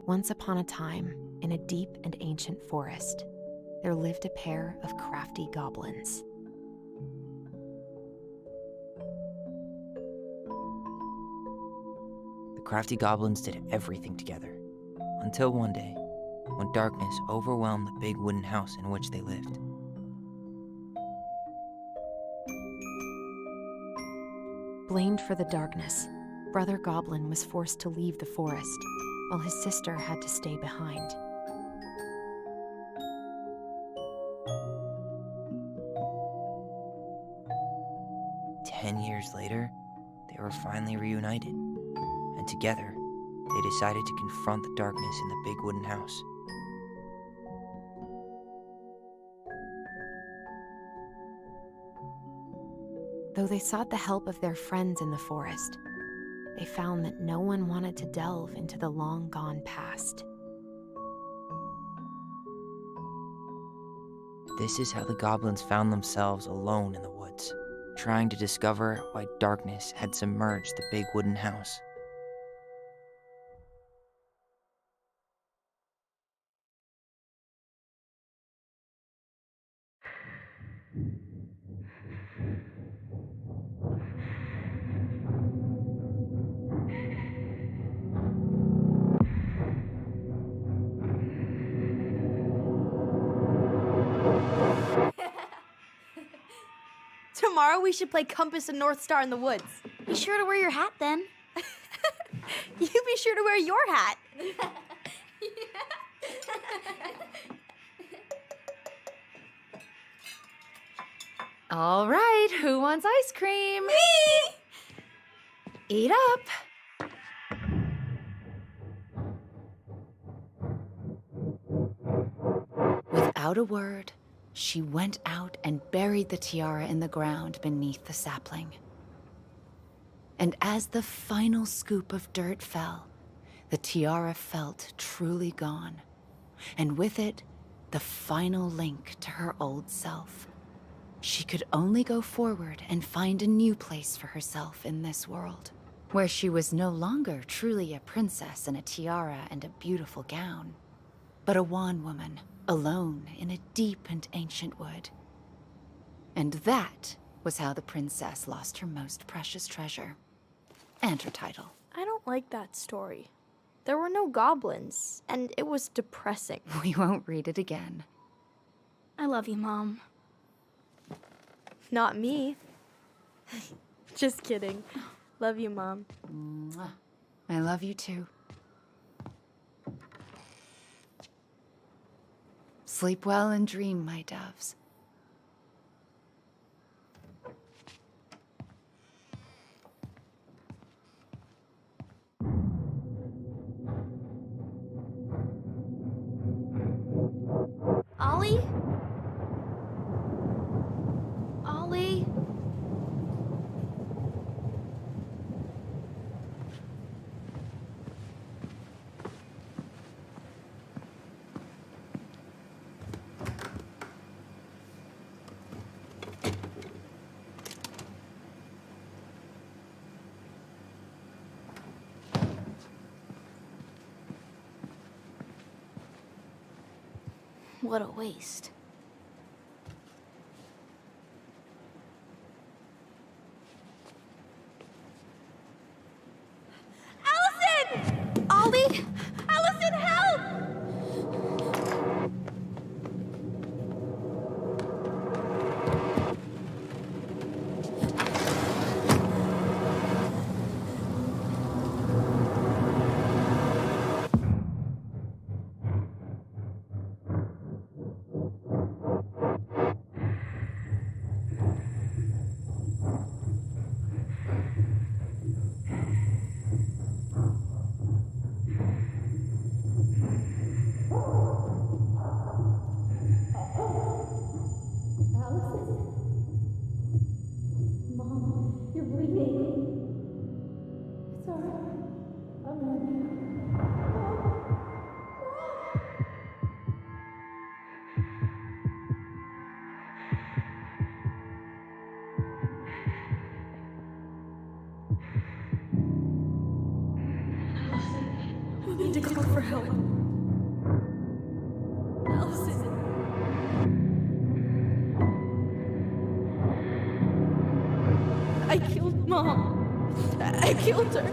Once upon a time, in a deep and ancient forest, there lived a pair of crafty goblins. The crafty goblins did everything together, until one day, when darkness overwhelmed the big wooden house in which they lived. Blamed for the darkness, Brother Goblin was forced to leave the forest, while his sister had to stay behind. Ten years later, they were finally reunited, and together, they decided to confront the darkness in the big wooden house. Though they sought the help of their friends in the forest, they found that no one wanted to delve into the long-gone past. This is how the goblins found themselves alone in the woods, trying to discover why darkness had submerged the big wooden house. Tomorrow we should play Compass and North Star in the woods. Be sure to wear your hat then. You be sure to wear your hat. All right, who wants ice cream? Me! Eat up. Without a word, she went out and buried the tiara in the ground beneath the sapling. And as the final scoop of dirt fell, the tiara felt truly gone, and with it, the final link to her old self. She could only go forward and find a new place for herself in this world, where she was no longer truly a princess in a tiara and a beautiful gown, but a wan woman, alone in a deep and ancient wood. And that was how the princess lost her most precious treasure, and her title. I don't like that story. There were no goblins, and it was depressing. We won't read it again. I love you, Mom. Not me. Just kidding. Love you, Mom. Mwah. I love you too. Sleep well and dream, my doves. Ollie? Ollie? What a waste. Allison! Ollie! Allison, help! need to call for help. Allison. I killed Mom. I killed her.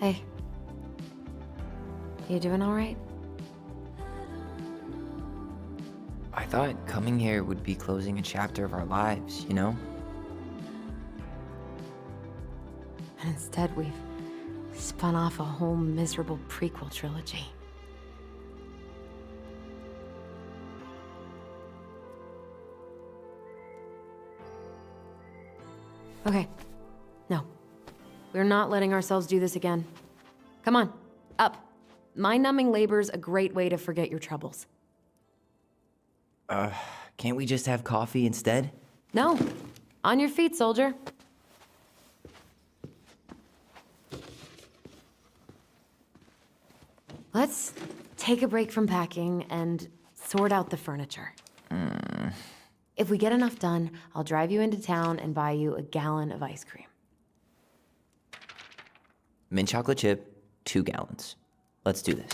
Hey. You doing all right? I thought coming here would be closing a chapter of our lives, you know? And instead, we've spun off a whole miserable prequel trilogy. Okay. No. We're not letting ourselves do this again. Come on, up. Mind-numbing labor's a great way to forget your troubles. Can't we just have coffee instead? No. On your feet, soldier. Let's take a break from packing and sort out the furniture. If we get enough done, I'll drive you into town and buy you a gallon of ice cream. Mint chocolate chip, 2 gallons. Let's do this.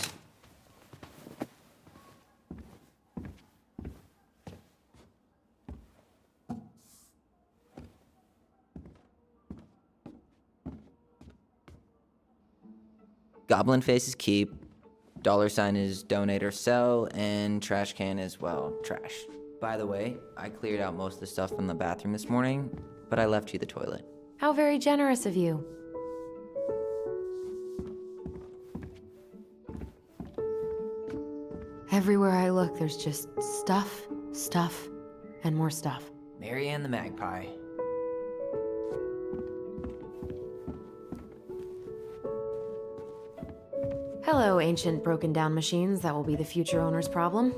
Goblin face is keep, $sign is donate or sell, and trash can is, well, trash. By the way, I cleared out most of the stuff from the bathroom this morning, but I left you the toilet. How very generous of you. Everywhere I look, there's just stuff, stuff, and more stuff. Marianne the Magpie. Hello, ancient broken down machines that will be the future owner's problem.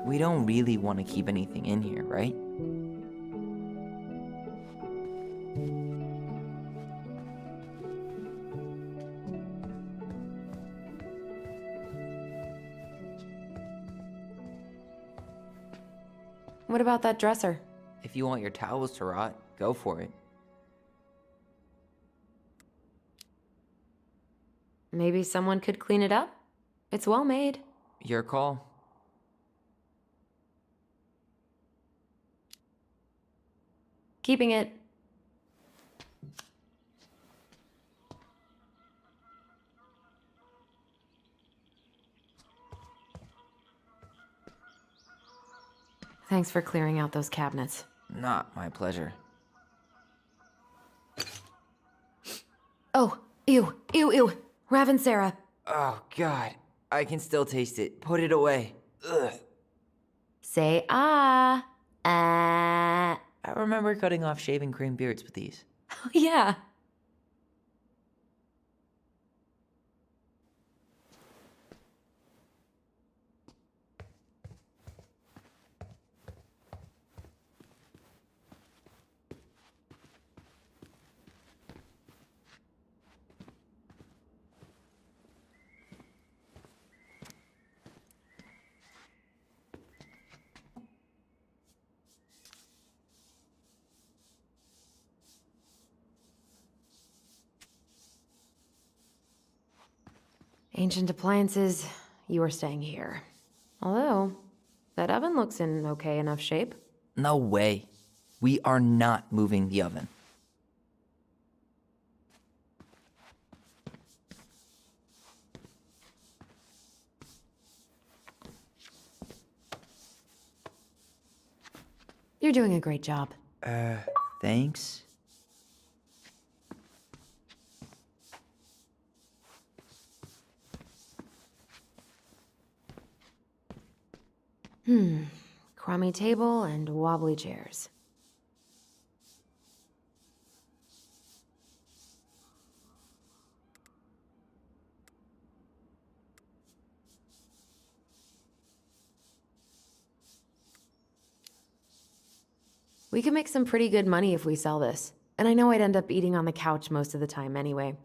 We don't really want to keep anything in here, right? What about that dresser? If you want your towels to rot, go for it. Maybe someone could clean it up? It's well made. Your call. Keeping it. Thanks for clearing out those cabinets. Not my pleasure. Oh, ew, ew, ew. Ravensara. Oh, God. I can still taste it. Put it away. Ugh. Say ah. Ah. I remember cutting off shaving cream beards with these. Oh, yeah. Ancient appliances, you are staying here. Although, that oven looks in okay enough shape. No way. We are not moving the oven. You're doing a great job. Thanks. Crummy table and wobbly chairs. We could make some pretty good money if we sell this. And I know I'd end up eating on the couch most of the time anyway.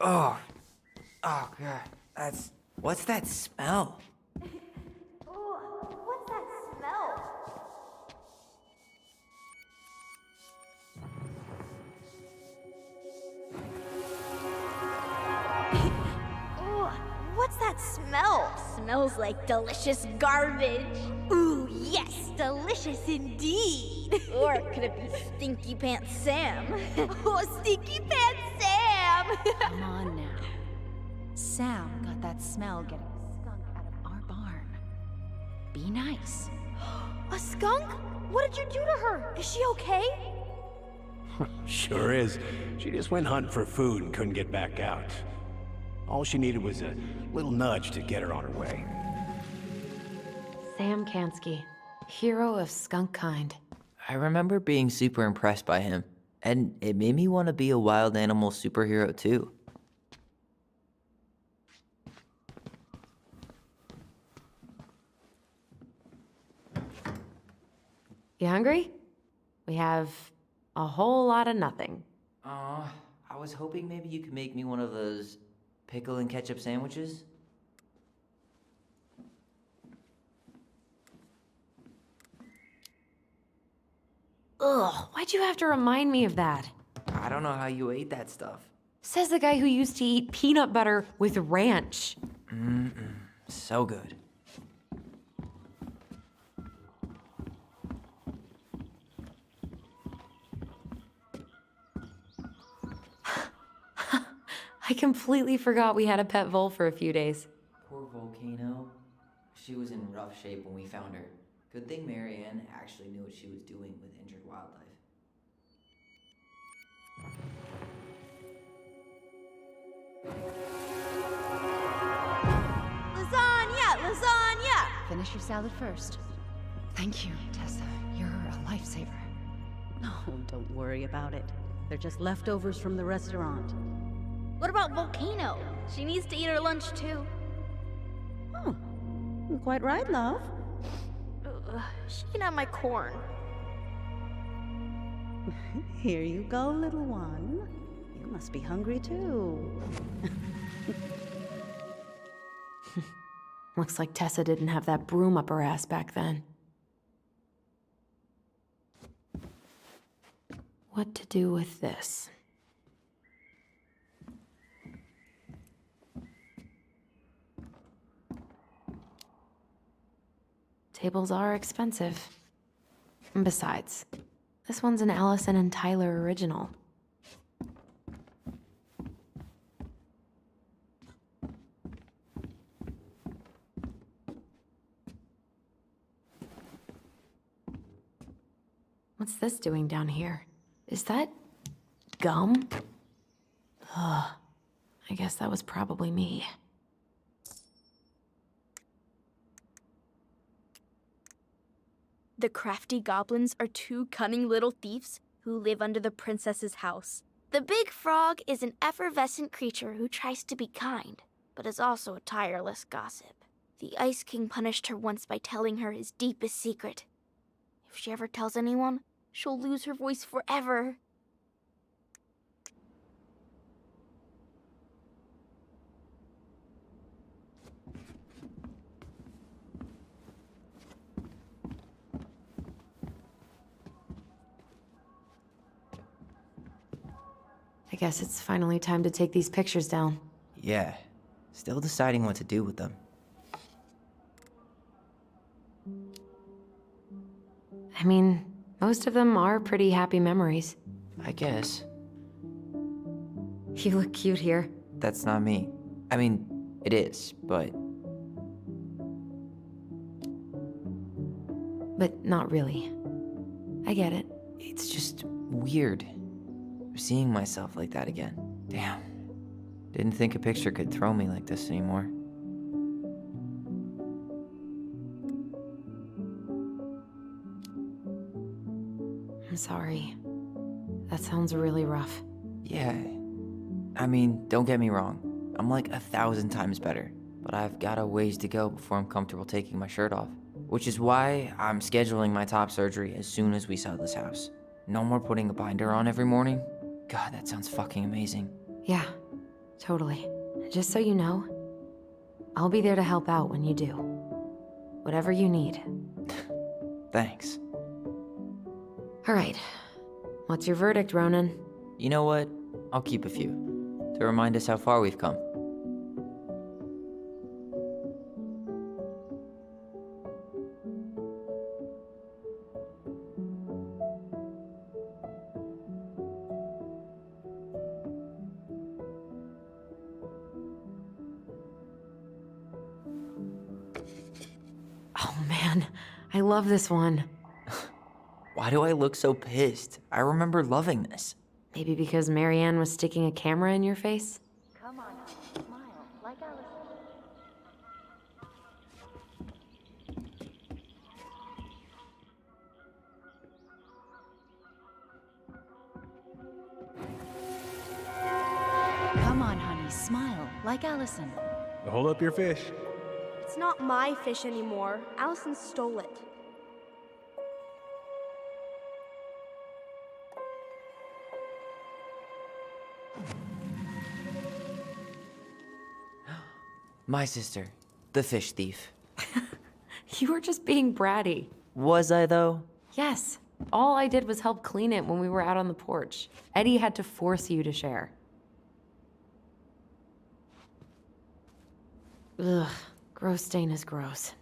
Oh, God. What's that smell? What's that smell? What's that smell? Smells like delicious garbage. Ooh, yes, delicious indeed. Or could it be Stinky Pants Sam? Oh, Stinky Pants Sam! Come on now. Sam got that smell getting a skunk out of our barn. Be nice. A skunk? What did you do to her? Is she okay? Sure is. She just went hunting for food and couldn't get back out. All she needed was a little nudge to get her on her way. Sam Kansky, hero of skunk kind. I remember being super impressed by him, and it made me want to be a wild animal superhero too. You hungry? We have a whole lot of nothing. I was hoping maybe you could make me one of those pickle and ketchup sandwiches. Ugh, why'd you have to remind me of that? I don't know how you ate that stuff. Says the guy who used to eat peanut butter with ranch. So good. I completely forgot we had a pet vole for a few days. Poor Volcano. She was in rough shape when we found her. Good thing Marianne actually knew what she was doing with injured wildlife. Lasagna! Lasagna! Finish your salad first. Thank you, Tessa. You're a lifesaver. Oh, don't worry about it. They're just leftovers from the restaurant. What about Volcano? She needs to eat her lunch too. Oh, quite right, love. She can have my corn. Here you go, little one. You must be hungry too. Looks like Tessa didn't have that broom up her ass back then. What to do with this? Tables are expensive. And besides, this one's an Allison and Tyler original. What's this doing down here? Is that gum? Ugh. I guess that was probably me. The crafty goblins are two cunning little thieves who live under the princess's house. The big frog is an effervescent creature who tries to be kind, but is also a tireless gossip. The Ice King punished her once by telling her his deepest secret. If she ever tells anyone, she'll lose her voice forever. I guess it's finally time to take these pictures down. Yeah, still deciding what to do with them. I mean, most of them are pretty happy memories. I guess. You look cute here. That's not me. I mean, it is, but But not really. I get it. it's just weird. Seeing myself like that again. Damn. Didn't think a picture could throw me like this anymore. I'm sorry. That sounds really rough. Yeah. I mean, don't get me wrong. I'm like 1,000 times better. But I've got a ways to go before I'm comfortable taking my shirt off. Which is why I'm scheduling my top surgery as soon as we sell this house. No more putting a binder on every morning. God, that sounds fucking amazing. Yeah, totally. Just so you know, I'll be there to help out when you do. Whatever you need. Thanks. All right. What's your verdict, Ronan? You know what? I'll keep a few. To remind us how far we've come. Oh man, I love this one. Why do I look so pissed? I remember loving this. Maybe because Marianne was sticking a camera in your face? Come on, smile like Allison. Come on, honey, smile like Allison. Hold up your fish. It's not my fish anymore. Allison stole it. My sister, the fish thief. You were just being bratty. Was I, though? Yes. All I did was help clean it when we were out on the porch. Eddie had to force you to share. Ugh, gross stain is gross.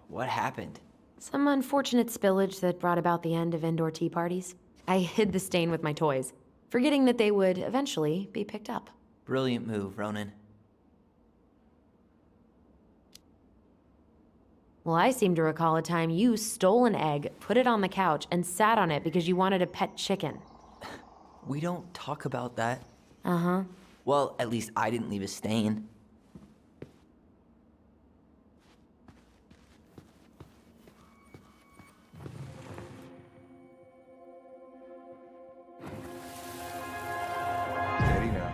What happened? Some unfortunate spillage that brought about the end of indoor tea parties. I hid the stain with my toys, forgetting that they would eventually be picked up. Brilliant move, Ronan. Well, I seem to recall a time you stole an egg, put it on the couch, and sat on it because you wanted a pet chicken. We don't talk about that. Uh-huh. Well, at least I didn't leave a stain. Steady now.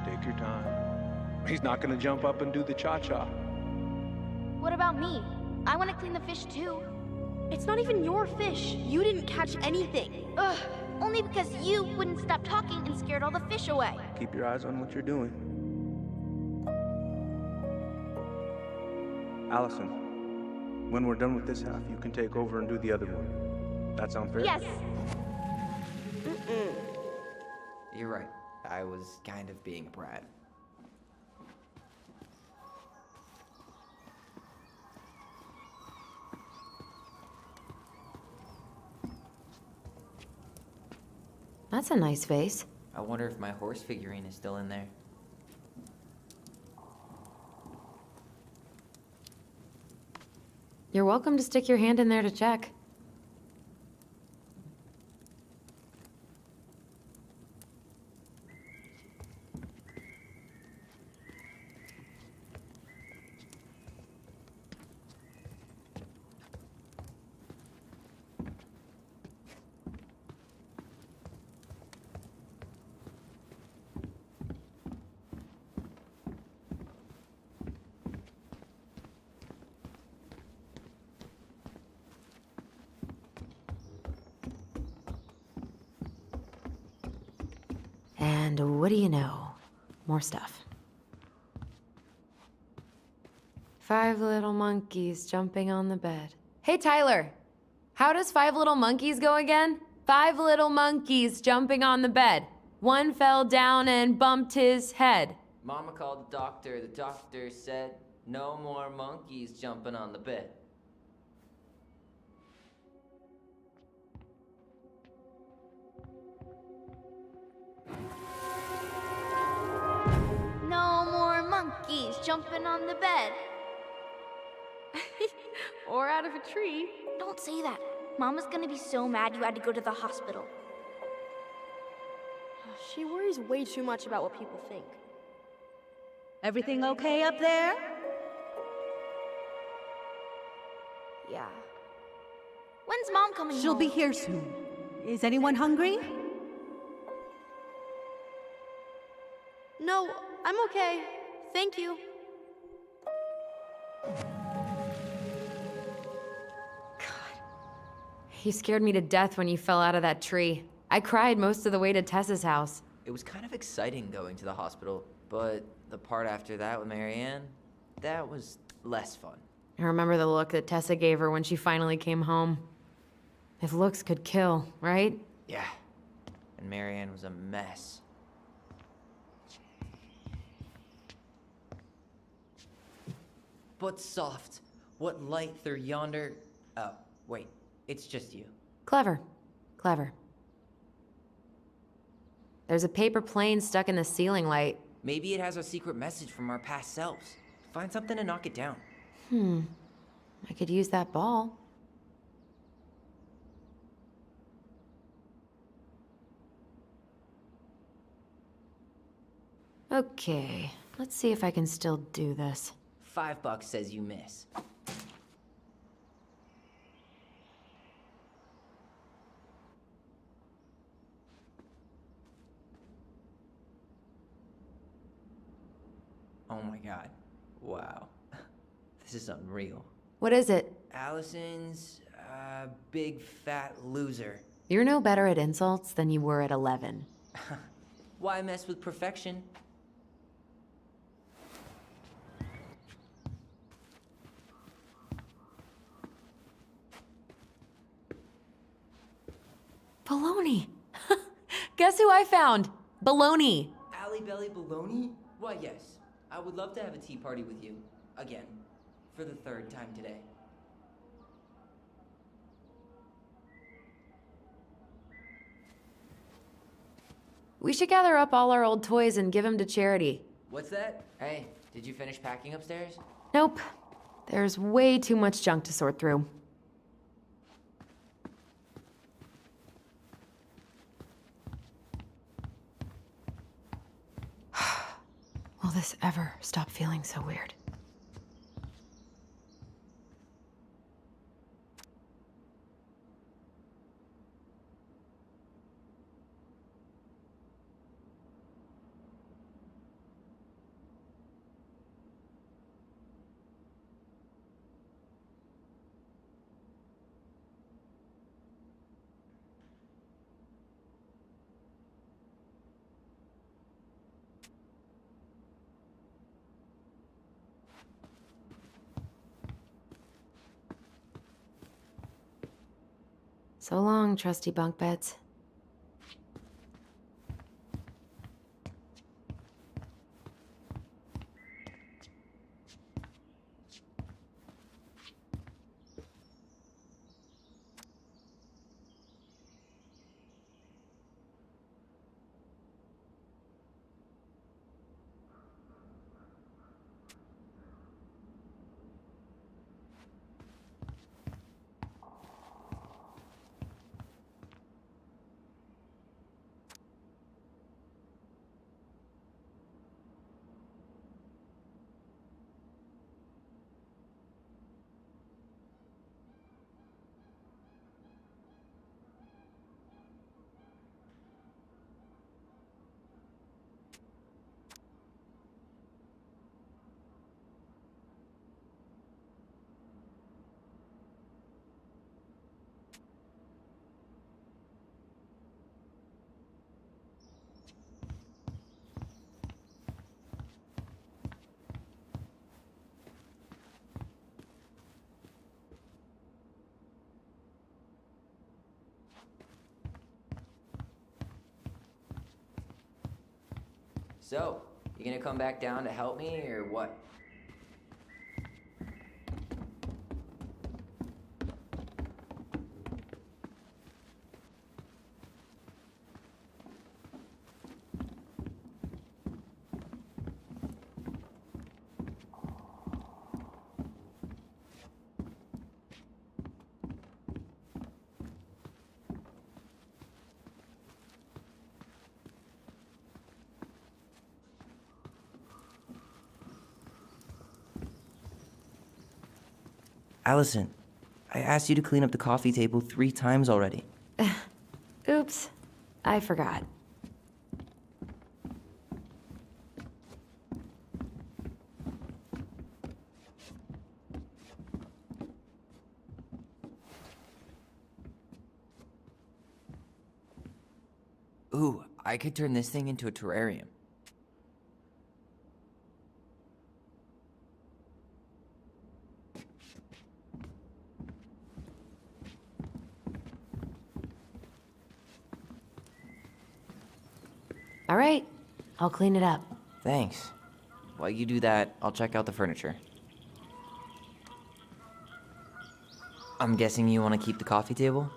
Take your time. He's not gonna jump up and do the cha-cha. What about me? I want to clean the fish too. It's not even your fish. You didn't catch anything. Ugh, only because you wouldn't stop talking and scared all the fish away. Keep your eyes on what you're doing. Allison, when we're done with this half, you can take over and do the other one. That sound fair? Yes. You're right. I was kind of being a brat. That's a nice vase. I wonder if my horse figurine is still in there. You're welcome to stick your hand in there to check. And what do you know? More stuff. 5 little monkeys jumping on the bed. Hey, Tyler! How does 5 little monkeys go again? 5 little monkeys jumping on the bed. One fell down and bumped his head. Mama called the doctor. The doctor said, no more monkeys jumping on the bed. No more monkeys jumping on the bed. Or out of a tree. Don't say that. Mama's gonna be so mad you had to go to the hospital. She worries way too much about what people think. Everything okay up there? Yeah. When's Mom coming She'll home? be here soon. Is anyone hungry? No, I'm okay. Thank you. You scared me to death when you fell out of that tree. I cried most of the way to Tessa's house. It was kind of exciting going to the hospital, but the part after that with Marianne, that was less fun. I remember the look that Tessa gave her when she finally came home. If looks could kill, right? Yeah. And Marianne was a mess. But soft, what light through yonder... Oh, wait, it's just you. Clever. Clever. There's a paper plane stuck in the ceiling light. Maybe it has a secret message from our past selves. Find something to knock it down. I could use that ball. Okay, let's see if I can still do this. $5 says you miss. Oh my god. Wow. This is unreal. What is it? Allison's, big fat loser. You're no better at insults than you were at 11. Why mess with perfection? Baloney! Guess who I found? Baloney! Alley Belly Baloney? Why, yes. I would love to have a tea party with you. Again. For the 3rd time today. We should gather up all our old toys and give them to charity. What's that? Hey, did you finish packing upstairs? Nope. There's way too much junk to sort through. Will this ever stop feeling so weird? So long, trusty bunk beds. So, you gonna come back down to help me, or what? Allison, I asked you to clean up the coffee table 3 times already. Oops. I forgot. Ooh, I could turn this thing into a terrarium. All right. I'll clean it up. Thanks. While you do that, I'll check out the furniture. I'm guessing you want to keep the coffee table?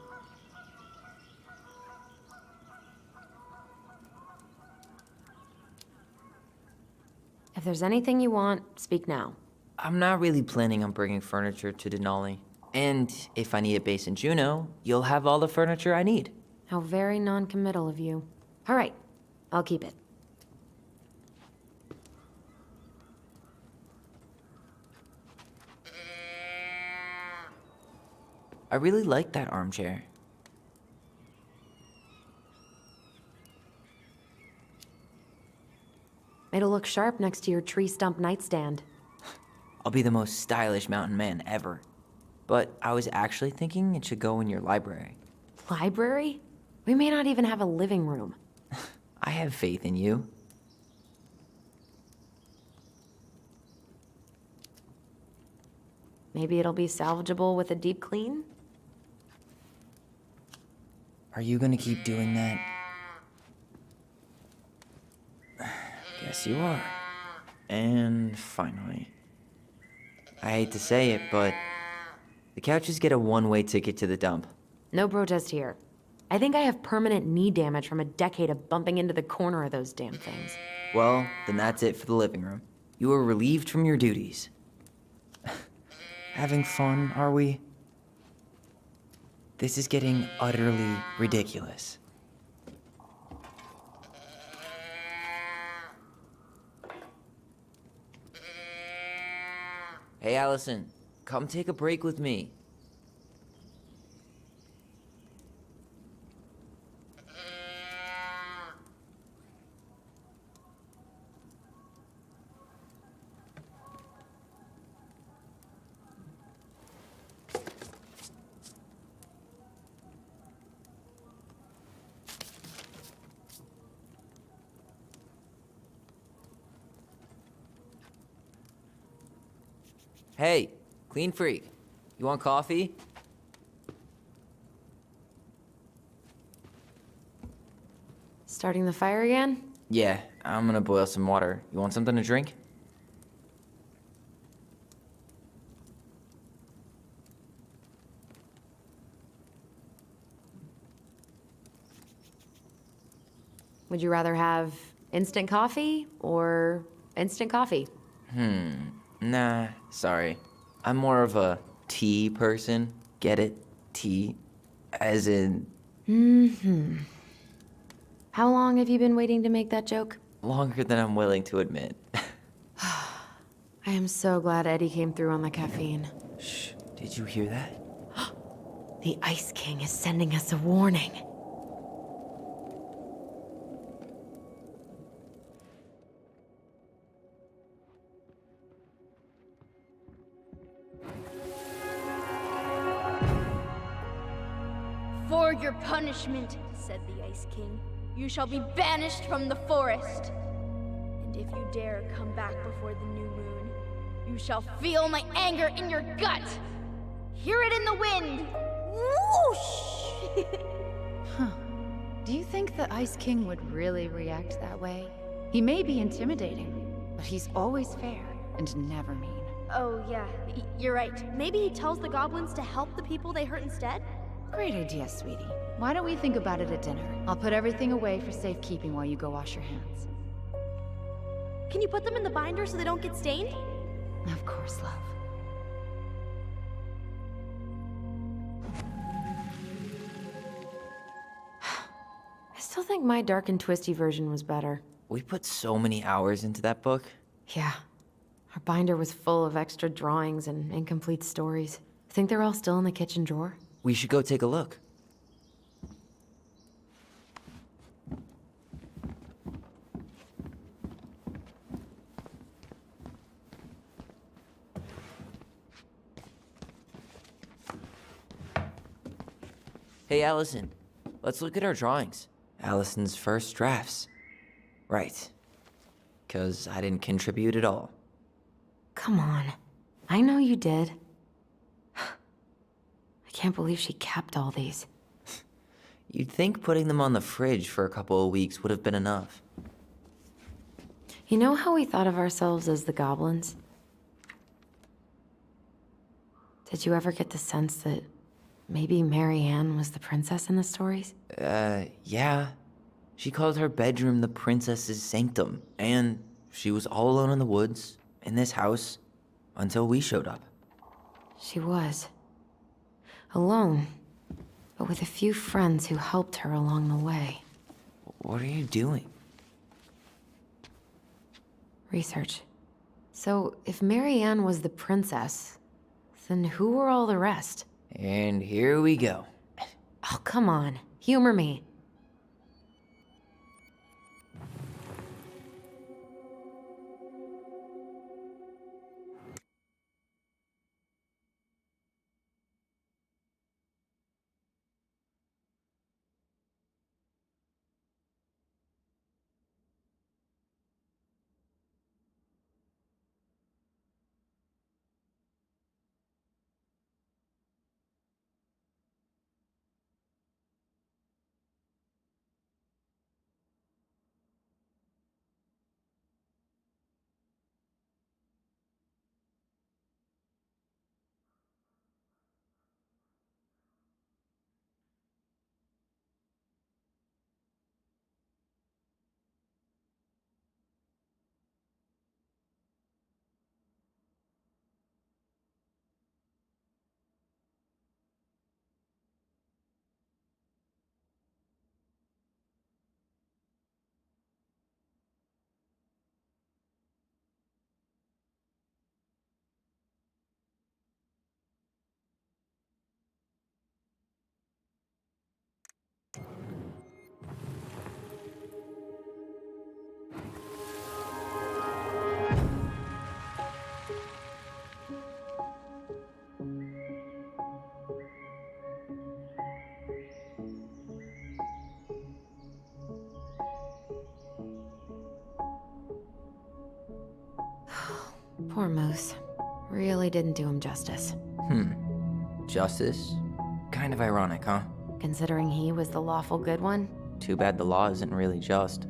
If there's anything you want, speak now. I'm not really planning on bringing furniture to Denali. And if I need a base in Juneau, you'll have all the furniture I need. How very non-committal of you. All right. I'll keep it. I really like that armchair. It'll look sharp next to your tree stump nightstand. I'll be the most stylish mountain man ever. But I was actually thinking it should go in your library. Library? We may not even have a living room. I have faith in you. Maybe it'll be salvageable with a deep clean? Are you gonna keep doing that? Guess you are. And finally. I hate to say it, but the couches get a one-way ticket to the dump. No protest here. I think I have permanent knee damage from a decade of bumping into the corner of those damn things. Well, then that's it for the living room. You are relieved from your duties. Having fun, are we? This is getting utterly ridiculous. Hey, Allison, come take a break with me. Hey, clean freak. You want coffee? Starting the fire again? Yeah, I'm gonna boil some water. You want something to drink? Would you rather have instant coffee or instant coffee? Nah, sorry. I'm more of a tea person. Get it? Tea. As in, How long have you been waiting to make that joke? longer than I'm willing to admit. I am so glad Eddie came through on the caffeine. Shh, did you hear that? The Ice King is sending us a warning. For your punishment, said the Ice King, you shall be banished from the forest. And if you dare come back before the new moon, you shall feel my anger in your gut. Hear it in the wind. Whoosh! Do you think the Ice King would really react that way? He may be intimidating, but he's always fair and never mean. Oh, yeah, you're right. Maybe he tells the goblins to help the people they hurt instead? Great idea, sweetie. Why don't we think about it at dinner? I'll put everything away for safekeeping while you go wash your hands. Can you put them in the binder so they don't get stained? Of course, love. I still think my dark and twisty version was better. We put so many hours into that book. Yeah. Our binder was full of extra drawings and incomplete stories. Think they're all still in the kitchen drawer? We should go take a look. Hey, Allison. Let's look at our drawings. Allison's first drafts. Right. 'Cause I didn't contribute at all. Come on. I know you did. I can't believe she kept all these. You'd think putting them on the fridge for a couple of weeks would have been enough. You know how we thought of ourselves as the goblins? Did you ever get the sense that maybe Marianne was the princess in the stories? Yeah. She called her bedroom the princess's sanctum, and she was all alone in the woods, in this house, until we showed up. She was. Alone, but with a few friends who helped her along the way. What are you doing? Research. So, if Marianne was the princess, then who were all the rest? And here we go. Oh, come on. Humor me. Poor Moose. Really didn't do him justice. Justice? Kind of ironic, huh? Considering he was the lawful good one. Too bad the law isn't really just.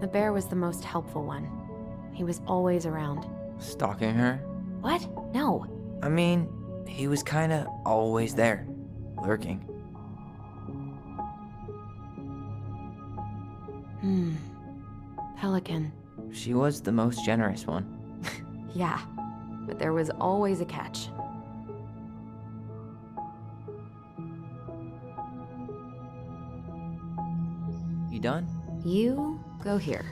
The bear was the most helpful one. He was always around. Stalking her? What? No. I mean, he was kinda always there. Lurking. Pelican. She was the most generous one. Yeah. But there was always a catch. You done? You go here.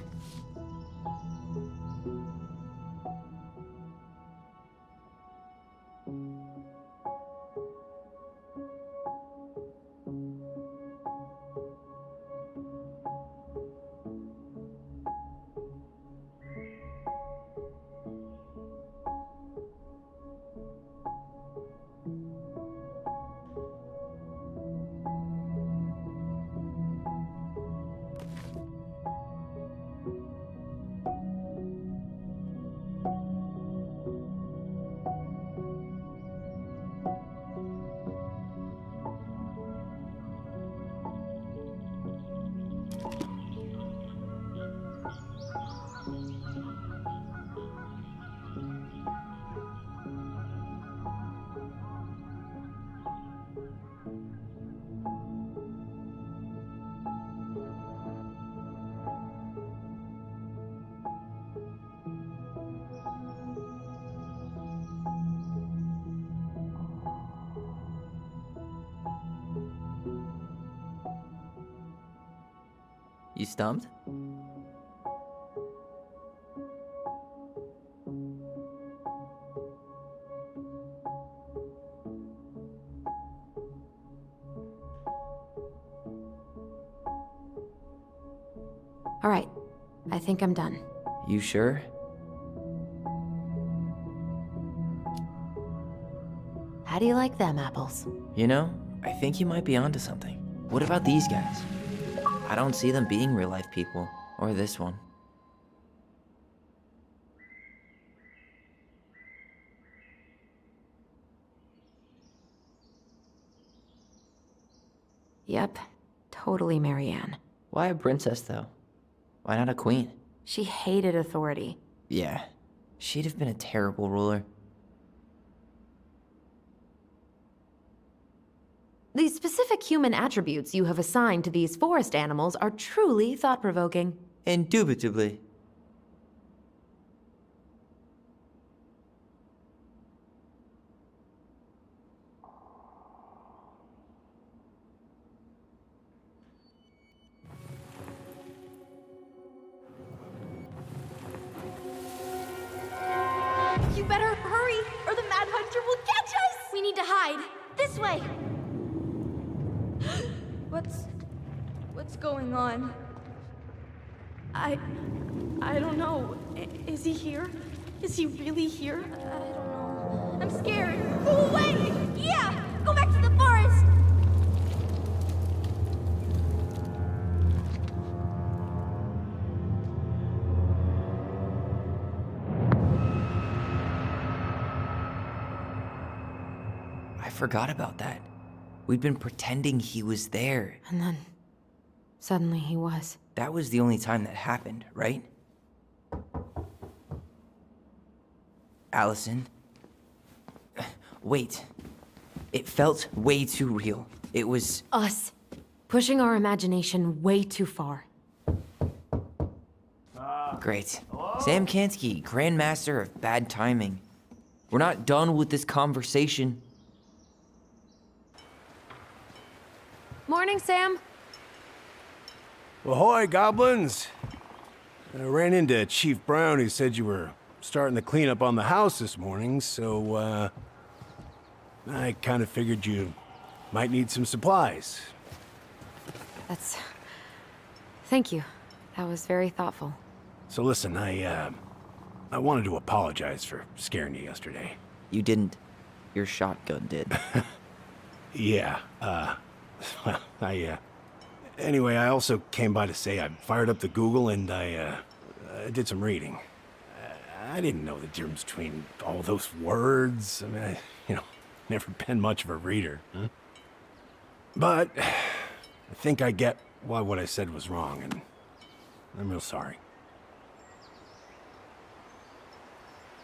You stumped? All right. I think I'm done. You sure? How do you like them apples? You know, I think you might be onto something. What about these guys? I don't see them being real-life people, or this one. Yep. Totally Marianne. Why a princess, though? Why not a queen? She hated authority. Yeah, she'd have been a terrible ruler. The specific human attributes you have assigned to these forest animals are truly thought-provoking. Indubitably. You better hurry, or the Mad Hunter will catch us! We need to hide. This way. What's going on? I don't know. Is he here? Is he really here? I don't know. I'm scared. Go away! Yeah! Go back to the forest! I forgot about that. We'd been pretending he was there. And then, suddenly he was. That was the only time that happened, right? Allison? Wait. It felt way too real. It was... Us. Pushing our imagination way too far. Great. Sam Kansky, Grandmaster of Bad Timing. We're not done with this conversation. Morning, Sam. Ahoy, goblins! I ran into Chief Brown, who said you were starting the cleanup on the house this morning, so, I kind of figured you might need some supplies. Thank you. That was very thoughtful. So listen, I wanted to apologize for scaring you yesterday. You didn't. Your shotgun did. Yeah, well, Anyway, I also came by to say I fired up the Google and I did some reading. I didn't know the difference between all those words. I mean, never been much of a reader. Huh? But I think I get why what I said was wrong, and I'm real sorry.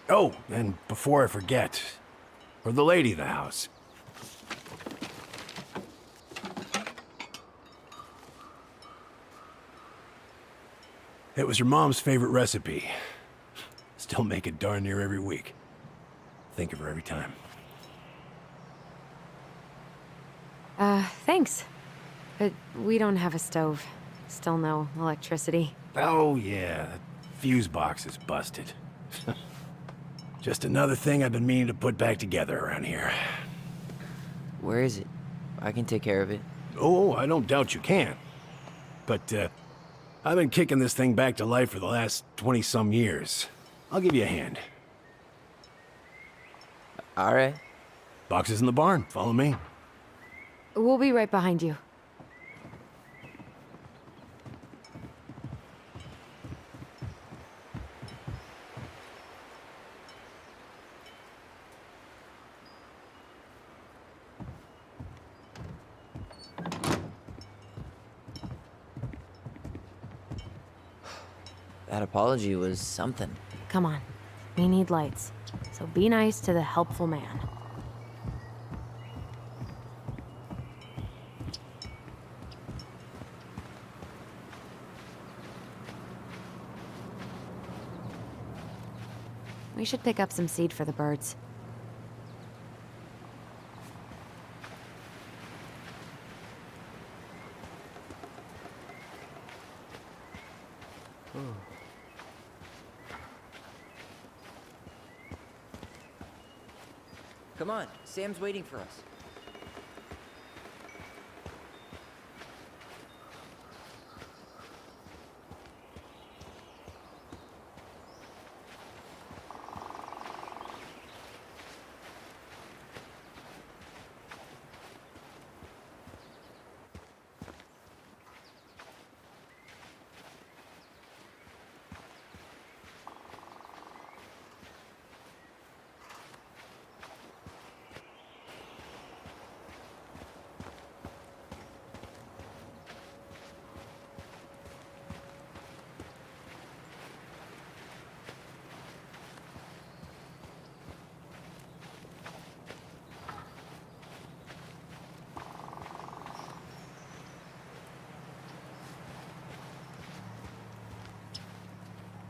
Oh, and before I forget, for the lady of the house. It was your mom's favorite recipe. Still make it darn near every week. Think of her every time. Thanks. But we don't have a stove. Still no electricity. Oh, yeah, that fuse box is busted. Just another thing I've been meaning to put back together around here. Where is it? I can take care of it. Oh, I don't doubt you can. But, I've been kicking this thing back to life for the last 20-some years. I'll give you a hand. All right. Box is in the barn. Follow me. We'll be right behind you. That apology was something. Come on. We need lights. So be nice to the helpful man. We should pick up some seed for the birds. Come on, Sam's waiting for us.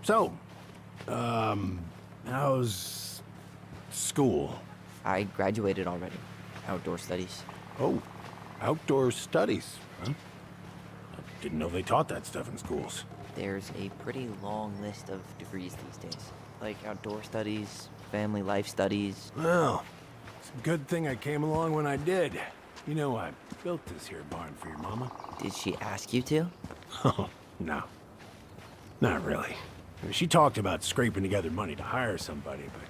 So, how's school? I graduated already. Outdoor studies. Oh, outdoor studies, huh? I didn't know they taught that stuff in schools. There's a pretty long list of degrees these days. Like outdoor studies, family life studies. Well, it's a good thing I came along when I did. You know, I built this here barn for your mama. Did she ask you to? Oh, no. Not really. I mean, she talked about scraping together money to hire somebody, but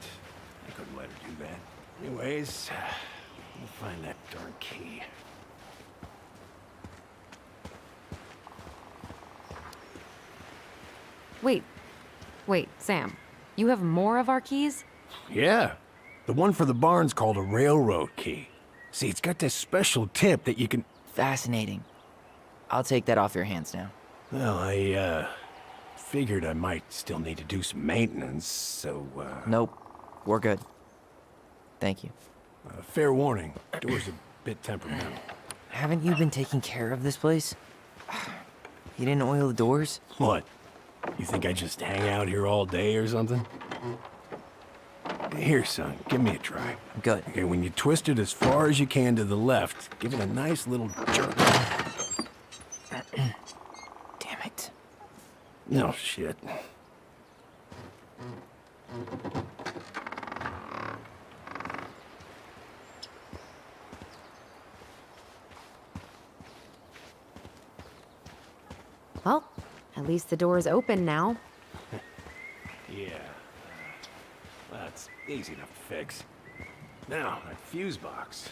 I couldn't let her do that. Anyways, we'll find that darn key. Wait, Sam. You have more of our keys? Yeah. The one for the barn's called a railroad key. See, it's got this special tip that you can... Fascinating. I'll take that off your hands now. Well, I, figured I might still need to do some maintenance, so, Nope. We're good. Thank you. fair warning, door's a bit temperamental. Haven't you been taking care of this place? You didn't oil the doors? What? You think I just hang out here all day or something? Here, son, give me a try. Good. Okay, when you twist it as far as you can to the left, give it a nice little jerk. Damn it. No shit. Well, at least the door's open now. Yeah. That's easy enough to fix. Now, that fuse box.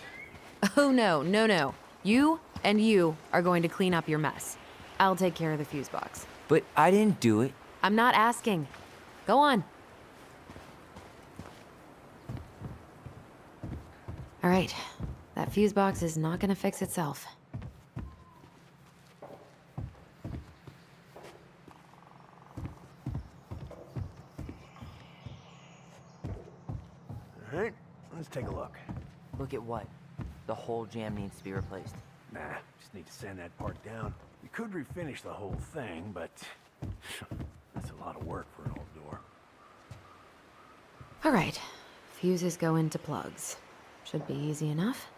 Oh no. You And you are going to clean up your mess. I'll take care of the fuse box. But I didn't do it. I'm not asking. Go on. All right. That fuse box is not gonna fix itself. All right, let's take a look. Look at what? The whole jam needs to be replaced. Nah, just need to sand that part down. We could refinish the whole thing, but that's a lot of work for an old door. All right. Fuses go into plugs. Should be easy enough.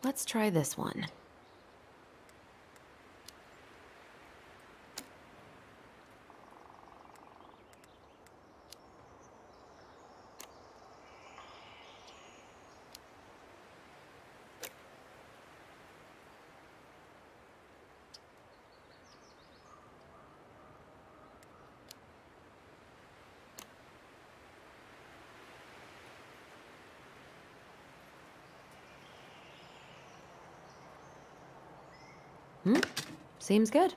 Let's try this one. Seems good.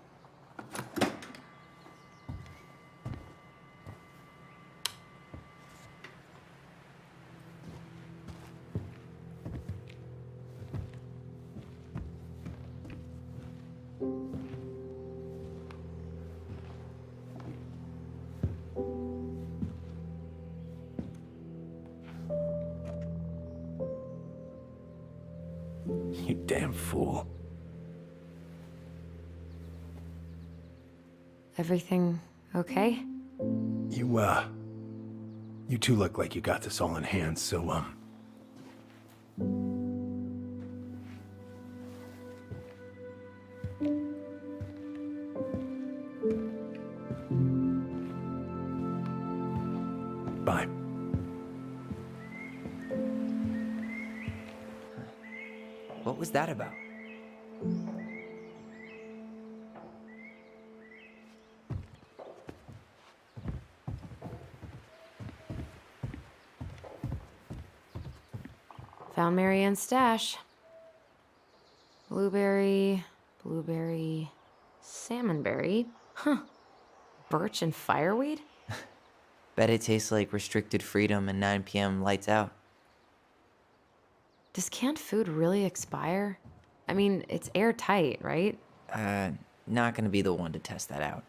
You damn fool. Everything okay? You two look like you got this all in hand, so, bye. What was that about? Found Marianne's stash. Blueberry, salmonberry. Huh. Birch and fireweed? Bet it tastes like restricted freedom and 9 p.m. lights out. Does canned food really expire? I mean, it's airtight, right? Not gonna be the one to test that out.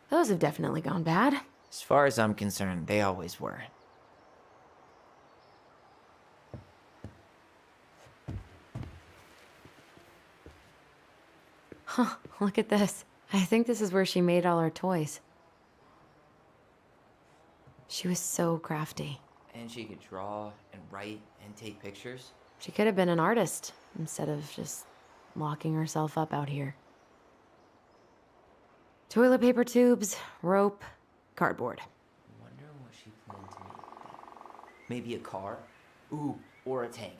Those have definitely gone bad. As far as I'm concerned, they always were. Huh, look at this. I think this is where she made all her toys. She was so crafty. And she could draw and write and take pictures. She could have been an artist instead of just locking herself up out here. Toilet paper tubes, rope, cardboard. Wonder what she planned to make with that. Maybe a car? Ooh, or a tank.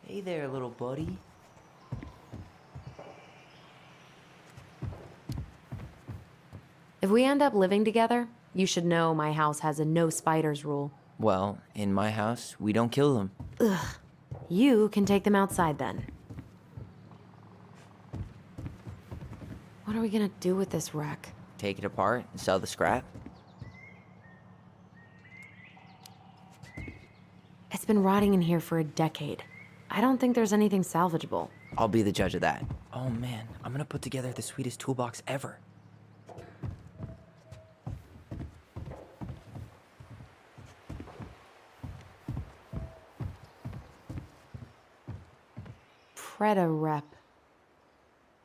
Hey there, little buddy. If we end up living together, you should know my house has a no spiders rule. Well, in my house, we don't kill them. You can take them outside then. What are we gonna do with this wreck? Take it apart and sell the scrap. It's been rotting in here for a decade. I don't think there's anything salvageable. I'll be the judge of that. Oh man, I'm gonna put together the sweetest toolbox ever. Preda rep.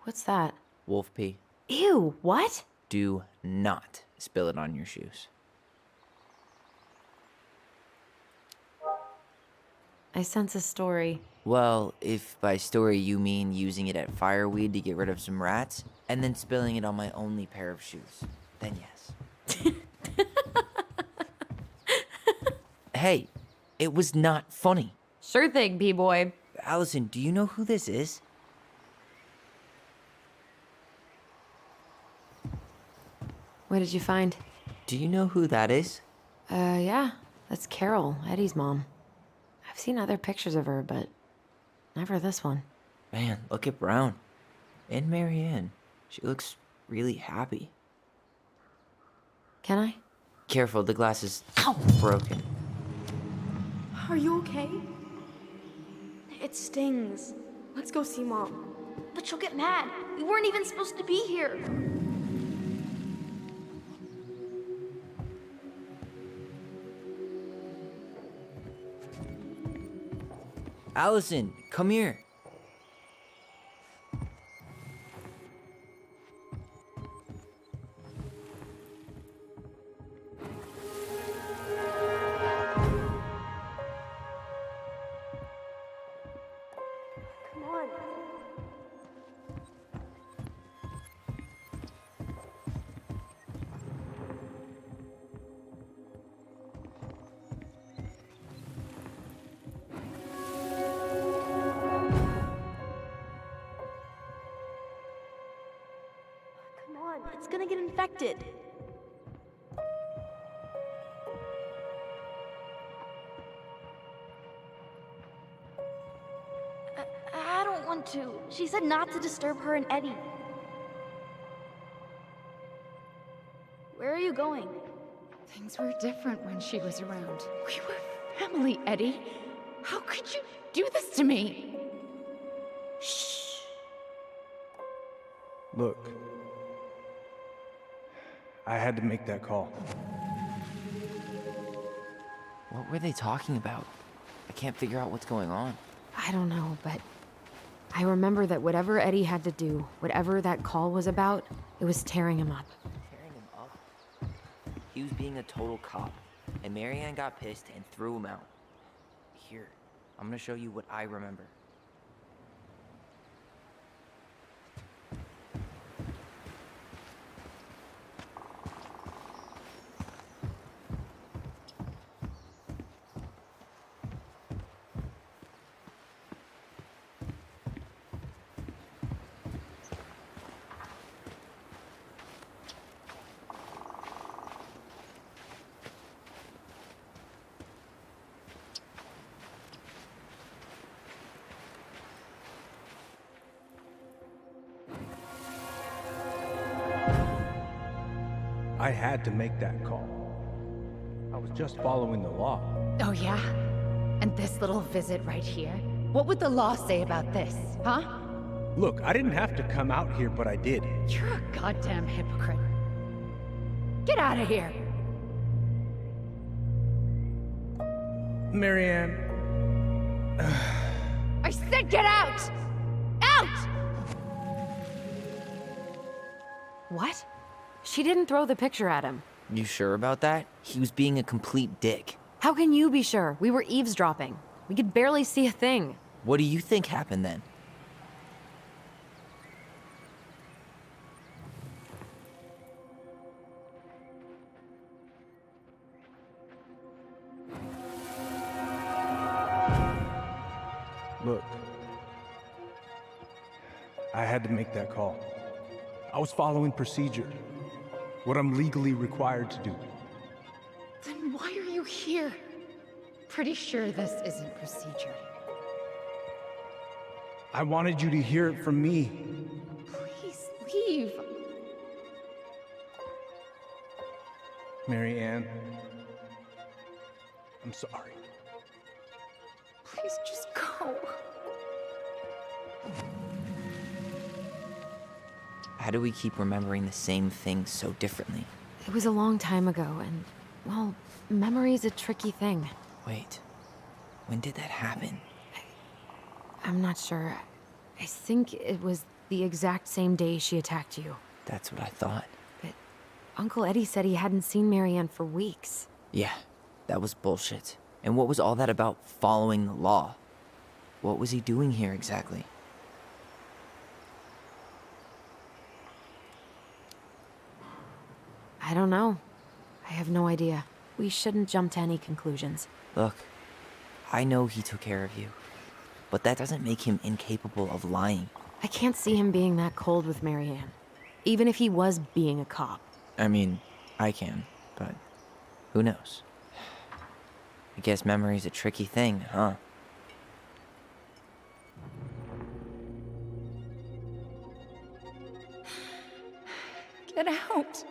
What's that? Wolf pee. Ew, what? Do not spill it on your shoes. I sense a story. Well, if by story you mean using it at fireweed to get rid of some rats, and then spilling it on my only pair of shoes, then yes. Hey, it was not funny. Sure thing, P-boy. Allison, do you know who this is? What did you find? Do you know who that is? Yeah. That's Carol, Eddie's mom. I've seen other pictures of her, but never this one. Man, look at Brown. And Marianne. She looks really happy. Can I? Careful, the glass is broken. Are you okay? It stings. Let's go see Mom. But she'll get mad. We weren't even supposed to be here. Allison, come here. Come on. Come on, it's gonna get infected. She said not to disturb her and Eddie. Where are you going? Things were different when she was around. We were family, Eddie. How could you do this to me? Shh. Look, I had to make that call. What were they talking about? I can't figure out what's going on. I don't know, but I remember that whatever Eddie had to do, whatever that call was about, it was tearing him up. Tearing him up? He was being a total cop, and Marianne got pissed and threw him out. Here, I'm gonna show you what I remember. I had to make that call. I was just following the law. Oh, yeah? And this little visit right here? What would the law say about this, huh? Look, I didn't have to come out here, but I did. You're a goddamn hypocrite. Get out of here! Marianne. I said get out! Out! What? She didn't throw the picture at him. You sure about that? He was being a complete dick. How can you be sure? We were eavesdropping. We could barely see a thing. What do you think happened then? Look, I had to make that call. I was following procedure, what I'm legally required to do. Then why are you here? Pretty sure this isn't procedure. I wanted you to hear it from me. Please leave. Marianne, I'm sorry. Please just go. How do we keep remembering the same things so differently? It was a long time ago, and, well, memory's a tricky thing. Wait, when did that happen? I'm not sure. I think it was the exact same day she attacked you. That's what I thought. But Uncle Eddie said he hadn't seen Marianne for weeks. Yeah, that was bullshit. And what was all that about following the law? What was he doing here exactly? I don't know. I have no idea. We shouldn't jump to any conclusions. Look, I know he took care of you, but that doesn't make him incapable of lying. I can't see him being that cold with Marianne. Even if he was being a cop. I mean, I can, but who knows? I guess memory's a tricky thing, huh? Get out.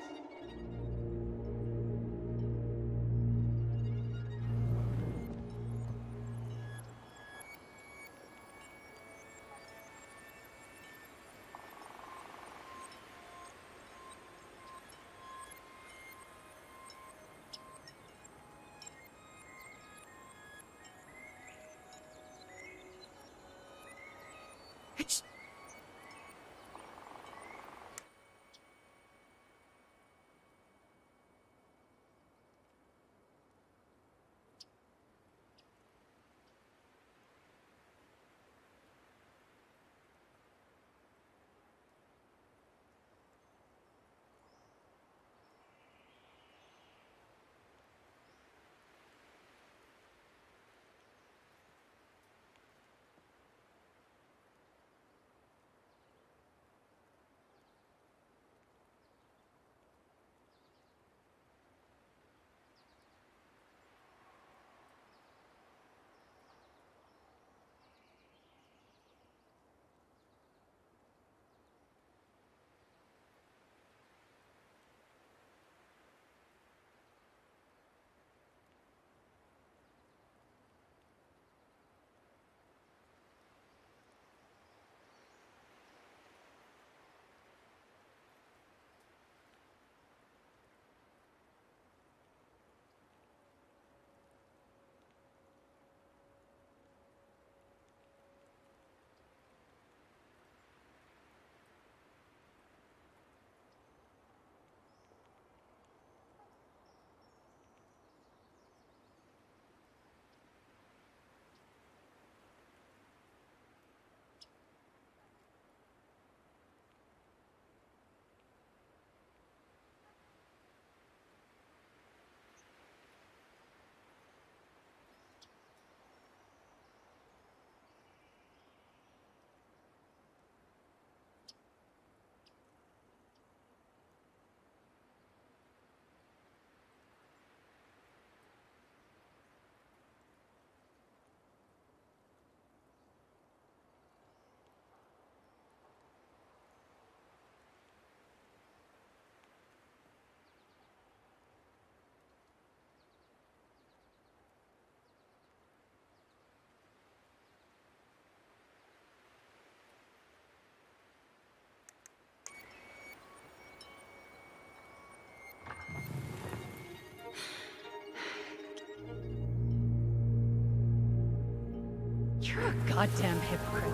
Goddamn hypocrite.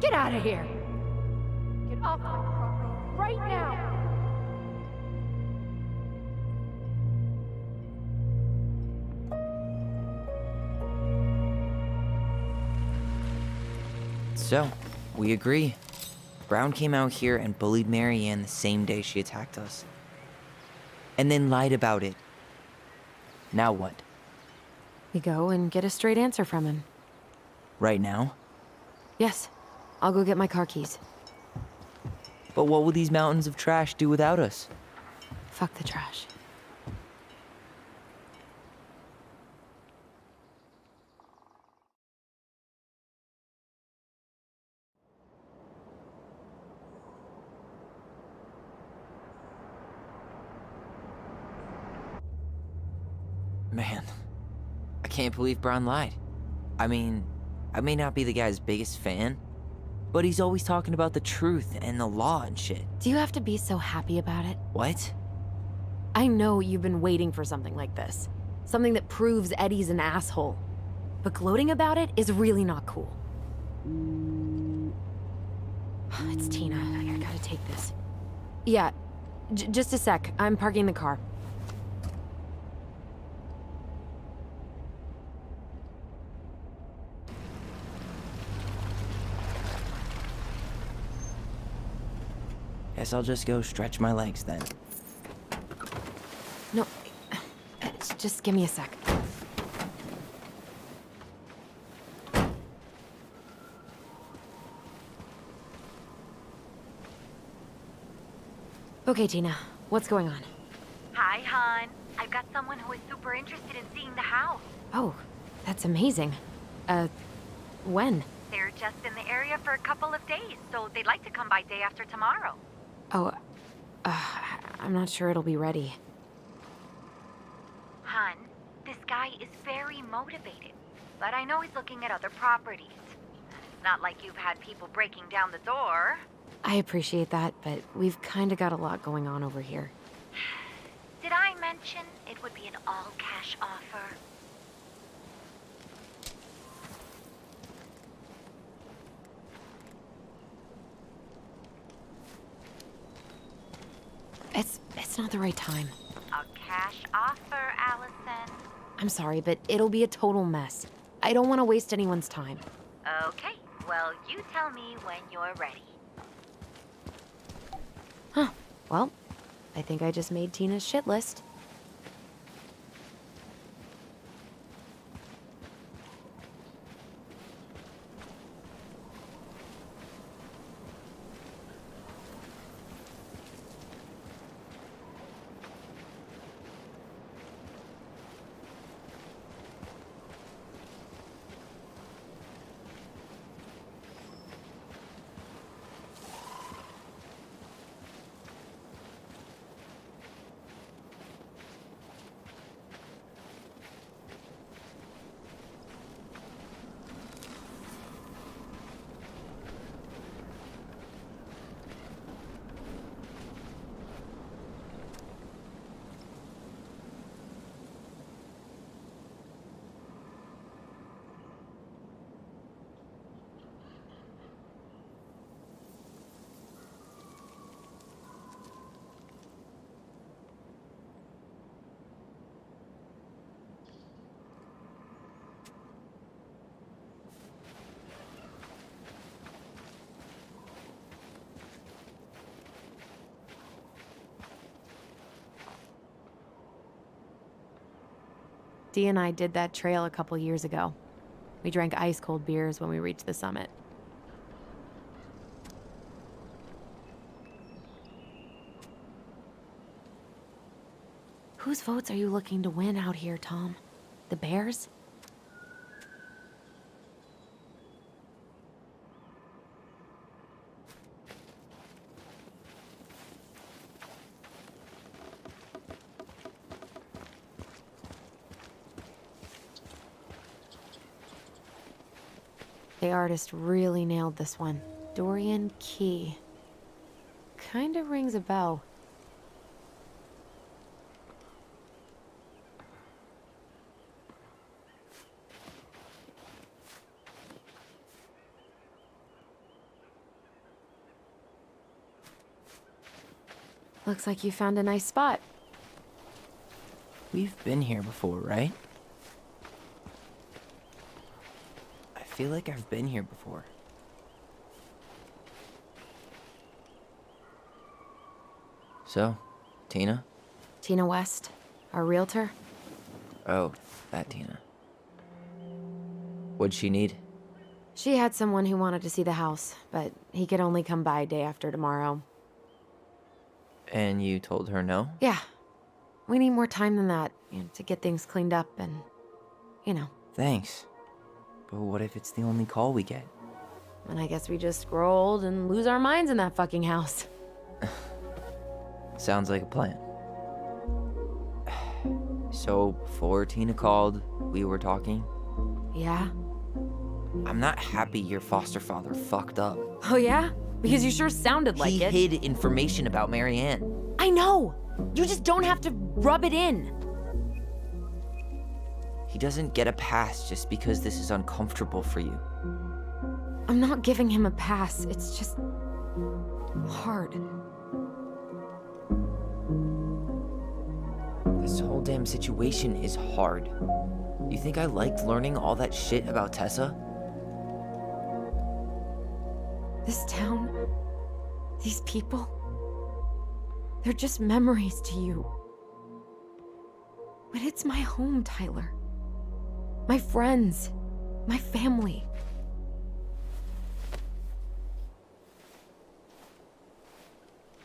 Get out of here! Get off my property right now! So, we agree. Brown came out here and bullied Marianne the same day she attacked us. And then lied about it. Now what? We go and get a straight answer from him. Right now? Yes. I'll go get my car keys. But what will these mountains of trash do without us? Fuck the trash. Man, I can't believe Brown lied. I mean, I may not be the guy's biggest fan, but he's always talking about the truth and the law and shit. Do you have to be so happy about it? What? I know you've been waiting for something like this. Something that proves Eddie's an asshole. But gloating about it is really not cool. It's Tina. I gotta take this. Yeah, just a sec. I'm parking the car. Guess I'll just go stretch my legs then. No, just give me a sec. Okay, Tina, what's going on? Hi, hon. I've got someone who is super interested in seeing the house. Oh, that's amazing. When? They're just in the area for a couple of days, so they'd like to come by day after tomorrow. Oh, I'm not sure it'll be ready. Hun, this guy is very motivated, but I know he's looking at other properties. It's not like you've had people breaking down the door. I appreciate that, but we've kinda got a lot going on over here. Did I mention it would be an all-cash offer? It's not the right time. A cash offer, Allison. I'm sorry, but it'll be a total mess. I don't want to waste anyone's time. Okay, well, you tell me when you're ready. Huh. Well, I think I just made Tina's shit list. Dee and I did that trail a couple years ago. We drank ice-cold beers when we reached the summit. Whose votes are you looking to win out here, Tom? The Bears? The artist really nailed this one. Dorian Key. Kinda rings a bell. Looks like you found a nice spot. We've been here before, right? I feel like I've been here before. So, Tina? Tina West, our realtor. Oh, that Tina. What'd she need? She had someone who wanted to see the house, but he could only come by day after tomorrow. And you told her no? Yeah. We need more time than that, to get things cleaned up and, Thanks. But what if it's the only call we get? And I guess we just grow old and lose our minds in that fucking house. Sounds like a plan. So, before Tina called, we were talking. Yeah? I'm not happy your foster father fucked up. Oh yeah? Because you sure sounded like He it. hid information about Marianne. I know! You just don't have to rub it in. He doesn't get a pass just because this is uncomfortable for you. I'm not giving him a pass. It's just hard. This whole damn situation is hard. You think I liked learning all that shit about Tessa? This town, these people, they're just memories to you. But it's my home, Tyler. My friends, my family.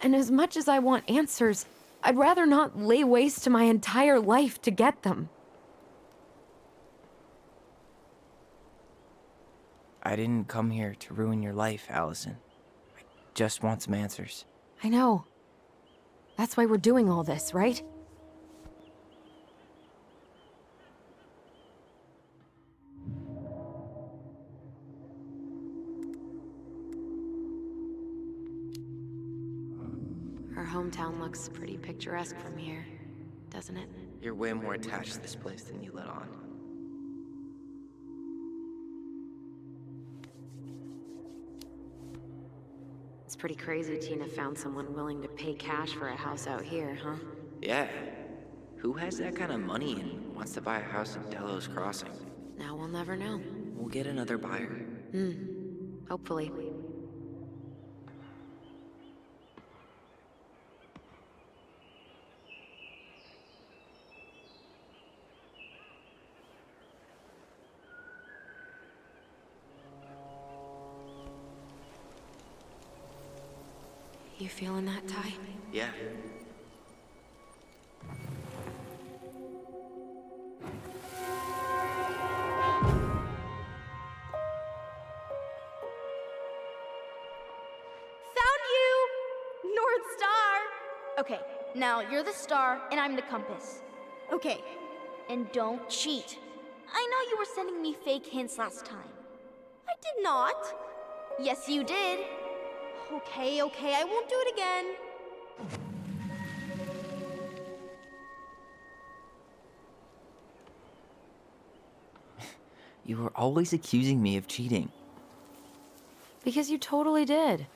And as much as I want answers, I'd rather not lay waste to my entire life to get them. I didn't come here to ruin your life, Allison. I just want some answers. I know. That's why we're doing all this, right? Our hometown looks pretty picturesque from here, doesn't it? You're way more attached to this place than you let on. It's pretty crazy Tina found someone willing to pay cash for a house out here, huh? Yeah. Who has that kind of money and wants to buy a house in Delos Crossing? Now we'll never know. We'll get another buyer. Hopefully. You feeling that, Ty? Yeah. Found you! North Star! Okay, now you're the star and I'm the compass. Okay. And don't cheat. I know you were sending me fake hints last time. I did not. Yes, you did. Okay, I won't do it again. You were always accusing me of cheating. Because you totally did.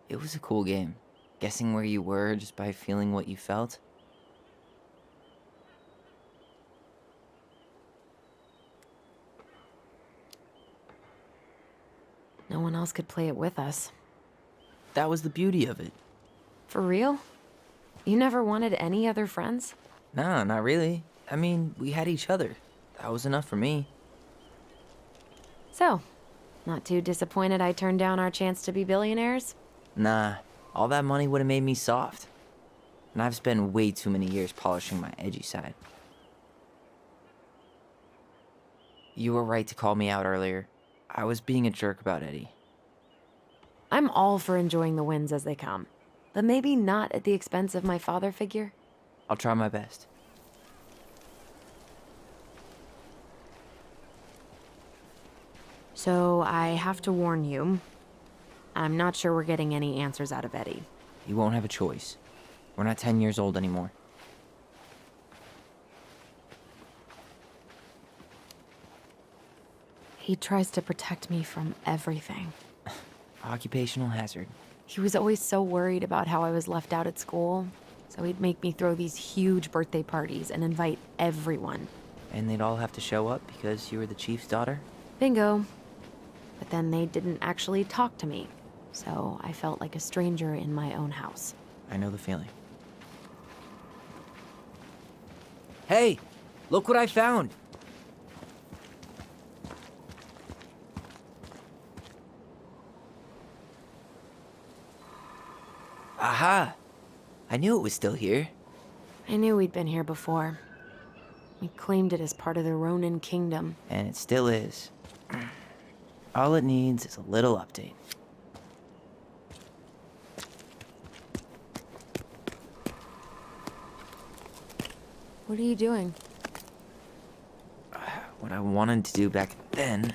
It was a cool game. Guessing where you were just by feeling what you felt. No one else could play it with us. That was the beauty of it. For real? You never wanted any other friends? Nah, not really. I mean, we had each other. That was enough for me. So, not too disappointed I turned down our chance to be billionaires? Nah, all that money would have made me soft. And I've spent way too many years polishing my edgy side. You were right to call me out earlier. I was being a jerk about Eddie. I'm all for enjoying the wins as they come, but maybe not at the expense of my father figure. I'll try my best. So I have to warn you, I'm not sure we're getting any answers out of Eddie. You won't have a choice. We're not 10 years old anymore. He tries to protect me from everything. Occupational hazard. He was always so worried about how I was left out at school, so he'd make me throw these huge birthday parties and invite everyone. And they'd all have to show up because you were the chief's daughter? Bingo. But then they didn't actually talk to me, so I felt like a stranger in my own house. I know the feeling. Hey, look what I found! Aha! I knew it was still here. I knew we'd been here before. We claimed it as part of the Ronin Kingdom. And it still is. All it needs is a little update. What are you doing? What I wanted to do back then,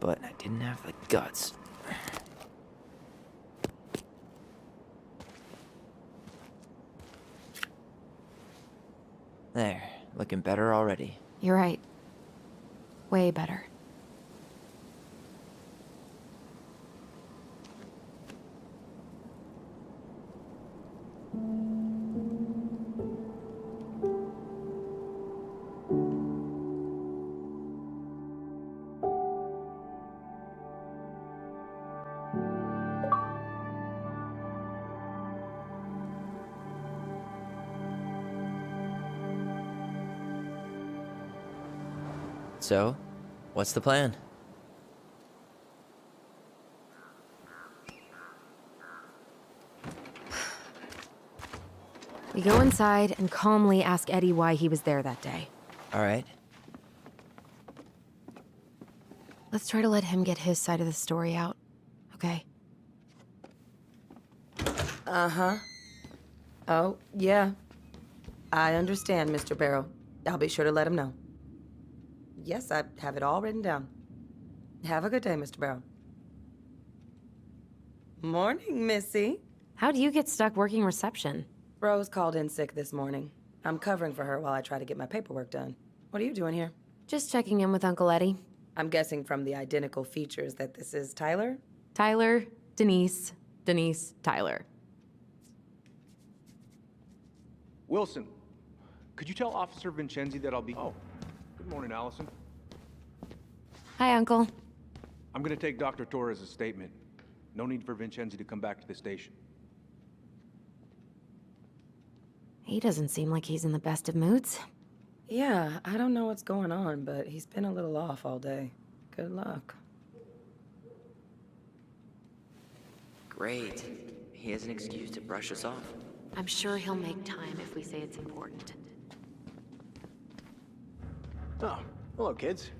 but I didn't have the guts. There, looking better already. You're right. Way better. So, what's the plan? We go inside and calmly ask Eddie why he was there that day. All right. Let's try to let him get his side of the story out, okay? Uh-huh. Oh, yeah. I understand, Mr. Barrow. I'll be sure to let him know. Yes, I have it all written down. Have a good day, Mr. Barrow. Morning, Missy. How'd you get stuck working reception? Rose called in sick this morning. I'm covering for her while I try to get my paperwork done. What are you doing here? Just checking in with Uncle Eddie. I'm guessing from the identical features that this is Tyler? Tyler, Denise, Denise, Tyler. Wilson, could you tell Officer Vincenzi that I'll be... Oh, good morning, Allison. Hi, Uncle. I'm gonna take Dr. Torres' statement. No need for Vincenzi to come back to the station. He doesn't seem like he's in the best of moods. Yeah, I don't know what's going on, but he's been a little off all day. Good luck. Great. He has an excuse to brush us off. I'm sure he'll make time if we say it's important. Oh, hello, kids.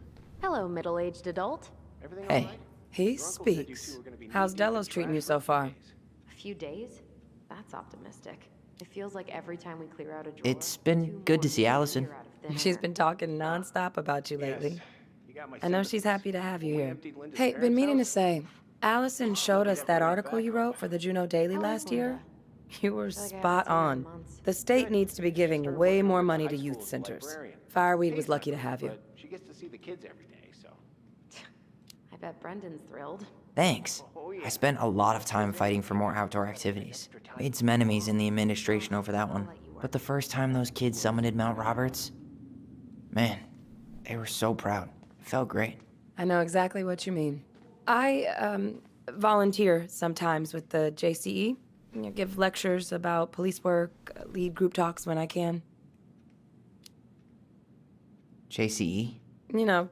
Hello, middle-aged adult. Everything Hey. all right? He Your uncle said you speaks. two were gonna be How's knee-deep in Delos treating you trash so for far? days. A few days? That's optimistic. It feels like every time we clear out a drawer, It's been two good more to see things Allison. appear out of thin She's air. been talking nonstop about you lately. Yes. You got my I know she's sympathies. happy to have you When we here. emptied Linda's Hey, been parents' meaning to house, say, Allison showed us that article you wrote for the Juneau Daily I like last year. Linda. You were feel like I haven't spot seen her in on. months. The state needs to be giving started way working more with the money high to school youth as a centers. librarian. Fireweed Pays was lucky to nothing, have you. but she gets to see the kids every day, so. I bet Brendan's thrilled. Thanks. Oh, yeah. I spent a lot of time fighting for more outdoor activities. Made some enemies in the administration over that one. But the first time those kids summited Mount Roberts, man, they were so proud. It felt great. I know exactly what you mean. I volunteer sometimes with the JCE. You know, give lectures about police work, lead group talks when I can. JCE? You know,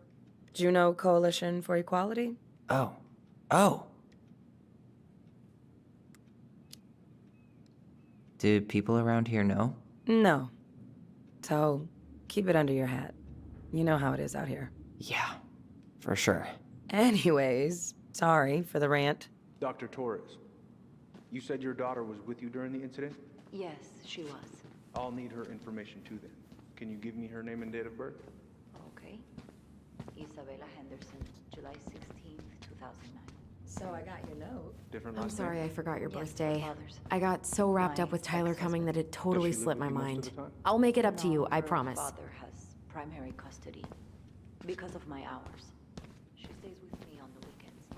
Juneau Coalition for Equality. Oh. Oh! Do people around here know? No. So, keep it under your hat. You know how it is out here. Yeah, for sure. Anyways, sorry for the rant. Dr. Torres, you said your daughter was with you during the incident? Yes, she was. I'll need her information too then. Can you give me her name and date of birth? Okay. Isabella Henderson, July 16th, 2009. So I got your note. Different I'm last sorry name? I forgot your Yes, birthday. my father's. I got so wrapped up My with Tyler ex-husband. coming that it totally Does she live slipped my with you most mind. of the time? I'll make it up to No, you, I her promise. father has primary custody because of my hours. She stays with me on the weekends.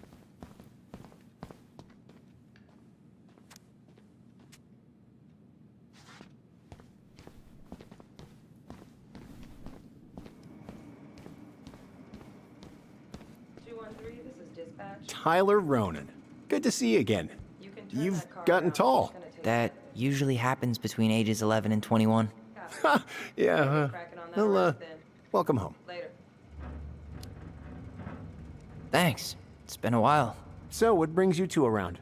Tyler Ronan. Good to see you again. You've gotten tall. That usually happens between ages 11 and 21. Yeah, well, welcome home. Thanks. It's been a while. So, what brings you two around?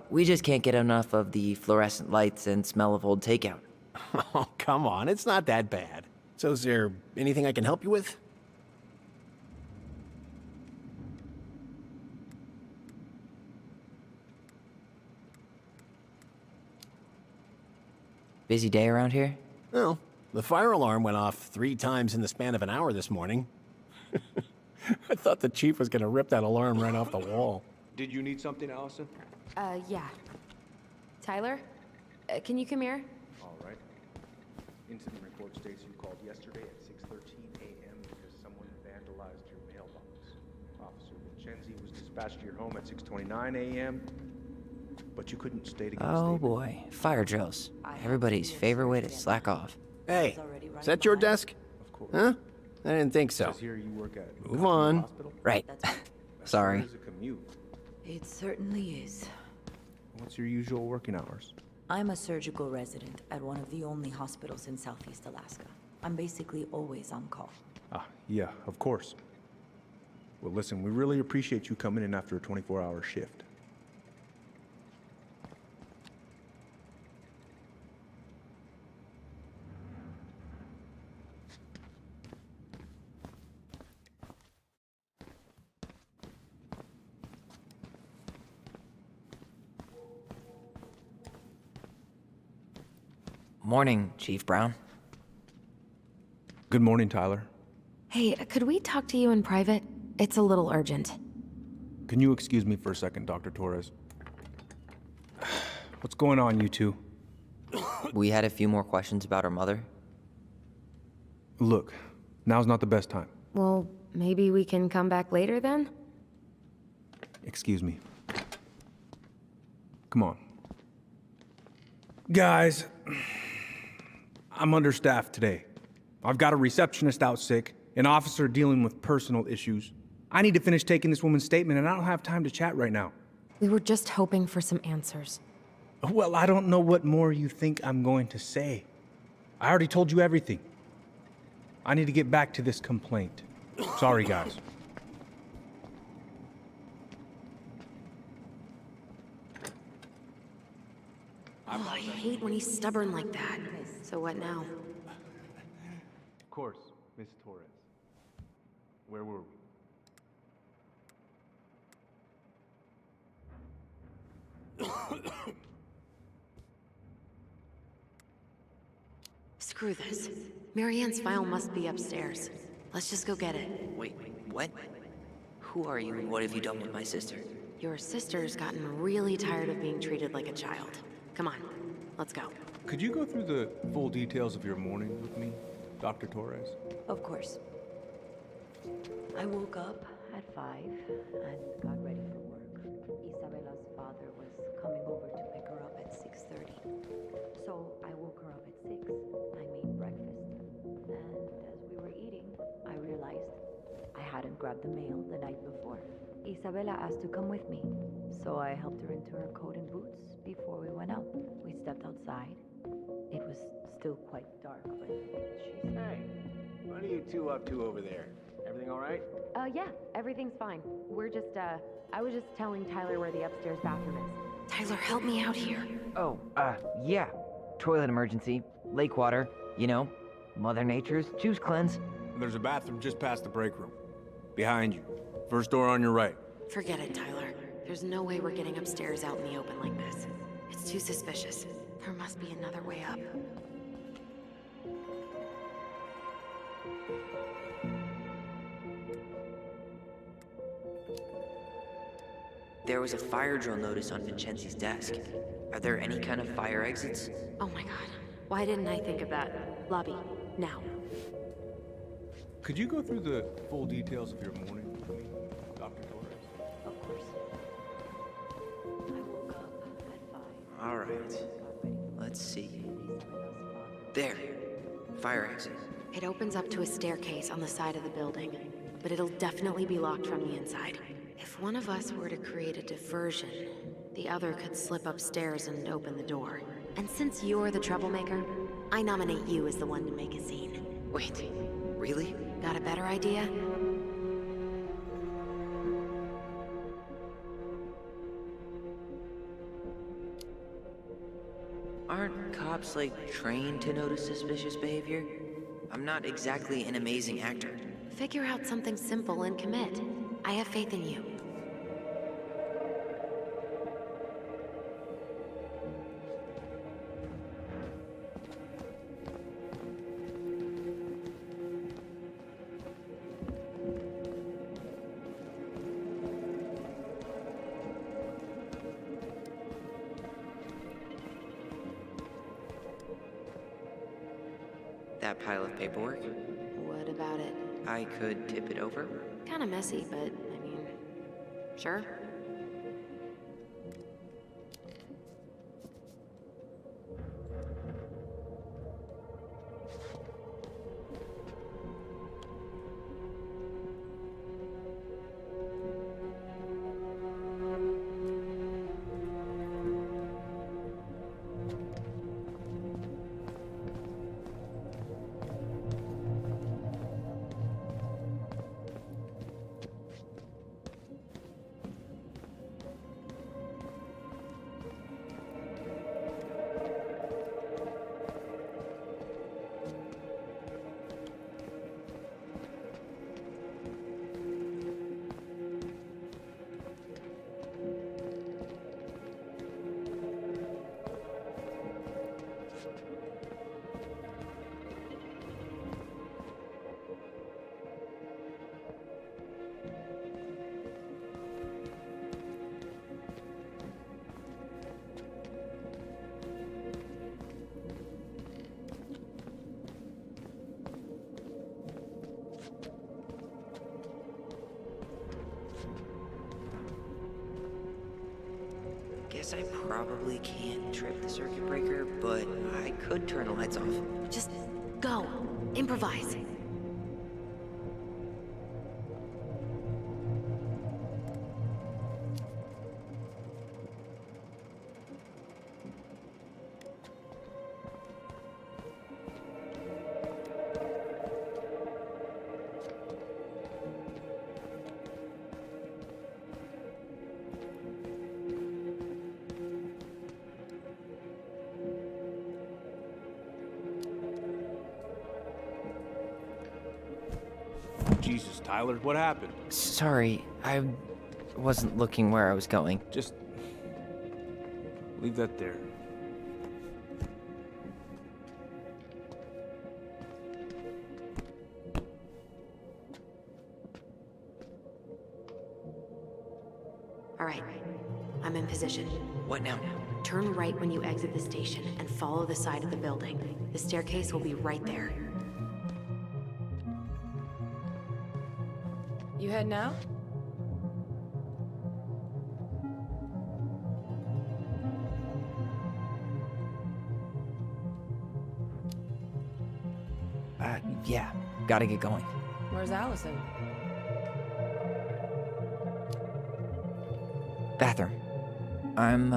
We just can't get enough of the fluorescent lights and smell of old takeout. Oh, come on, it's not that bad. So is there anything I can help you with? Busy day around here? Well, the fire alarm went off 3 times in the span of an hour this morning. I thought the chief was gonna rip that alarm right off the wall. Did you need something, Allison? Yeah. Tyler? Can you come here? All right. Incident report states you called yesterday at 6:13 a.m. because someone vandalized your mailbox. Officer Vincenzi was dispatched to your home at 6:29 a.m., but you couldn't stay to get a Oh statement. boy, fire drills. Everybody's favorite way to slack off. Hey, is that your desk? Of course. Huh? I didn't think so. Says here you work at Move on. Hospital? Right. Sorry. It's a commute. It certainly is. What's your usual working hours? I'm a surgical resident at one of the only hospitals in Southeast Alaska. I'm basically always on call. Ah, yeah, of course. Well, listen, we really appreciate you coming in after a 24-hour shift. Morning, Chief Brown. Good morning, Tyler. Hey, could we talk to you in private? It's a little urgent. Can you excuse me for a second, Dr. Torres? What's going on, you two? We had a few more questions about our mother. Look, now's not the best time. Well, maybe we can come back later then? Excuse me. Come on. Guys, I'm understaffed today. I've got a receptionist out sick, an officer dealing with personal issues. I need to finish taking this woman's statement, and I don't have time to chat right now. We were just hoping for some answers. Well, I don't know what more you think I'm going to say. I already told you everything. I need to get back to this complaint. Sorry, guys. Oh, I hate when he's stubborn like that. So what now? Of course, Miss Torres. Where were we? Screw this. Marianne's file must be upstairs. Let's just go get it. Wait, what? Who are you and what have you done with my sister? Your sister's gotten really tired of being treated like a child. Come on, let's go. Could you go through the full details of your morning with me, Dr. Torres? Of course. I woke up at 5 and got ready for work. Isabella's father was coming over to pick her up at 6:30. So I woke her up at 6. I made breakfast. And as we were eating, I realized I hadn't grabbed the mail the night before. Isabella asked to come with me, so I helped her into her coat and boots before we went out. We stepped outside. It was still quite dark, but she said... Hey, what are you two up to over there? Everything all right? Yeah, everything's fine. We're just, I was just telling Tyler where the upstairs bathroom is. Tyler, help me out here. Oh, yeah. Toilet emergency, lake water, you know, Mother Nature's juice cleanse. There's a bathroom just past the break room. Behind you. First door on your right. Forget it, Tyler. There's no way we're getting upstairs out in the open like this. It's too suspicious. There must be another way up. There was a fire drill notice on Vincenzi's desk. Are there any kind of fire exits? Oh my god. Why didn't I think of that? Lobby. Now. Could you go through the full details of your morning with me, Dr. Torres? Of course. I woke up at 5. All right. Let's see. There. fire exit? It opens up to a staircase on the side of the building, but it'll definitely be locked from the inside. If one of us were to create a diversion, the other could slip upstairs and open the door. And since you're the troublemaker, I nominate you as the one to make a scene. Wait, really? Got a better idea? Aren't cops, like, trained to notice suspicious behavior? I'm not exactly an amazing actor. Figure out something simple and commit. I have faith in you. That pile of paperwork? What about it? I could tip it over. Kinda messy, but I mean, sure. Guess I probably can't trip the circuit breaker, but I could turn the lights off. Just go. Improvise. Jesus, Tyler, what happened? Sorry, I wasn't looking where I was going. Just leave that there. All right. I'm in position. What now? Turn right when you exit the station and follow the side of the building. The staircase will be right there. You head now? Yeah, gotta get going. Where's Allison? Bathroom. I'm,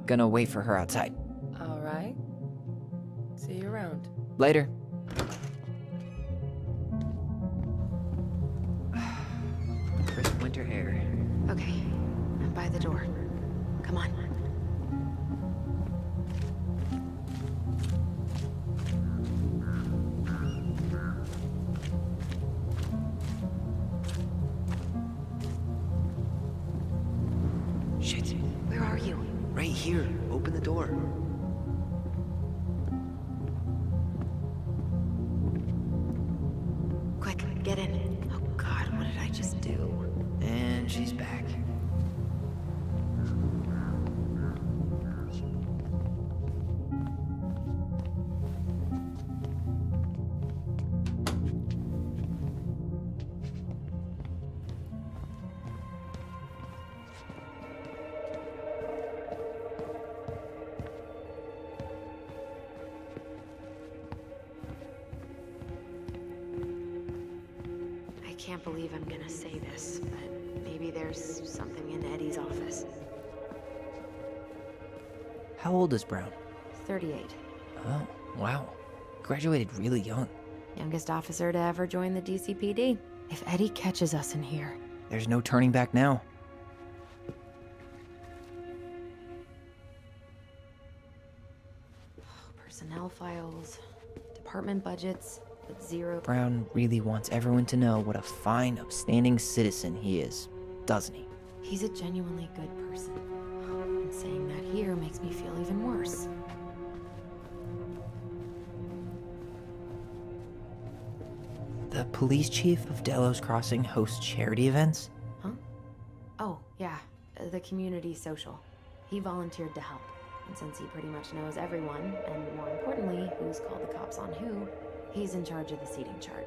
gonna wait for her outside. All right. See you around. Later. Crisp winter air. Okay. I'm by the door. Come on. Shit. Where are you? Right here. Open the door. Quick, get in. Oh God, what did I just do? And she's back. can't believe I'm gonna say this, but maybe there's something in Eddie's office. How old is Brown? 38. Oh, wow. Graduated really young. Youngest officer to ever join the DCPD. If Eddie catches us in here... There's no turning back now. Personnel files, department budgets, but zero... Brown really wants everyone to know what a fine, upstanding citizen he is, doesn't he? He's a genuinely good person. And saying that here makes me feel even worse. The police chief of Delos Crossing hosts charity events? Huh? Oh, yeah. The community social. He volunteered to help. And since he pretty much knows everyone, and more importantly, who's called the cops on who, he's in charge of the seating chart.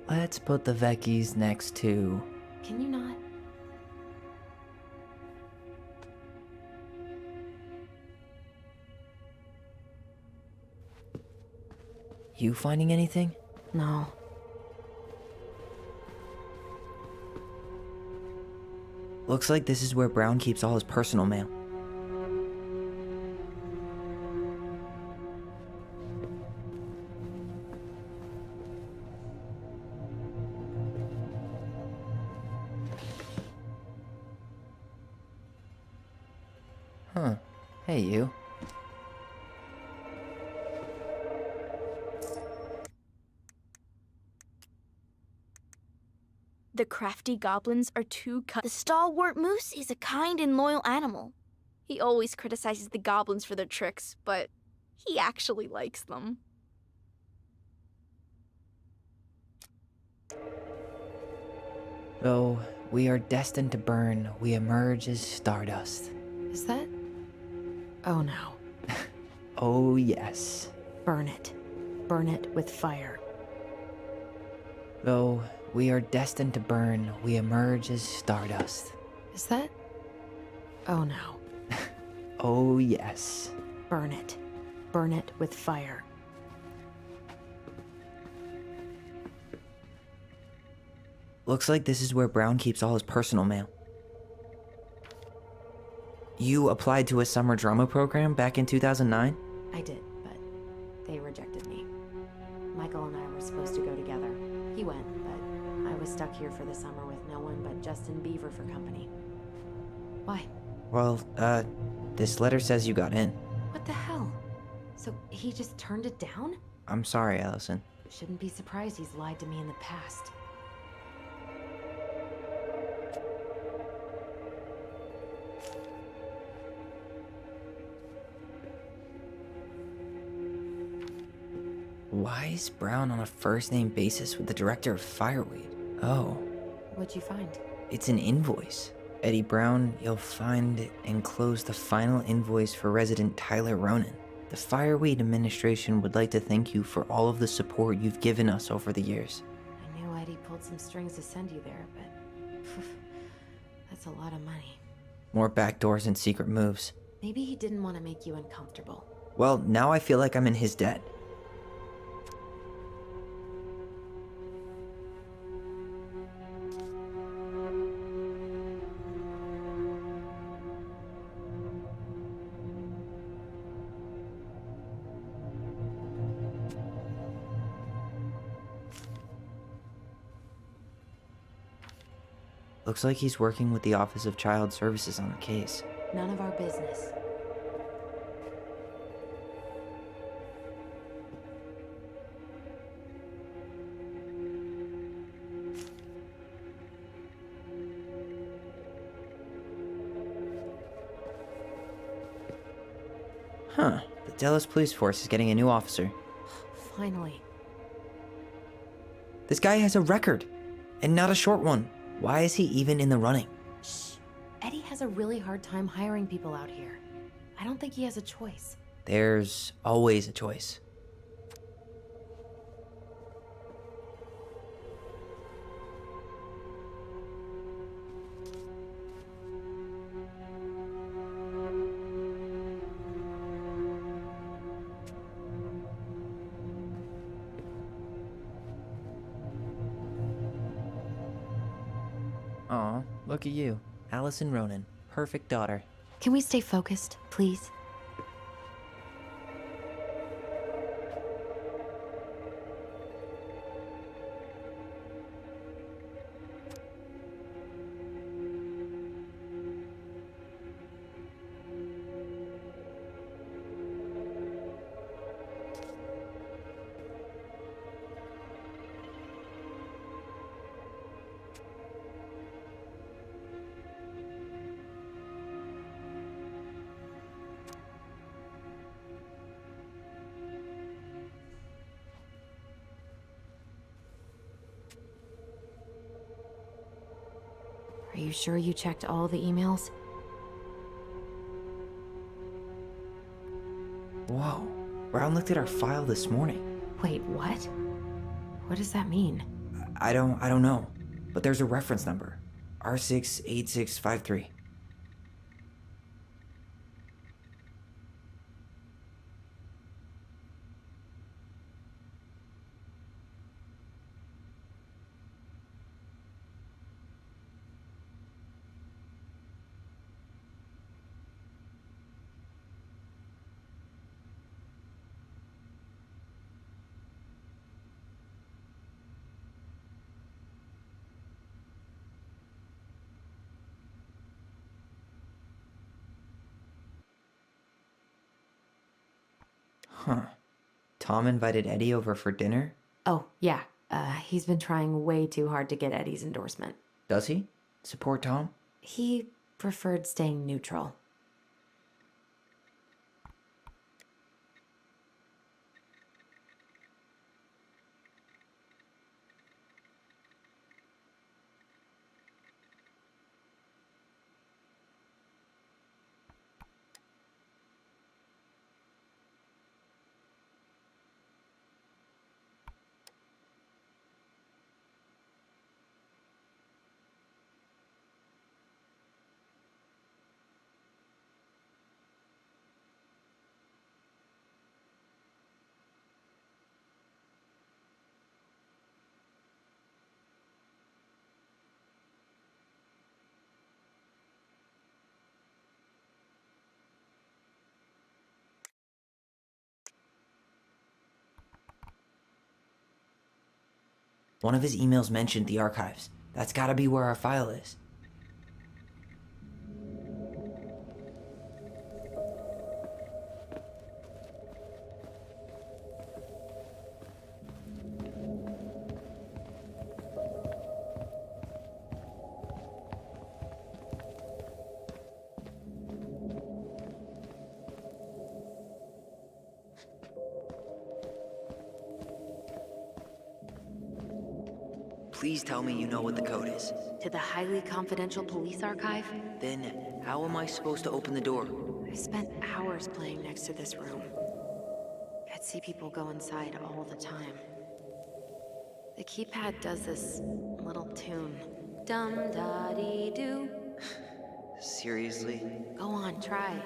Let's put the Vecchies next to... Can you not? You finding anything? No. Looks like this is where Brown keeps all his personal mail. Huh. Hey, you. The crafty goblins are too The stalwart moose is a kind and loyal animal. He always criticizes the goblins for their tricks, but he actually likes them. Though we are destined to burn, we emerge as stardust. Is that... Oh no. Oh, yes. Burn it. Burn it with fire. Though we are destined to burn, we emerge as stardust. Is that... Oh no. Oh, yes. Burn it. Burn it with fire. Looks like this is where Brown keeps all his personal mail. You applied to a summer drama program back in 2009? I did, but they rejected me. Michael and I were supposed to go together. He went, but I was stuck here for the summer with no one but Justin Beaver for company. Why? Well, this letter says you got in. What the hell? So he just turned it down? I'm sorry, Allison. Shouldn't be surprised he's lied to me in the past. Why is Brown on a first-name basis with the director of Fireweed? Oh, What'd you find? it's an invoice. Eddie Brown, you'll find enclosed the final invoice for resident Tyler Ronan. The Fireweed administration would like to thank you for all of the support you've given us over the years. I knew Eddie pulled some strings to send you there, but... that's a lot of money. More backdoors and secret moves. Maybe he didn't want to make you uncomfortable. Well, now I feel like I'm in his debt. Looks like he's working with the Office of Child Services on the case. None of our business. Huh. The Delos Police Force is getting a new officer. Finally. This guy has a record, and not a short one. Why is he even in the running? Shh. Eddie has a really hard time hiring people out here. I don't think he has a choice. There's always a choice. Aw, look at you. Allison Ronan. Perfect daughter. Can we stay focused, please? Are you sure you checked all the emails? Whoa. Brown looked at our file this morning. Wait, what? What does that mean? I don't know. But there's a reference number. R68653. Huh. Tom invited Eddie over for dinner? Oh, yeah. He's been trying way too hard to get Eddie's endorsement. Does he? Support Tom? He preferred staying neutral. One of his emails mentioned the archives. That's gotta be where our file is. Please tell me you know what the code is. To the highly confidential police archive? Then, how am I supposed to open the door? I spent hours playing next to this room. I'd see people go inside all the time. The keypad does this little tune. Dum-da-dee-doo. Seriously? Go on, try.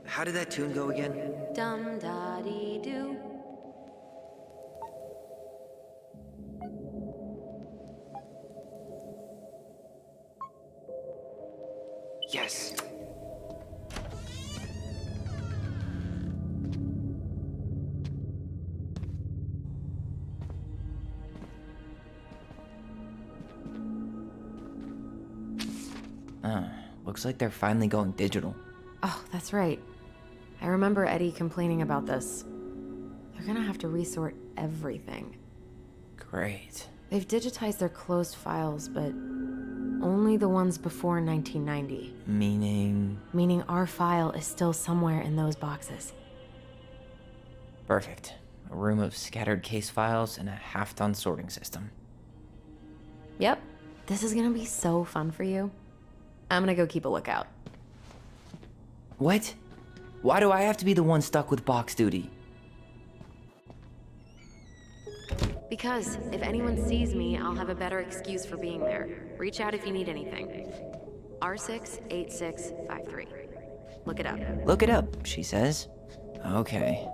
How did that tune go again? Dum-da-dee-doo. Yes! Looks like they're finally going digital. Oh, that's right. I remember Eddie complaining about this. They're gonna have to resort everything. Great. They've digitized their closed files, but only the ones before 1990. Meaning? Meaning our file is still somewhere in those boxes. Perfect. A room of scattered case files and a half-done sorting system. Yep. This is gonna be so fun for you. I'm gonna go keep a lookout. What? Why do I have to be the one stuck with box duty? Because if anyone sees me, I'll have a better excuse for being there. Reach out if you need anything. R68653. Look it up. Look it up, she says. Okay.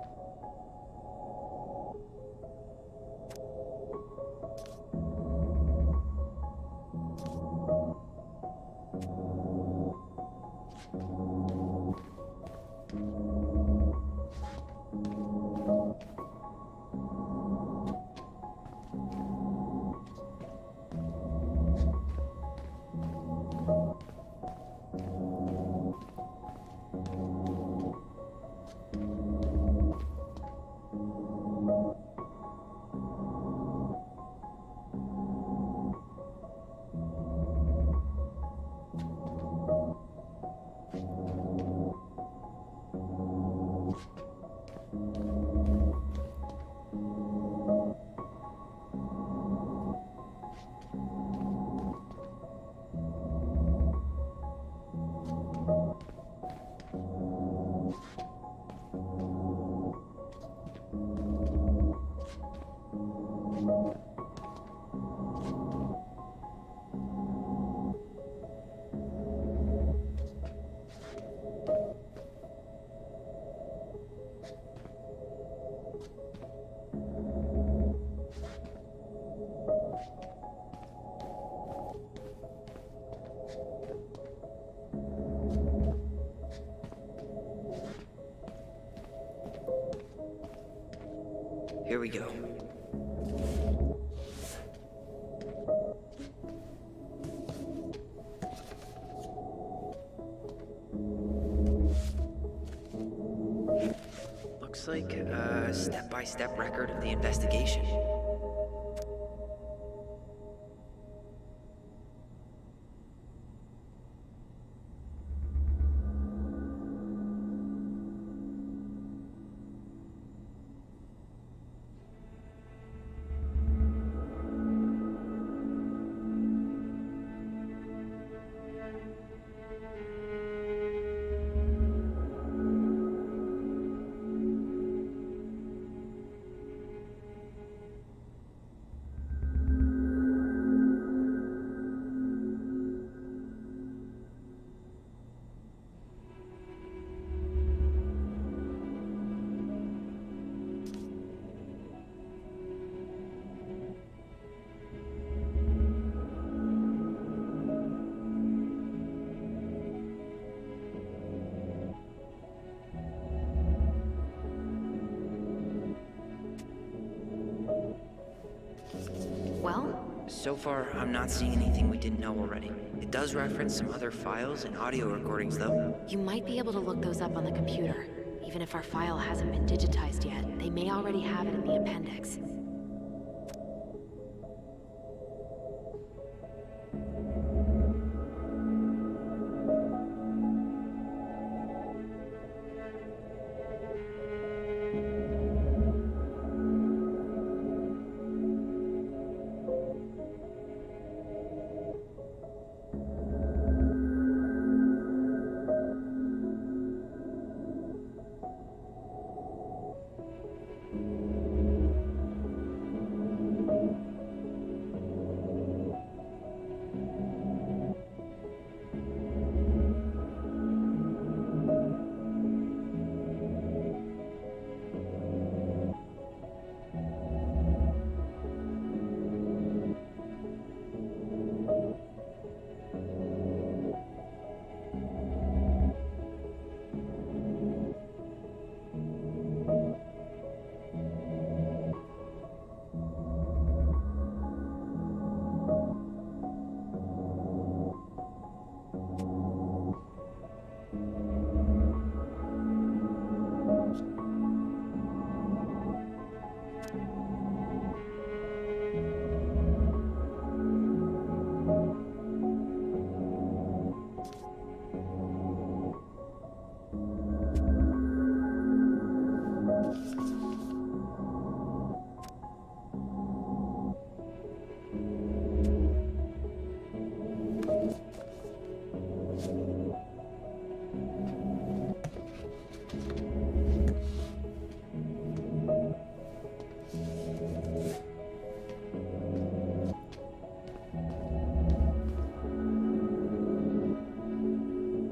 Here we go. Looks like a step-by-step record of the investigation. Well? So far, I'm not seeing anything we didn't know already. It does reference some other files and audio recordings, though. You might be able to look those up on the computer. Even if our file hasn't been digitized yet, they may already have it in the appendix.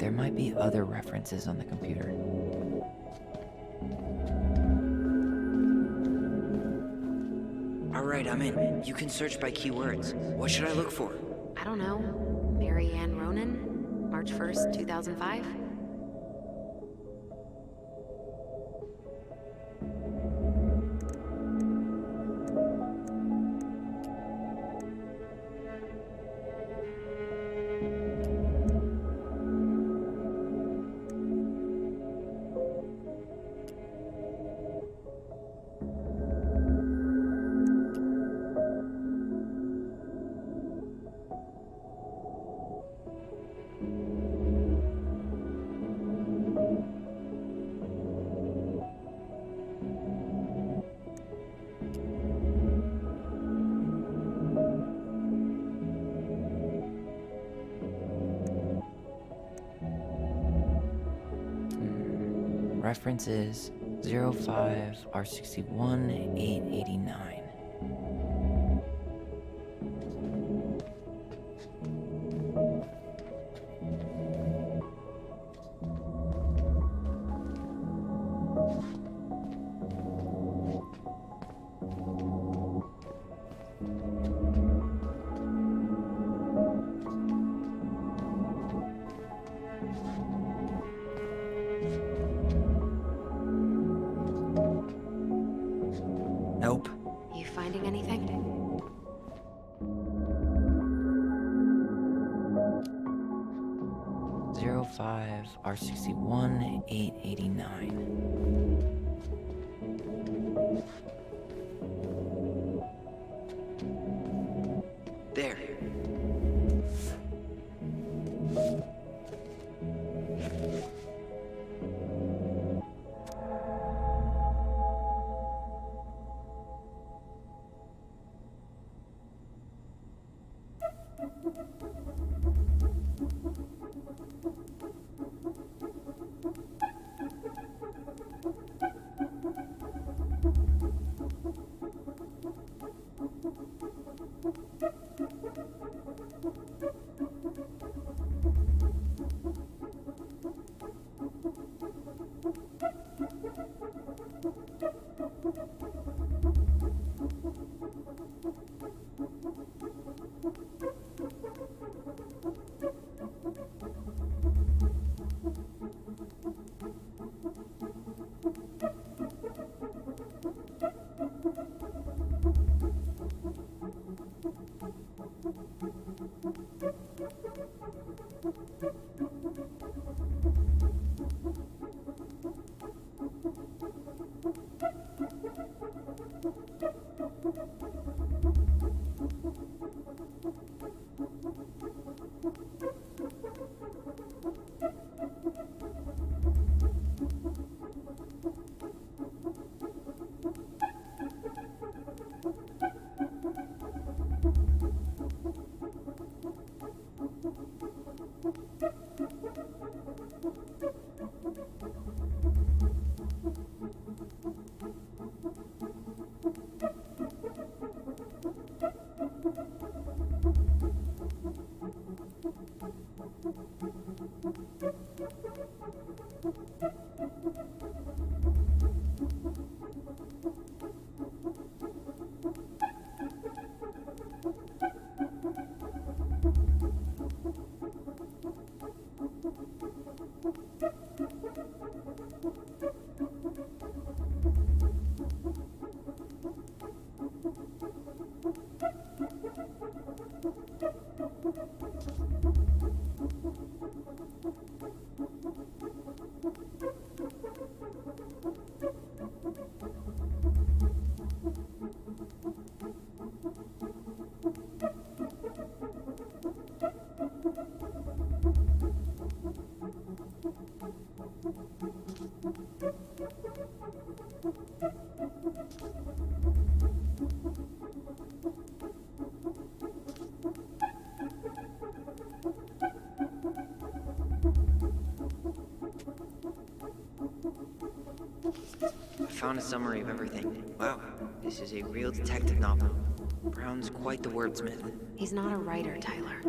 there might be other references on the computer. Alright, I'm in. You can search by keywords. What should I look for? I don't know. Mary Ann Ronan? March 1st, 2005? References 05 R61 889. Nope. You finding anything? Zero 05 R61 889. There. Found a summary of everything. Wow, this is a real detective novel. Brown's quite the wordsmith. He's not a writer, Tyler.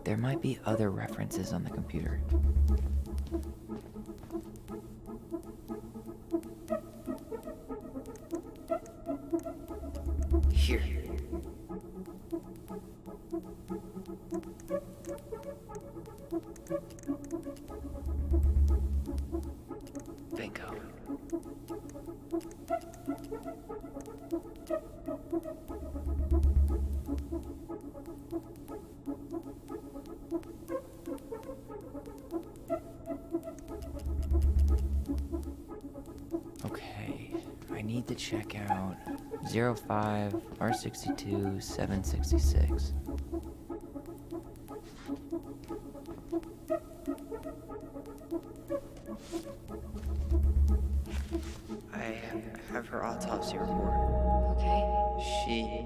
There might be other references on the computer. Here. Bingo. Okay, I need to check out 05 R62 766. I have her autopsy report. Okay. She...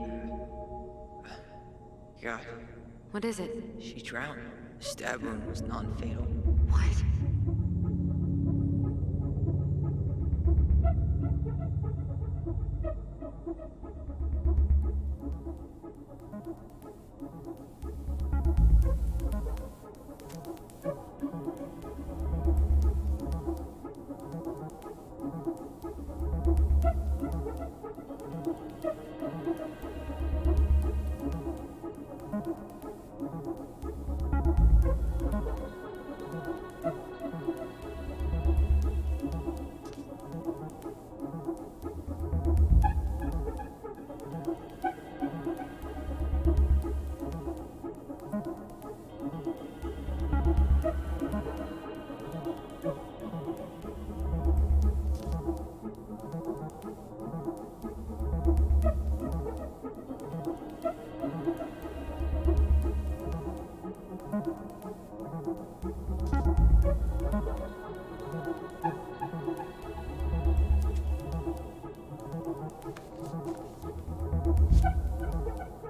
God, What is it? she drowned. Stab wound was non-fatal. What?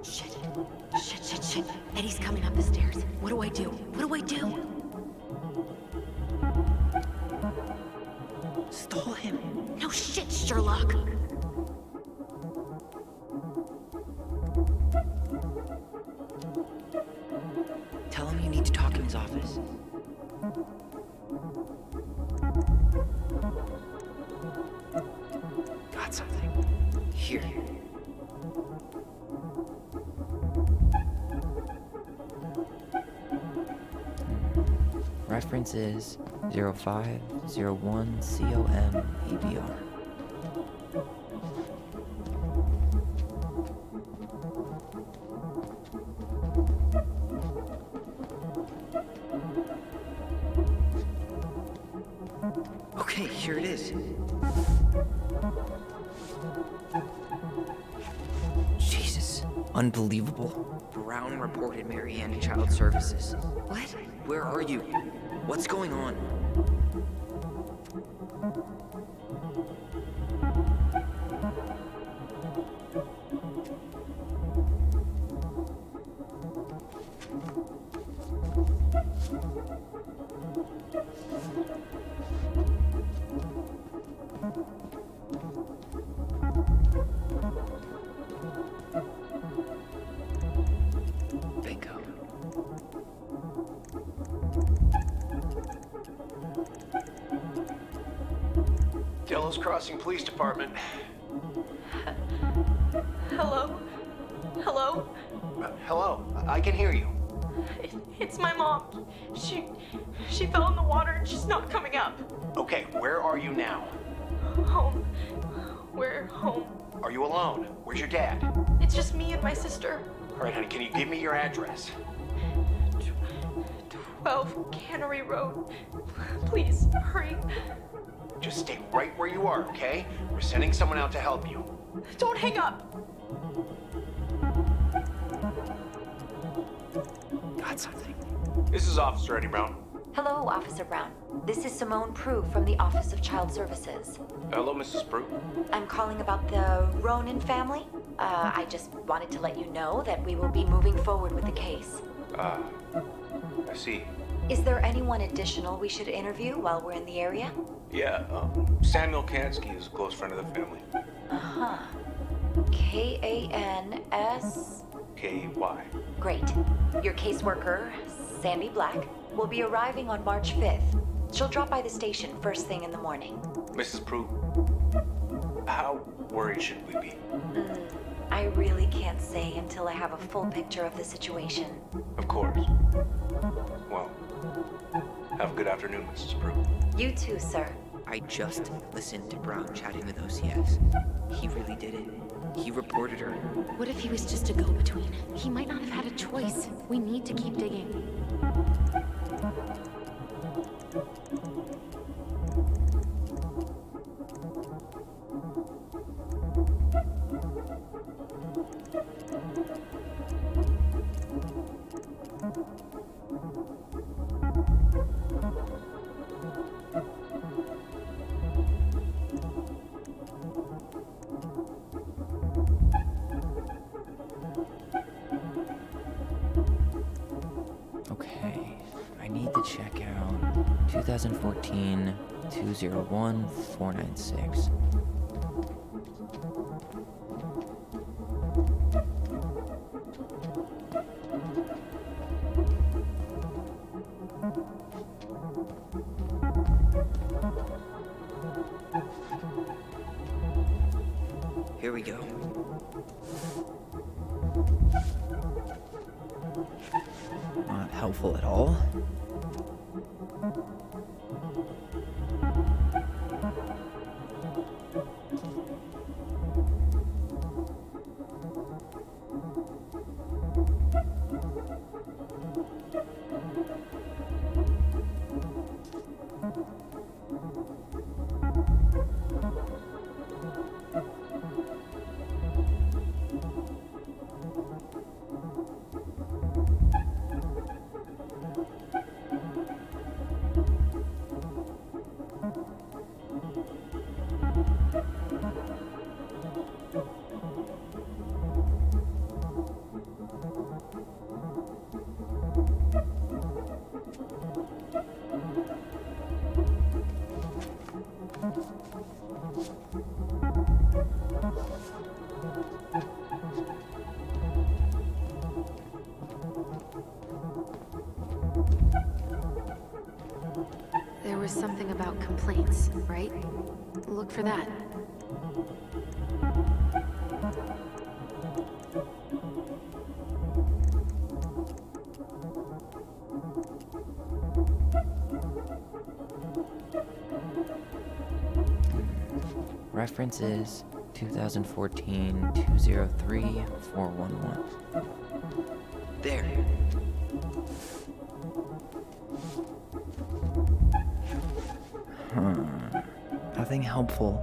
Shit. Eddie's coming up the stairs. What do I do? What do I do? Stall him. No shit, Sherlock. Tell him you need to talk in his office. Got something. Here. Reference is 0501 COM EBR. Okay, here it is. Jesus, unbelievable. Brown reported Marianne to Child Services. What? Where are you? What's going on? Willows Crossing Police Department. Hello? Hello? Hello, I can hear you. It's my mom. She fell in the water and she's not coming up. Okay, where are you now? Home. We're home. Are you alone? Where's your dad? It's just me and my sister. All right, honey, can you give me your address? 12 Cannery Road. Please, hurry. Just stay right where you are, okay? We're sending someone out to help you. Don't hang up. Got something. This is Officer Eddie Brown. Hello, Officer Brown. This is Simone Prue from the Office of Child Services. Hello, Mrs. Prue. I'm calling about the Ronan family. I just wanted to let you know that we will be moving forward with the case. I see. Is there anyone additional we should interview while we're in the area? Yeah, Samuel Kansky is a close friend of the family. Uh-huh. K-A-N-S... K-Y. Great. Your caseworker, Sandy Black, will be arriving on March 5th. She'll drop by the station first thing in the morning. Mrs. Prue, how worried should we be? I really can't say until I have a full picture of the situation. Of course. Well, have a good afternoon, Mrs. Prue. You too, sir. I just listened to Brown chatting with OCS. He really did it. He reported her. What if he was just a go-between? He might not have had a choice. We need to keep digging. Okay, I need to check out 2014-201-496. Here we go. Not helpful at all. There was something about complaints, right? Look for that. Reference is 2014-203-411. There. Nothing helpful.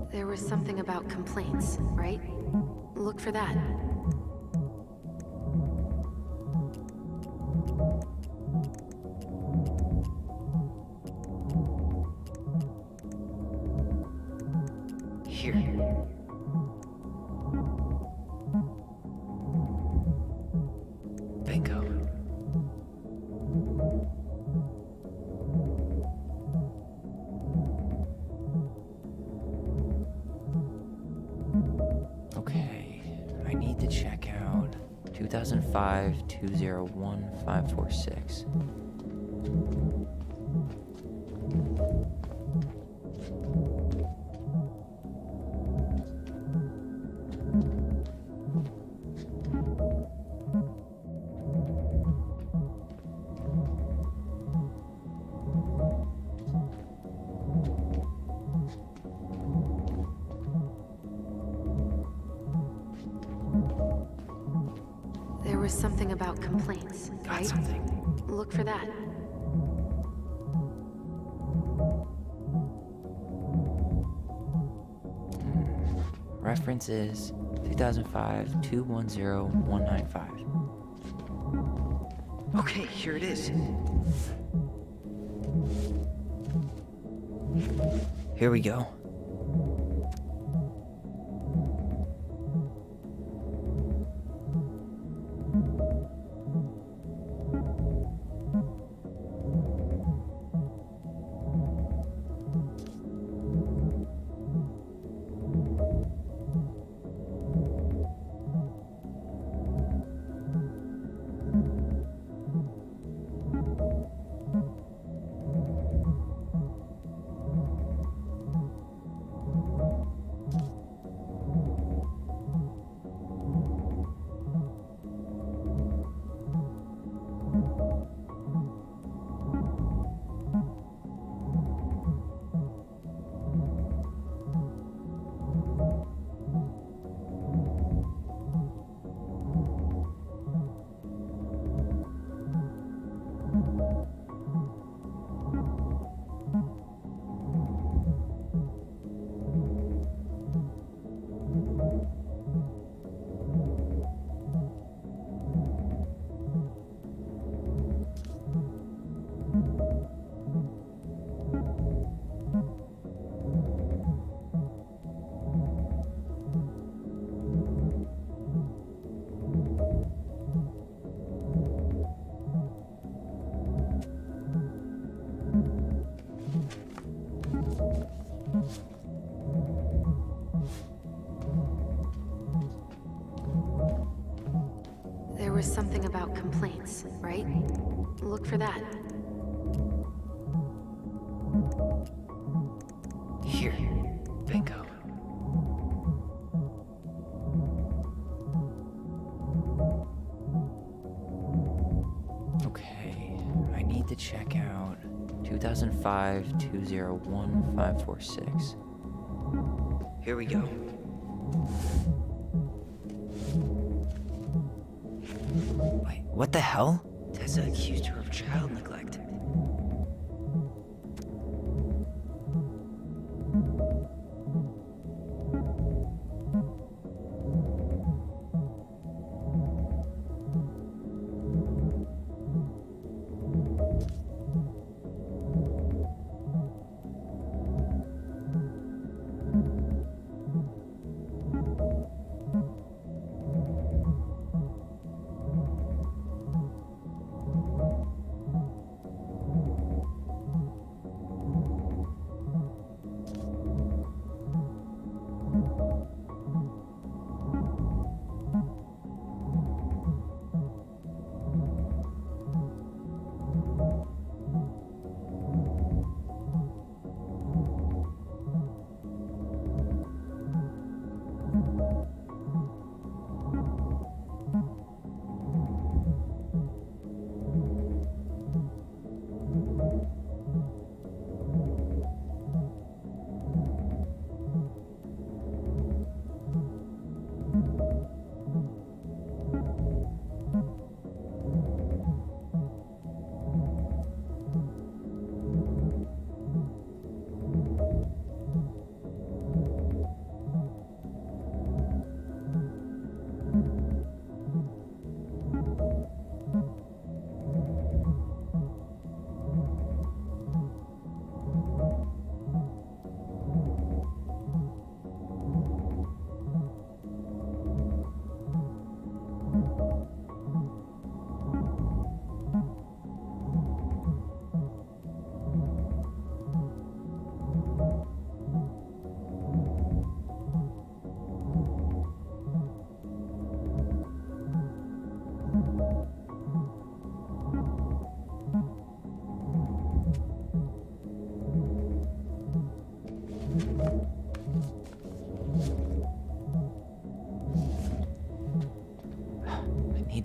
There was something about complaints, right? Look for that. Here. Bingo. Okay, I need to check out 2005-201-546. There was something about complaints, right? Got something. Look for that. Reference is 2005-210-195. Okay, here it is. Here we go. There was something about complaints, right? Look for that. Here. Bingo. Okay, I need to check out 2005-201-546. Here we go. Wait, what the hell? Tessa accused her of child neglect.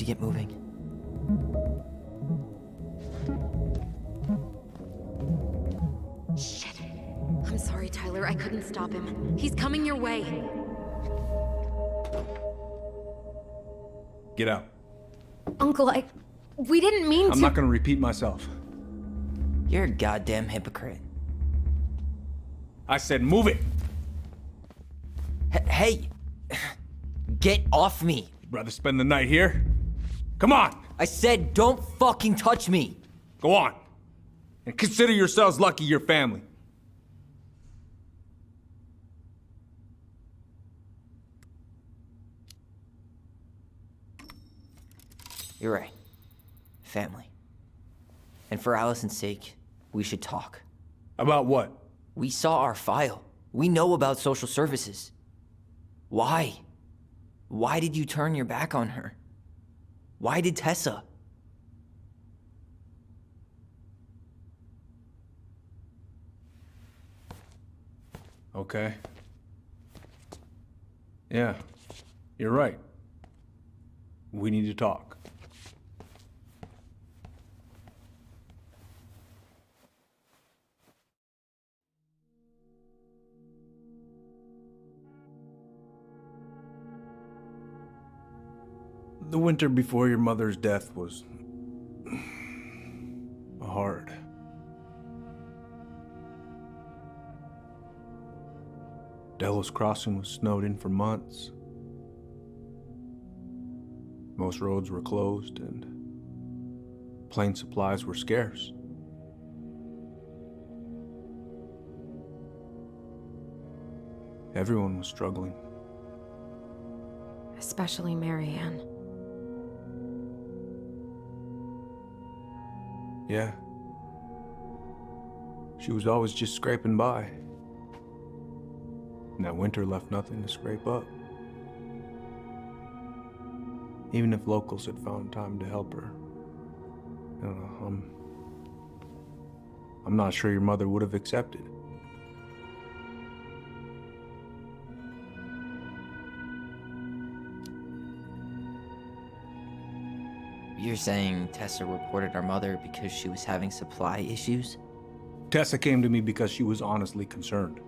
to get moving. Shit. I'm sorry, Tyler. I couldn't stop him. He's coming your way. Get out. Uncle, we didn't mean to. I'm not gonna repeat myself. You're a goddamn hypocrite. I said move it! Hey! Get off me! You'd rather spend the night here? Come on! I said don't fucking touch me! Go on! And consider yourselves lucky you're family. You're right. Family. And for Allison's sake, we should talk. About what? We saw our file. We know about social services. Why? Why did you turn your back on her? Why did Tessa? Okay. Yeah, you're right. We need to talk. The winter before your mother's death was hard. Delos Crossing was snowed in for months. Most roads were closed and plane supplies were scarce. Everyone was struggling. Especially Marianne. Yeah. She was always just scraping by. And that winter left nothing to scrape up. Even if locals had found time to help her. You know, I'm not sure your mother would have accepted. You're saying Tessa reported our mother because she was having supply issues? Tessa came to me because she was honestly concerned.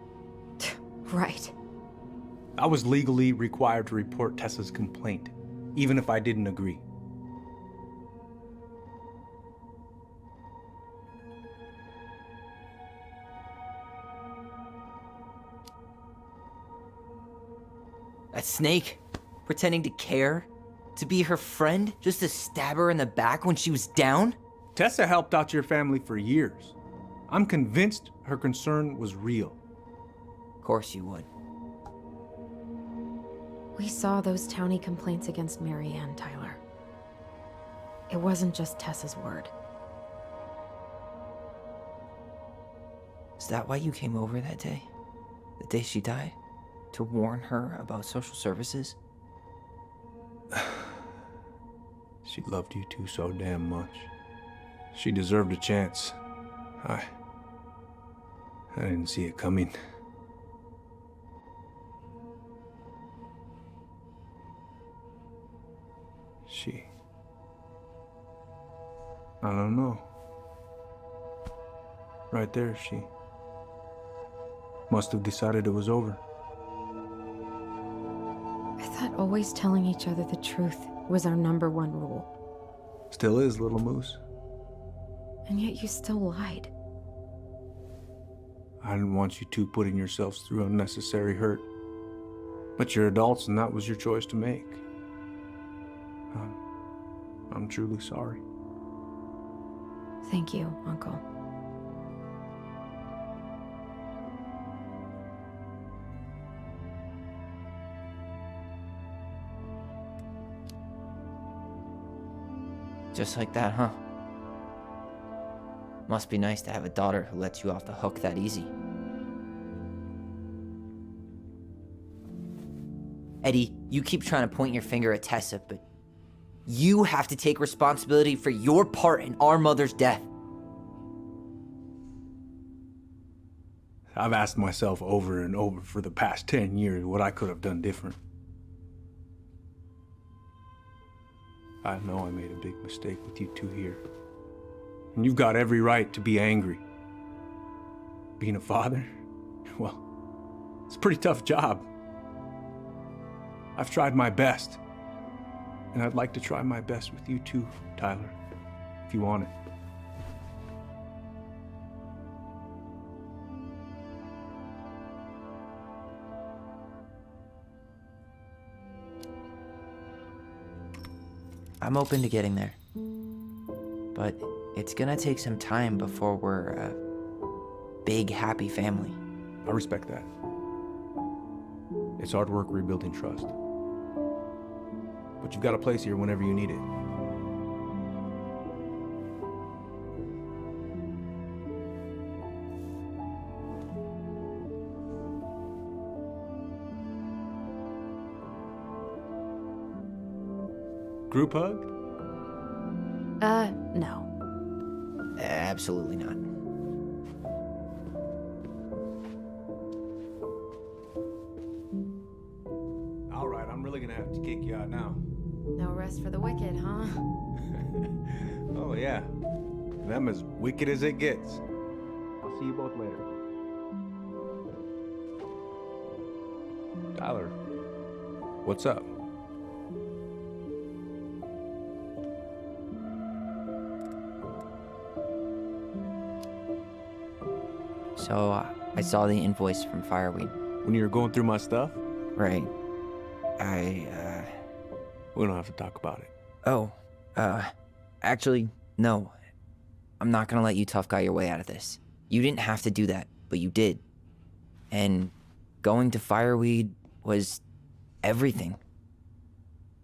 Right. I was legally required to report Tessa's complaint, even if I didn't agree. That snake? Pretending to care? To be her friend? Just to stab her in the back when she was down? Tessa helped out your family for years. I'm convinced her concern was real. Of course you would. We saw those townie complaints against Marianne, Tyler. It wasn't just Tessa's word. Is that why you came over that day? The day she died? To warn her about social services? She loved you two so damn much. She deserved a chance. I didn't see it coming. I don't know. Right there, she must have decided it was over. I thought always telling each other the truth was our #1 rule. Still is, little moose. And yet you still lied. I didn't want you two putting yourselves through unnecessary hurt. But you're adults and that was your choice to make. I'm truly sorry. Thank you, Uncle. Just like that, huh? Must be nice to have a daughter who lets you off the hook that easy. Eddie, you keep trying to point your finger at Tessa, but you have to take responsibility for your part in our mother's death. I've asked myself over and over for the past 10 years what I could have done different. I know I made a big mistake with you two here. And you've got every right to be angry. Being a father, well, it's a pretty tough job. I've tried my best. And I'd like to try my best with you too, Tyler, if you want it. I'm open to getting there. But it's gonna take some time before we're a big, happy family. I respect that. It's hard work rebuilding trust. But you've got a place here whenever you need it. Group hug? No. Absolutely not. All right, I'm really gonna have to kick you out now. No rest for the wicked, huh? Oh, yeah. Them as wicked as it gets. I'll see you both later. Tyler, what's up? So, I saw the invoice from Fireweed. When you were going through my stuff? Right. We don't have to talk about it. Oh, actually, no. I'm not gonna let you tough guy your way out of this. You didn't have to do that, but you did. And going to Fireweed was everything.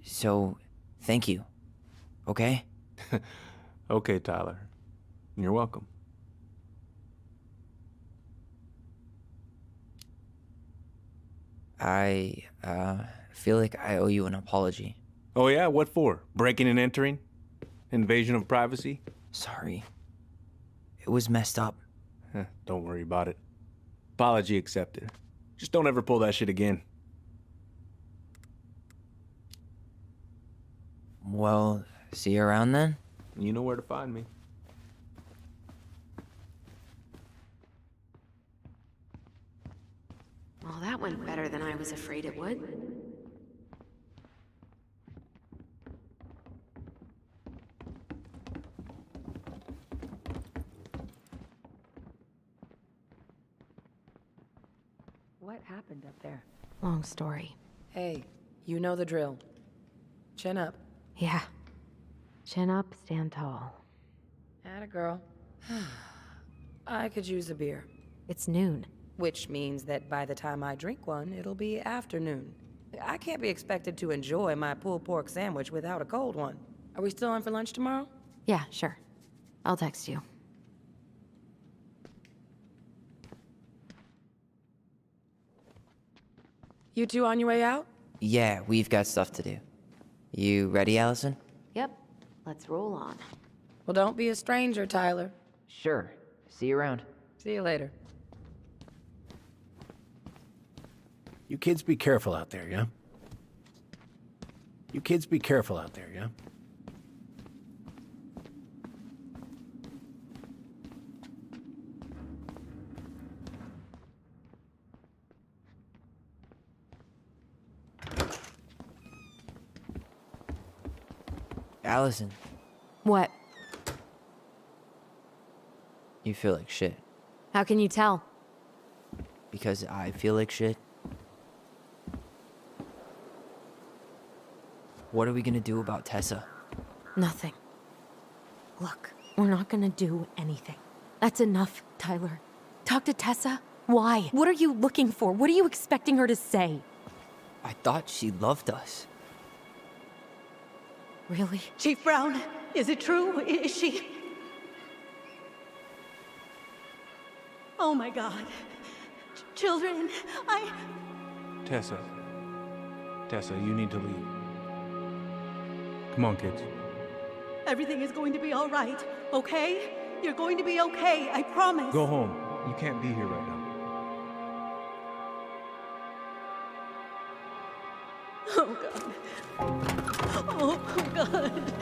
So, thank you. Okay? Okay, Tyler. You're welcome. I feel like I owe you an apology. Oh, yeah? What for? Breaking and entering? Invasion of privacy? Sorry. It was messed up. Don't worry about it. Apology accepted. Just don't ever pull that shit again. Well, see you around then? You know where to find me. Well, that went better than I was afraid it would. What happened up there? Long story. Hey, you know the drill. Chin up. Yeah. Chin up, stand tall. Atta girl. I could use a beer. It's noon. Which means that by the time I drink one, it'll be afternoon. I can't be expected to enjoy my pulled pork sandwich without a cold one. Are we still on for lunch tomorrow? Yeah, sure. I'll text you. You two on your way out? Yeah, we've got stuff to do. You ready, Allison? Yep. Let's roll on. Well, don't be a stranger, Tyler. Sure. See you around. See you later. You kids be careful out there, yeah? You kids be careful out there, yeah? Allison, What? you feel like shit. How can you tell? Because I feel like shit. What are we gonna do about Tessa? Nothing. Look, we're not gonna do anything. That's enough, Tyler. Talk to Tessa? Why? What are you looking for? What are you expecting her to say? I thought she loved us. Really? Chief Brown, is it true? Is she... Oh my God. Children, Tessa. Tessa, you need to leave. Come on, kids. Everything is going to be all right, okay? You're going to be okay, I promise. Go home. You can't be here right now. Oh God. Oh God.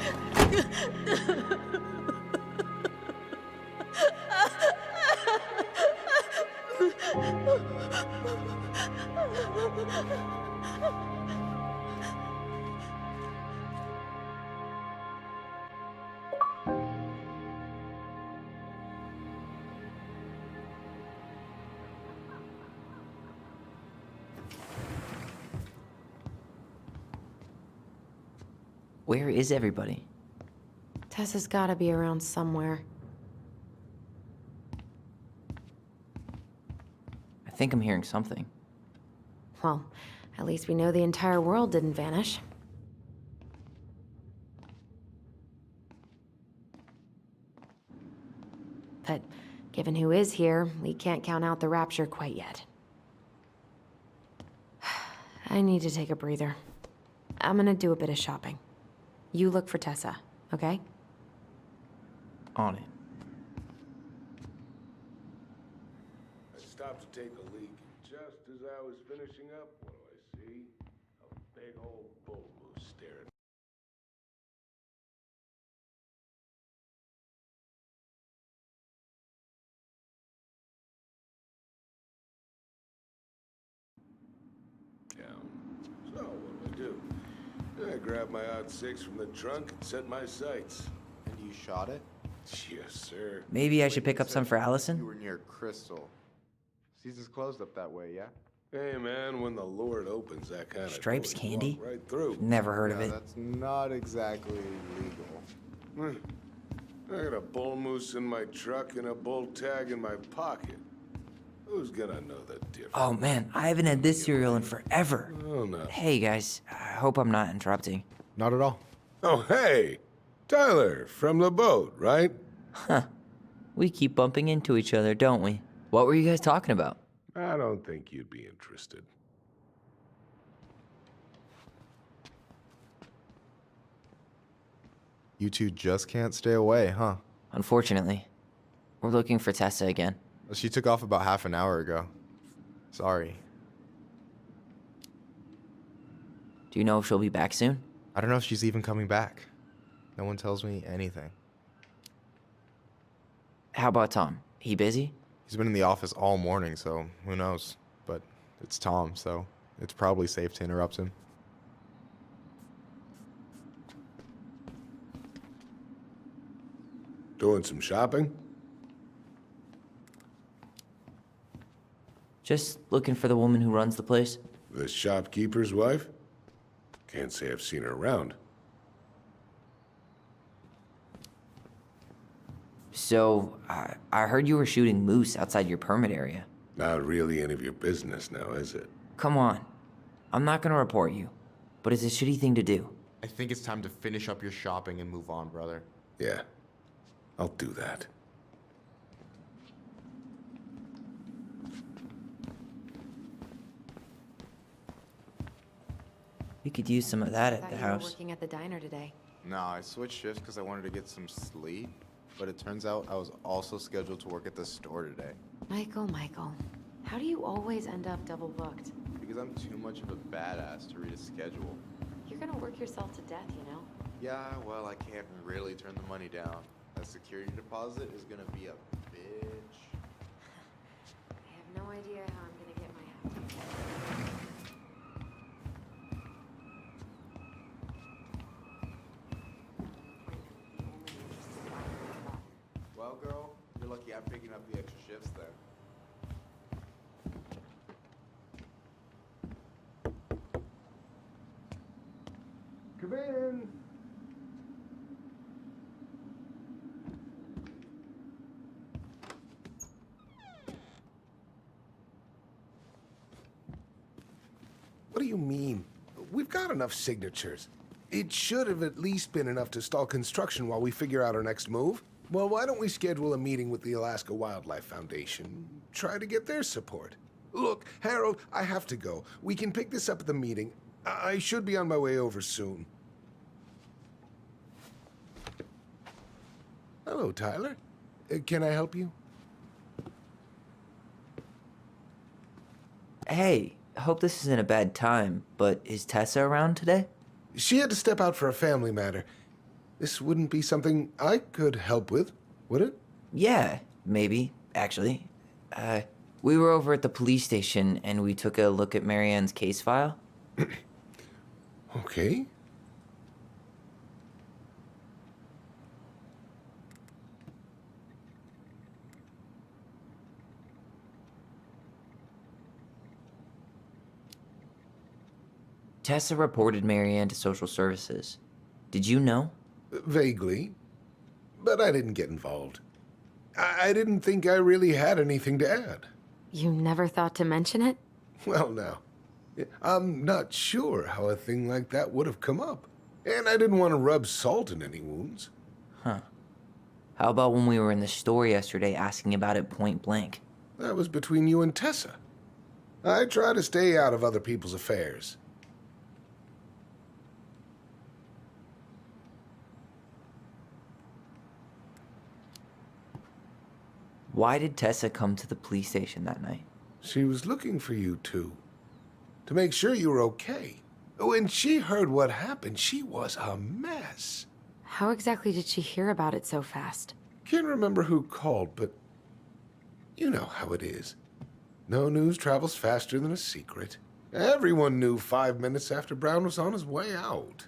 Where is everybody? Tessa's gotta be around somewhere. I think I'm hearing something. Well, at least we know the entire world didn't vanish. But given who is here, we can't count out the rapture quite yet. I need to take a breather. I'm gonna do a bit of shopping. You look for Tessa, okay? On it. I stopped to take a leak, and just as I was finishing up, what do I see? A big old bull moose staring. Down. So, what do? I grabbed my odd six from the trunk and set my sights. And you shot it? Yes, sir. Maybe I should pick up some for You Allison? were near Crystal. Season's closed up that way, yeah? Hey, man, when the Lord opens that kind of Stripes door, you candy? walk right through. Never heard of Yeah, it. that's not exactly legal. I got a bull moose in my truck and a bull tag in my pocket. Who's gonna know the difference? Oh man, I haven't had this cereal in forever. Oh, no. Hey guys, I hope I'm not interrupting. Not at all. Oh, hey! Tyler, from the boat, right? Huh. We keep bumping into each other, don't we? What were you guys talking about? I don't think you'd be interested. You two just can't stay away, huh? Unfortunately, we're looking for Tessa again. She took off about half an hour ago. Sorry. Do you know if she'll be back soon? I don't know if she's even coming back. No one tells me anything. How about Tom? He busy? He's been in the office all morning, so who knows? But it's Tom, so it's probably safe to interrupt him. Doing some shopping? Just looking for the woman who runs the place. The shopkeeper's wife? Can't say I've seen her around. So, I heard you were shooting moose outside your permit area. Not really any of your business now, is it? Come on. I'm not gonna report you, but it's a shitty thing to do. I think it's time to finish up your shopping and move on, brother. Yeah, I'll do that. We could use some of that I at thought the you were house. working at the diner today. No, I switched shifts because I wanted to get some sleep, but it turns out I was also scheduled to work at the store today. Michael, how do you always end up double booked? Because I'm too much of a badass to read a schedule. You're gonna work yourself to death, you know? Yeah, well, I can't really turn the money down. That security deposit is gonna be a bitch. I have no idea how I'm gonna get my act together. Well, girl, you're lucky I'm picking up the extra shifts then. Come in. What do you mean? We've got enough signatures. It should have at least been enough to stall construction while we figure out our next move. Well, why don't we schedule a meeting with the Alaska Wildlife Foundation? Try to get their support. Look, Harold, I have to go. We can pick this up at the meeting. I should be on my way over soon. Hello, Tyler. Can I help you? Hey, hope this isn't a bad time, but is Tessa around today? She had to step out for a family matter. This wouldn't be something I could help with, would it? Yeah, maybe, actually. We were over at the police station and we took a look at Marianne's case file. Okay. Tessa reported Marianne to social services. Did you know? Vaguely. But I didn't get involved. I didn't think I really had anything to add. You never thought to mention it? Well, now, I'm not sure how a thing like that would have come up. And I didn't want to rub salt in any wounds. Huh. How about when we were in the store yesterday asking about it point blank? That was between you and Tessa. I try to stay out of other people's affairs. Why did Tessa come to the police station that night? She was looking for you two. To make sure you were okay. When she heard what happened, she was a mess. How exactly did she hear about it so fast? Can't remember who called, but you know how it is. No news travels faster than a secret. Everyone knew 5 minutes after Brown was on his way out.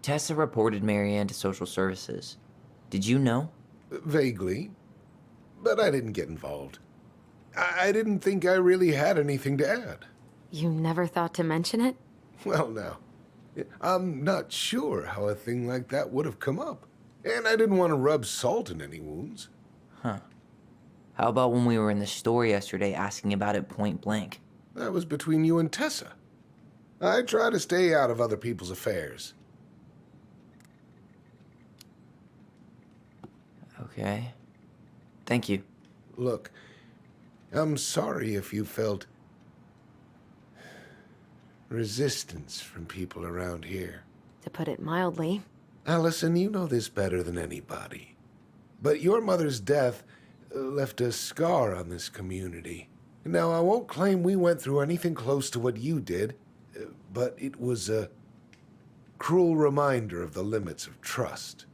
Tessa reported Marianne to social services. Did you know? Vaguely. But I didn't get involved. I didn't think I really had anything to add. You never thought to mention it? Well, now, I'm not sure how a thing like that would have come up. And I didn't want to rub salt in any wounds. Huh. How about when we were in the store yesterday asking about it point blank? That was between you and Tessa. I try to stay out of other people's affairs. Okay. Thank you. Look, I'm sorry if you felt resistance from people around here. To put it mildly. Allison, you know this better than anybody. But your mother's death left a scar on this community. Now, I won't claim we went through anything close to what you did, but it was a cruel reminder of the limits of trust.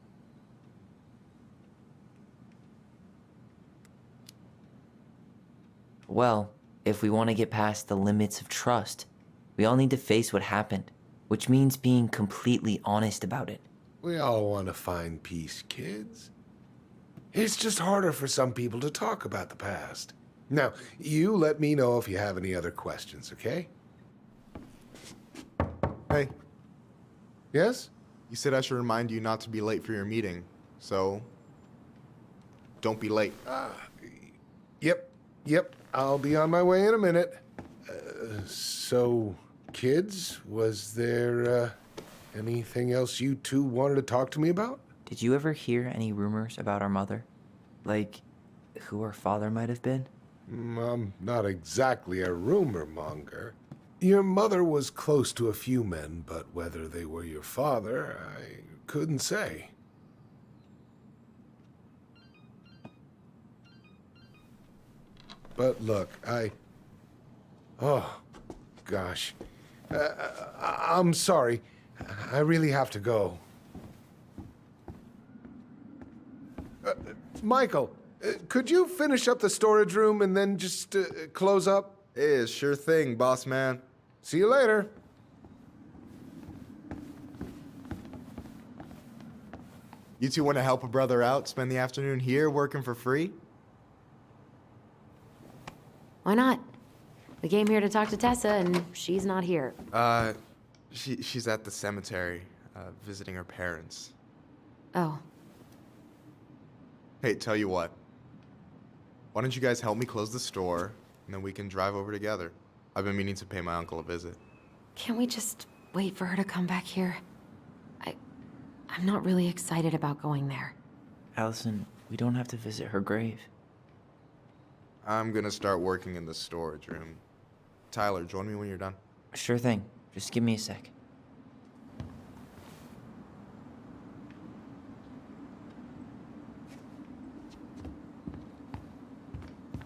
Well, if we want to get past the limits of trust, we all need to face what happened, which means being completely honest about it. We all want to find peace, kids. It's just harder for some people to talk about the past. Now, you let me know if you have any other questions, okay? Hey, Yes? you said I should remind you not to be late for your meeting, so don't be late. Yep. I'll be on my way in a minute. So, kids, was there anything else you two wanted to talk to me about? Did you ever hear any rumors about our mother? Like, who our father might have been? I'm not exactly a rumor monger. Your mother was close to a few men, but whether they were your father, I couldn't say. But look, oh, gosh. I'm sorry. I really have to go. Michael, could you finish up the storage room and then just close up? Hey, sure thing, boss man. See you later. You two want to help a brother out, spend the afternoon here working for free? Why not? We came here to talk to Tessa, and she's not here. She's at the cemetery, visiting her parents. Oh. Hey, tell you what. Why don't you guys help me close the store, and then we can drive over together? I've been meaning to pay my uncle a visit. Can't we just wait for her to come back here? I'm not really excited about going there. Allison, we don't have to visit her grave. I'm gonna start working in the storage room. Tyler, join me when you're done. Sure thing. Just give me a sec.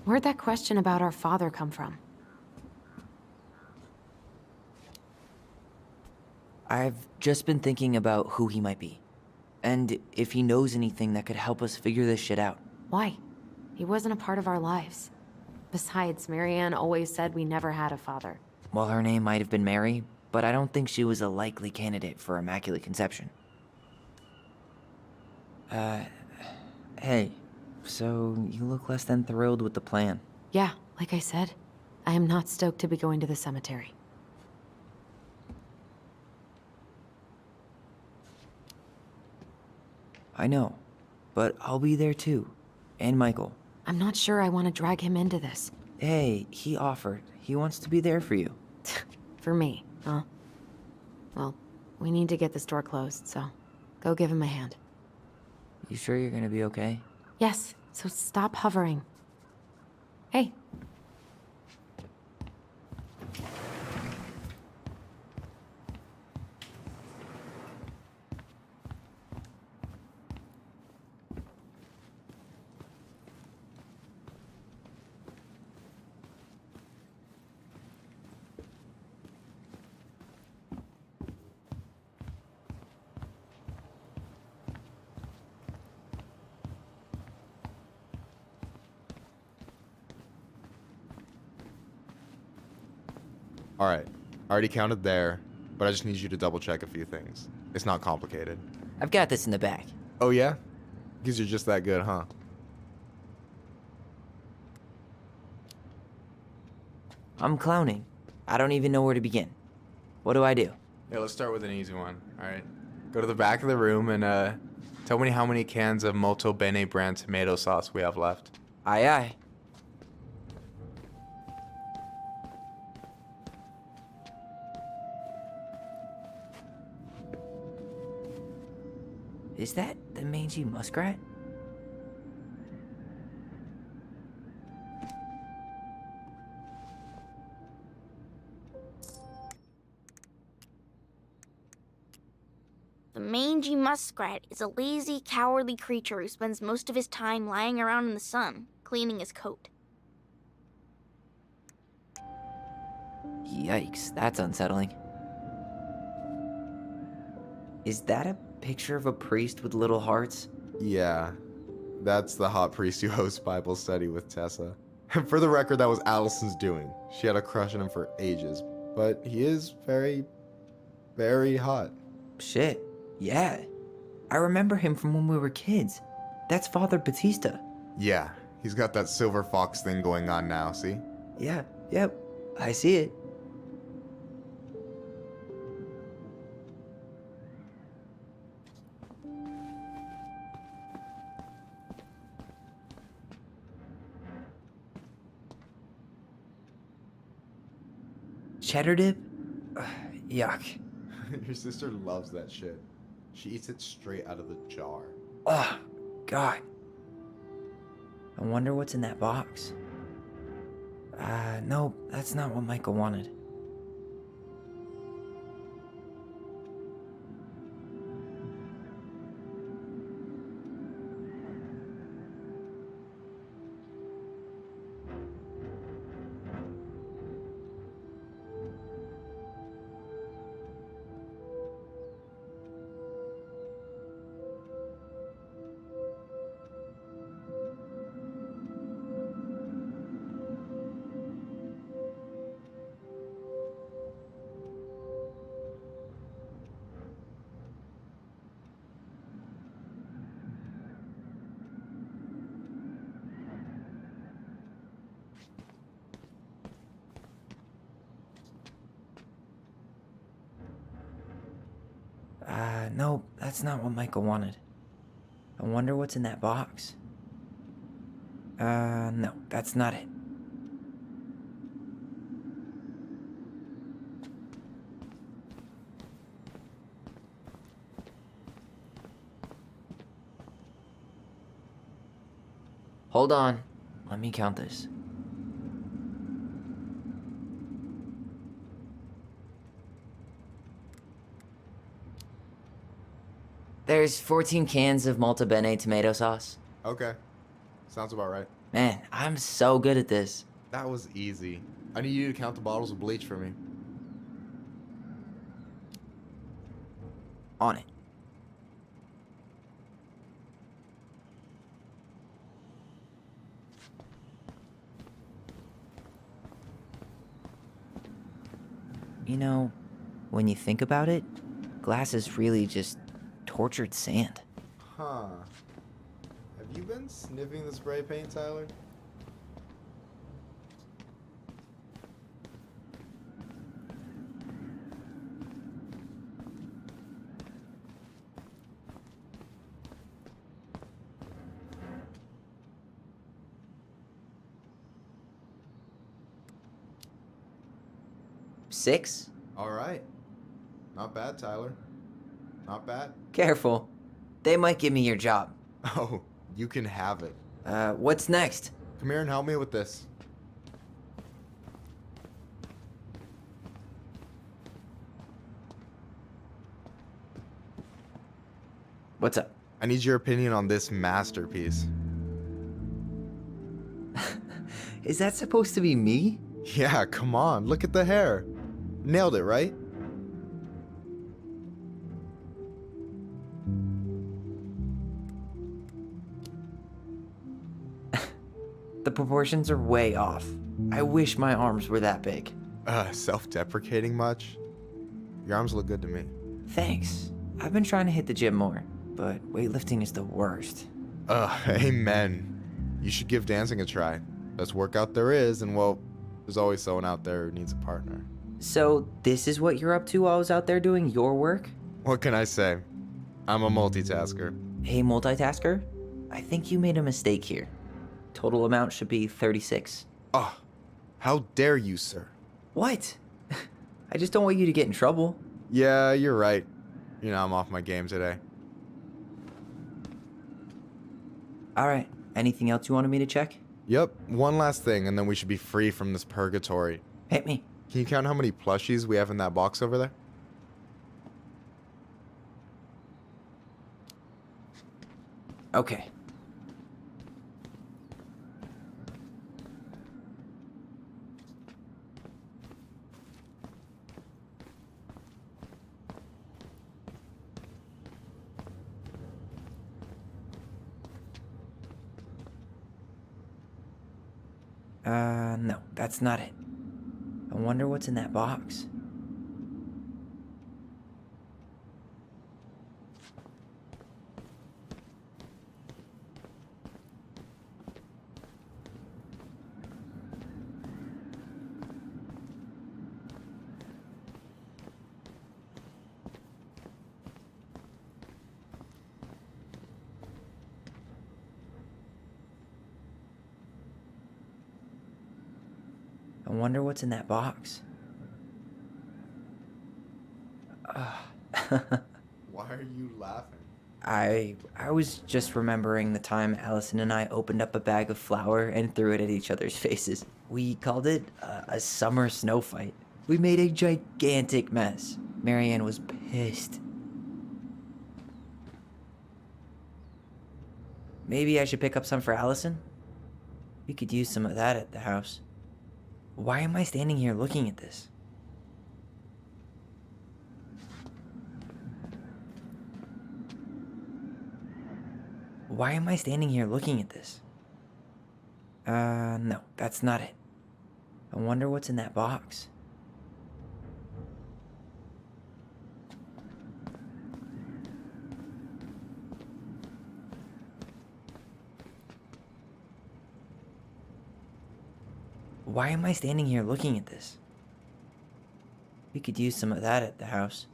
Where'd that question about our father come from? I've just been thinking about who he might be. And if he knows anything that could help us figure this shit out. Why? He wasn't a part of our lives. Besides, Marianne always said we never had a father. Well, her name might have been Mary, but I don't think she was a likely candidate for Immaculate Conception. Hey, so you look less than thrilled with the plan. Yeah, like I said, I am not stoked to be going to the cemetery. I know, but I'll be there too. And Michael. I'm not sure I want to drag him into this. Hey, he offered. He wants to be there for you. For me, huh? Well, we need to get the store closed, so go give him a hand. You sure you're gonna be okay? Yes, so stop hovering. Hey. All right. I already counted there, but I just need you to double check a few things. It's not complicated. I've got this in the bag. Oh, yeah? Because you're just that good, huh? I'm clowning. I don't even know where to begin. What do I do? Yeah, let's start with an easy one. All right. Go to the back of the room and tell me how many cans of Molto Bene brand tomato sauce we have left. Aye, aye. Is that the mangy muskrat? The mangy muskrat is a lazy, cowardly creature who spends most of his time lying around in the sun, cleaning his coat. Yikes, that's unsettling. Is that a picture of a priest with little hearts? Yeah. That's the hot priest who hosts Bible study with Tessa. For the record, that was Allison's doing. She had a crush on him for ages. But he is very, very hot. Shit, yeah. I remember him from when we were kids. That's Father Batista. Yeah, he's got that silver fox thing going on now, see? Yeah, yep, I see it. Cheddar dip? Ugh, yuck. Your sister loves that shit. She eats it straight out of the jar. Oh, God. I wonder what's in that box. No, that's not what Michael wanted. No, that's not what Michael wanted. I wonder what's in that box. No, that's not it. Hold on. Let me count this. There's 14 cans of Molto Bene tomato sauce. Okay. Sounds about right. Man, I'm so good at this. That was easy. I need you to count the bottles of bleach for me. On it. You know, when you think about it, glass is really just tortured sand. Huh. Have you been sniffing the spray paint, Tyler? Six? All right. Not bad, Tyler. Not bad. Careful. They might give me your job. Oh, you can have it. What's next? Come here and help me with this. What's up? I need your opinion on this masterpiece. Is that supposed to be me? Yeah, come on. Look at the hair. Nailed it, right? The proportions are way off. I wish my arms were that big. Self-deprecating much? Your arms look good to me. Thanks. I've been trying to hit the gym more, but weightlifting is the worst. Amen. You should give dancing a try. Best workout there is, and well, there's always someone out there who needs a partner. So, this is what you're up to while I was out there doing your work? What can I say? I'm a multitasker. Hey, multitasker? I think you made a mistake here. Total amount should be 36. Oh, how dare you, sir? What? I just don't want you to get in trouble. Yeah, you're right. You know, I'm off my game today. Alright, anything else you wanted me to check? Yep, one last thing, and then we should be free from this purgatory. Hit me. Can you count how many plushies we have in that box over there? Okay. No, that's not it. I wonder what's in that box. I wonder what's in that box. Why are you laughing? I was just remembering the time Allison and I opened up a bag of flour and threw it at each other's faces. We called it a summer snow fight. We made a gigantic mess. Marianne was pissed. Maybe I should pick up some for Allison? We could use some of that at the house. Why am I standing here looking at this? Why am I standing here looking at this? No, that's not it. I wonder what's in that box. Why am I standing here looking at this? We could use some of that at the house.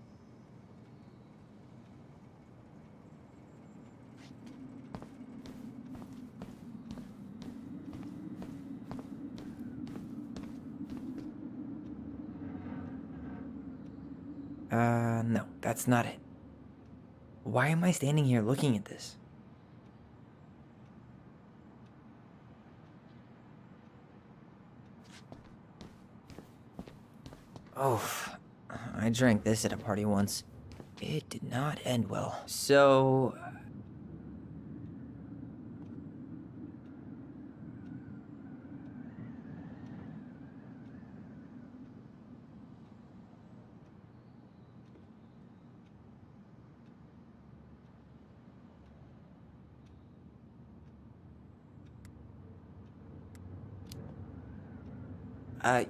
No, that's not it. Why am I standing here looking at this? Oh, I drank this at a party once. It did not end well. So...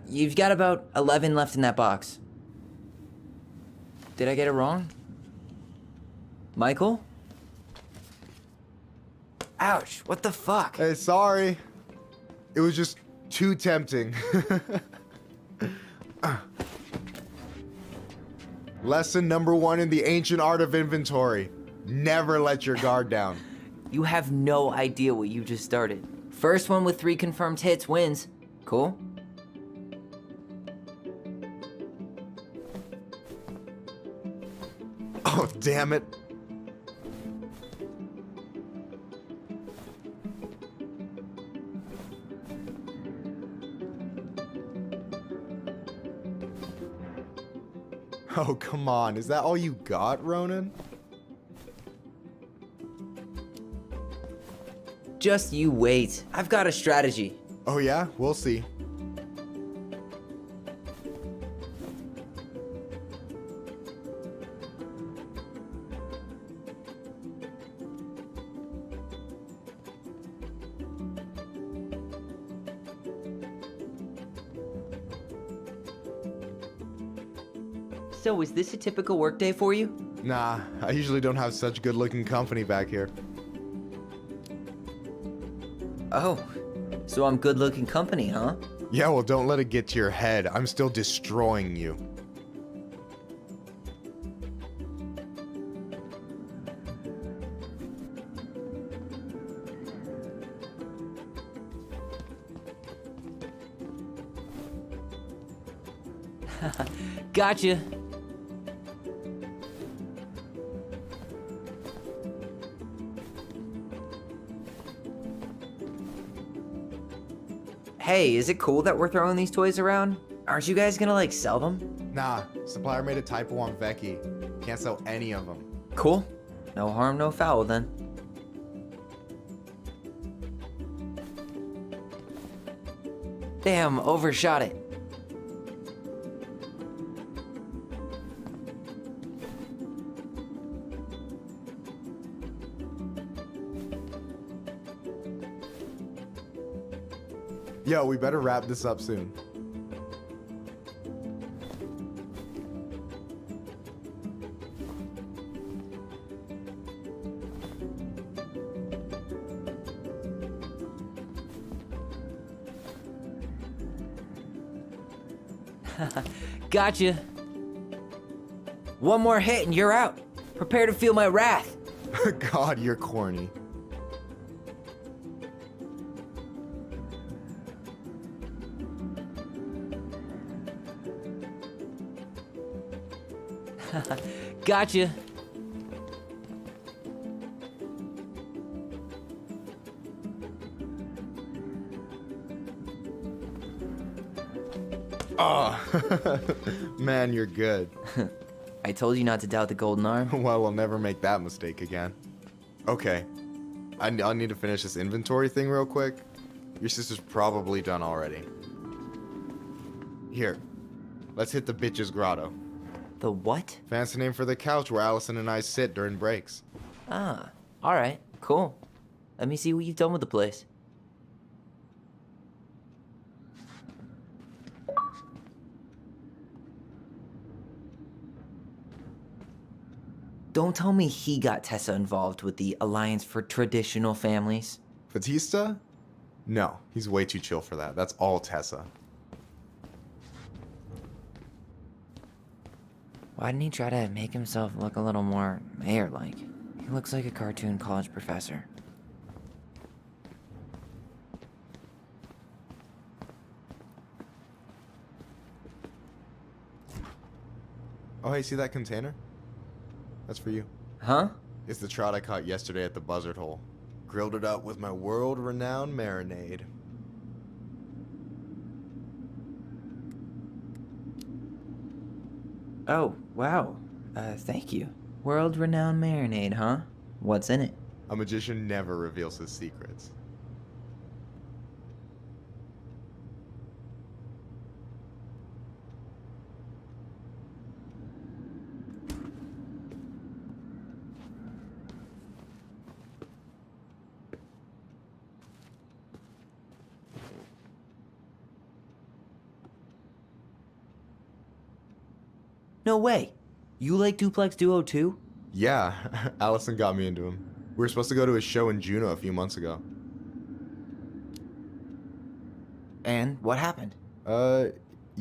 You've got about 11 left in that box. Did I get it wrong? Michael? Ouch, what the fuck? Hey, sorry. It was just too tempting. Lesson number 1 in the ancient art of inventory. Never let your guard down. You have no idea what you just started. First one with 3 confirmed hits wins. Cool? Oh, damn it. Oh, come on. Is that all you got, Ronan? Just you wait. I've got a strategy. Oh, yeah? We'll see. So, is this a typical workday for you? Nah, I usually don't have such good-looking company back here. Oh, so I'm good-looking company, huh? Yeah, well, don't let it get to your head. I'm still destroying you. Gotcha. Hey, is it cool that we're throwing these toys around? Aren't you guys gonna, like, sell them? Nah, supplier made a typo on Vecchi. Can't sell any of them. Cool. No harm, no foul, then. Damn, overshot it. Yo, we better wrap this up soon. Gotcha. One more hit and you're out. Prepare to feel my wrath. God, you're corny. Gotcha. Oh, man, you're good. I told you not to doubt the golden arm. Well, we'll never make that mistake again. Okay, I'll need to finish this inventory thing real quick. Your sister's probably done already. Here, let's hit the bitch's grotto. The what? Fancy name for the couch where Allison and I sit during breaks. Ah, alright, cool. Let me see what you've done with the place. Don't tell me he got Tessa involved with the Alliance for Traditional Families. Batista? No, he's way too chill for that. That's all Tessa. Why didn't he try to make himself look a little more mayor-like? He looks like a cartoon college professor. Oh, hey, see that container? That's for you. Huh? It's the trout I caught yesterday at the Buzzard Hole. Grilled it up with my world-renowned marinade. Oh, wow. Thank you. World-renowned marinade, huh? What's in it? A magician never reveals his secrets. No way. You like Duplex Duo too? Yeah, Allison got me into him. We were supposed to go to his show in Juneau a few months ago. And what happened? You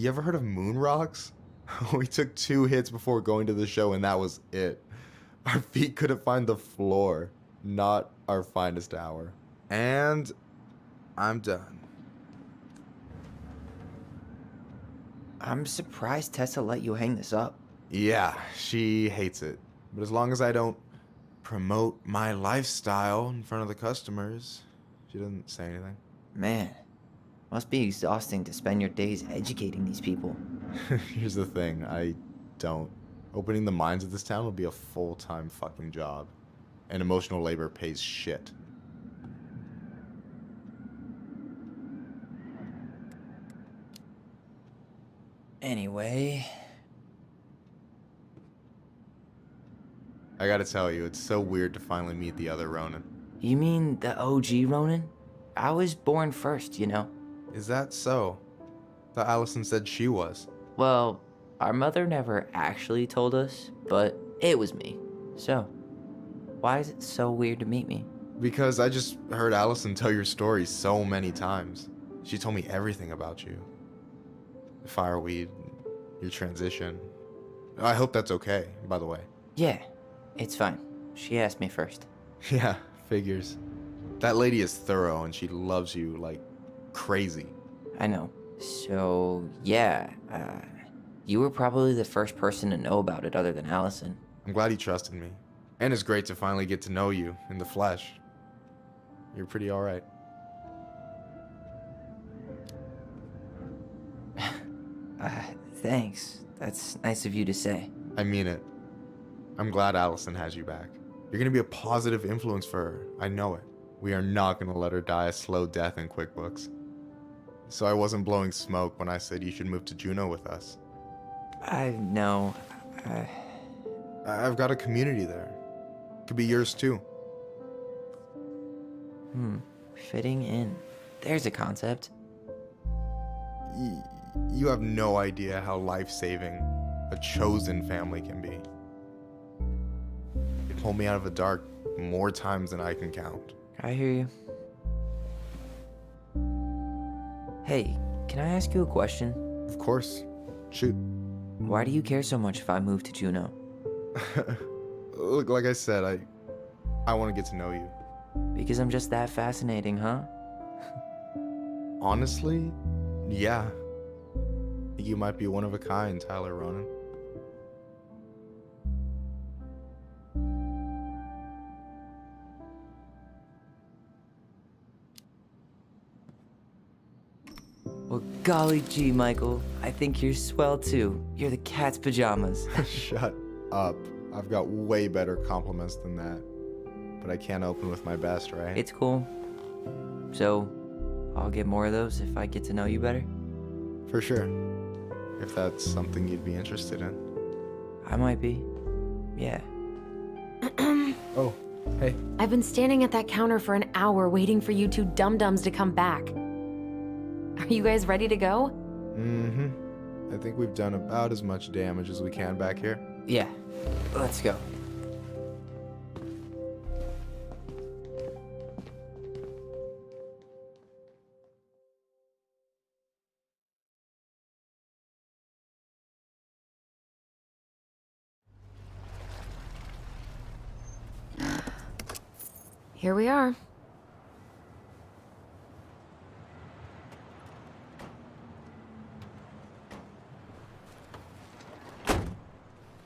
ever heard of Moon Rocks? We took 2 hits before going to the show and that was it. Our feet couldn't find the floor. Not our finest hour. And I'm done. I'm surprised Tessa let you hang this up. Yeah, she hates it. But as long as I don't promote my lifestyle in front of the customers, she doesn't say anything. Man, must be exhausting to spend your days educating these people. Here's the thing, I don't. Opening the mines of this town will be a full-time fucking job. And emotional labor pays shit. Anyway... I gotta tell you, it's so weird to finally meet the other Ronin. You mean the OG Ronin? I was born first, you know. Is that so? Thought Allison said she was. Well, our mother never actually told us, but it was me. So, why is it so weird to meet me? Because I just heard Allison tell your story so many times. She told me everything about you. The fireweed, your transition. I hope that's okay, by the way. Yeah, it's fine. She asked me first. Yeah, figures. That lady is thorough and she loves you like crazy. I know. So, yeah, you were probably the first person to know about it other than Allison. I'm glad you trusted me. And it's great to finally get to know you in the flesh. You're pretty alright. Thanks. That's nice of you to say. I mean it. I'm glad Allison has you back. You're gonna be a positive influence for her. I know it. We are not gonna let her die a slow death in QuickBooks. So I wasn't blowing smoke when I said you should move to Juneau with us. I know. I've got a community there. Could be yours too. Fitting in. There's a concept. You have no idea how life-saving a chosen family can be. It pulled me out of the dark more times than I can count. I hear you. Hey, can I ask you a question? Of course. Shoot. Why do you care so much if I move to Juneau? Look, like I said, I want to get to know you. Because I'm just that fascinating, huh? Honestly, yeah. You might be one of a kind, Tyler Ronin. Well, golly gee, Michael. I think you're swell too. You're the cat's pajamas. Shut up. I've got way better compliments than that. But I can't open with my best, right? It's cool. So, I'll get more of those if I get to know you better? For sure. If that's something you'd be interested in. I might be. Yeah. Oh, hey. I've been standing at that counter for an hour waiting for you two dum-dums to come back. Are you guys ready to go? Mm-hmm. I think we've done about as much damage as we can back here. Yeah. Let's go. Here we are.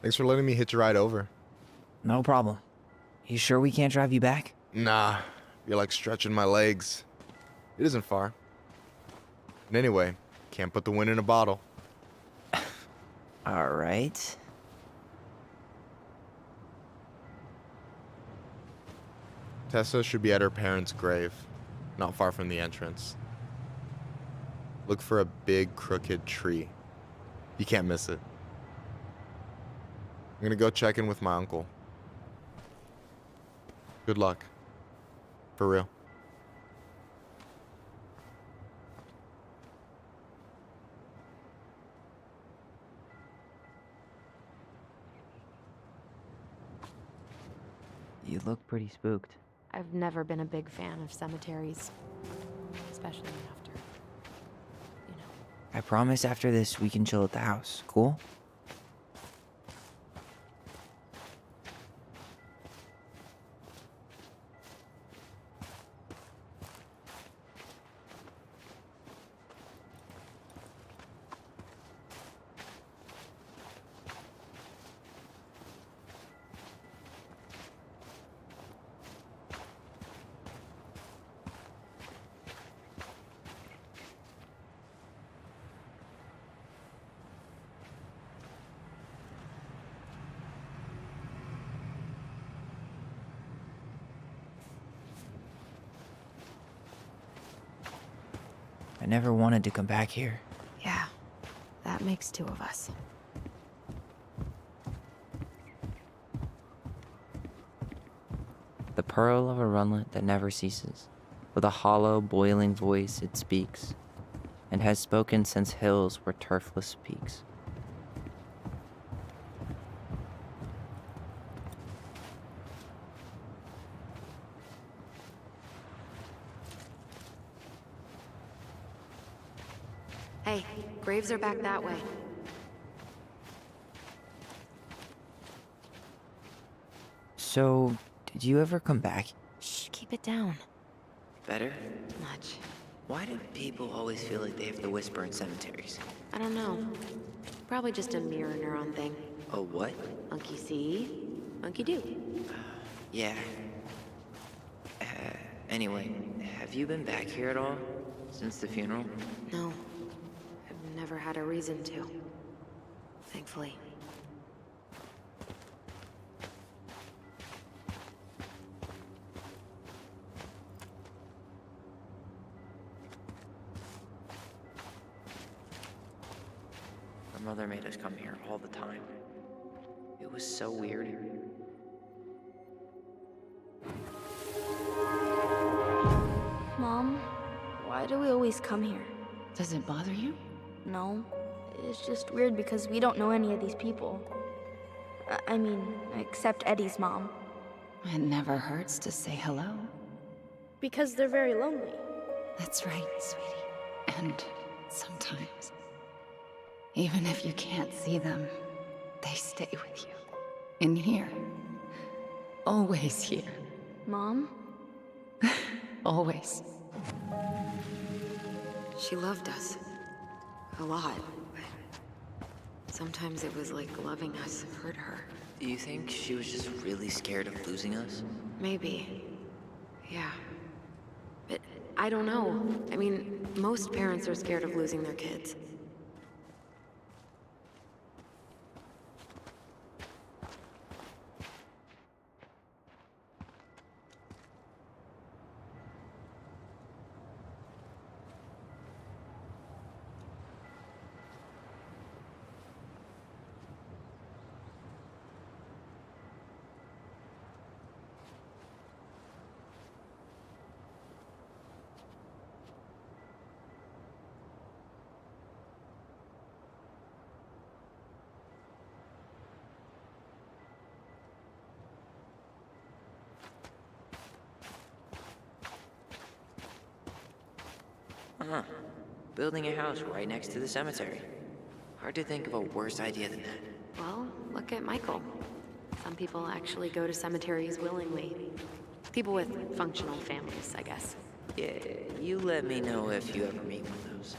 Thanks for letting me hitch a ride over. No problem. You sure we can't drive you back? Nah, you're like stretching my legs. It isn't far. And anyway, can't put the wind in a bottle. All right. Tessa should be at her parents' grave, not far from the entrance. Look for a big, crooked tree. You can't miss it. I'm gonna go check in with my uncle. Good luck. For real. You look pretty spooked. I've never been a big fan of cemeteries, especially after, you know. I promise after this we can chill at the house, cool? I never wanted to come back here. Yeah, that makes two of us. The pearl of a runlet that never ceases. With a hollow, boiling voice it speaks, and has spoken since hills were turfless peaks. Hey, graves are back that way. So, did you ever come back? Shh, keep it down. Better? Much. Why do people always feel like they have to whisper in cemeteries? I don't know. Probably just a mirror neuron thing. Oh, what? Monkey see, monkey do. Yeah. Anyway, have you been back here at all? Since the funeral? No. I've never had a reason to. Thankfully. Our mother made us come here all the time. It was so weird. Mom, why do we always come here? Does it bother you? No. It's just weird because we don't know any of these people. I mean, except Eddie's mom. It never hurts to say hello. Because they're very lonely. That's right, sweetie. And sometimes, even if you can't see them, they stay with you. In here. Always here. Mom? Always. She loved us. A lot. But sometimes it was like loving us hurt her. Do you think she was just really scared of losing us? Maybe. Yeah. But I don't know. I mean, most parents are scared of losing their kids. Uh-huh. Building a house right next to the cemetery. Hard to think of a worse idea than that. Well, look at Michael. Some people actually go to cemeteries willingly. People with functional families, I guess. Yeah, you let me know if you ever meet one of those.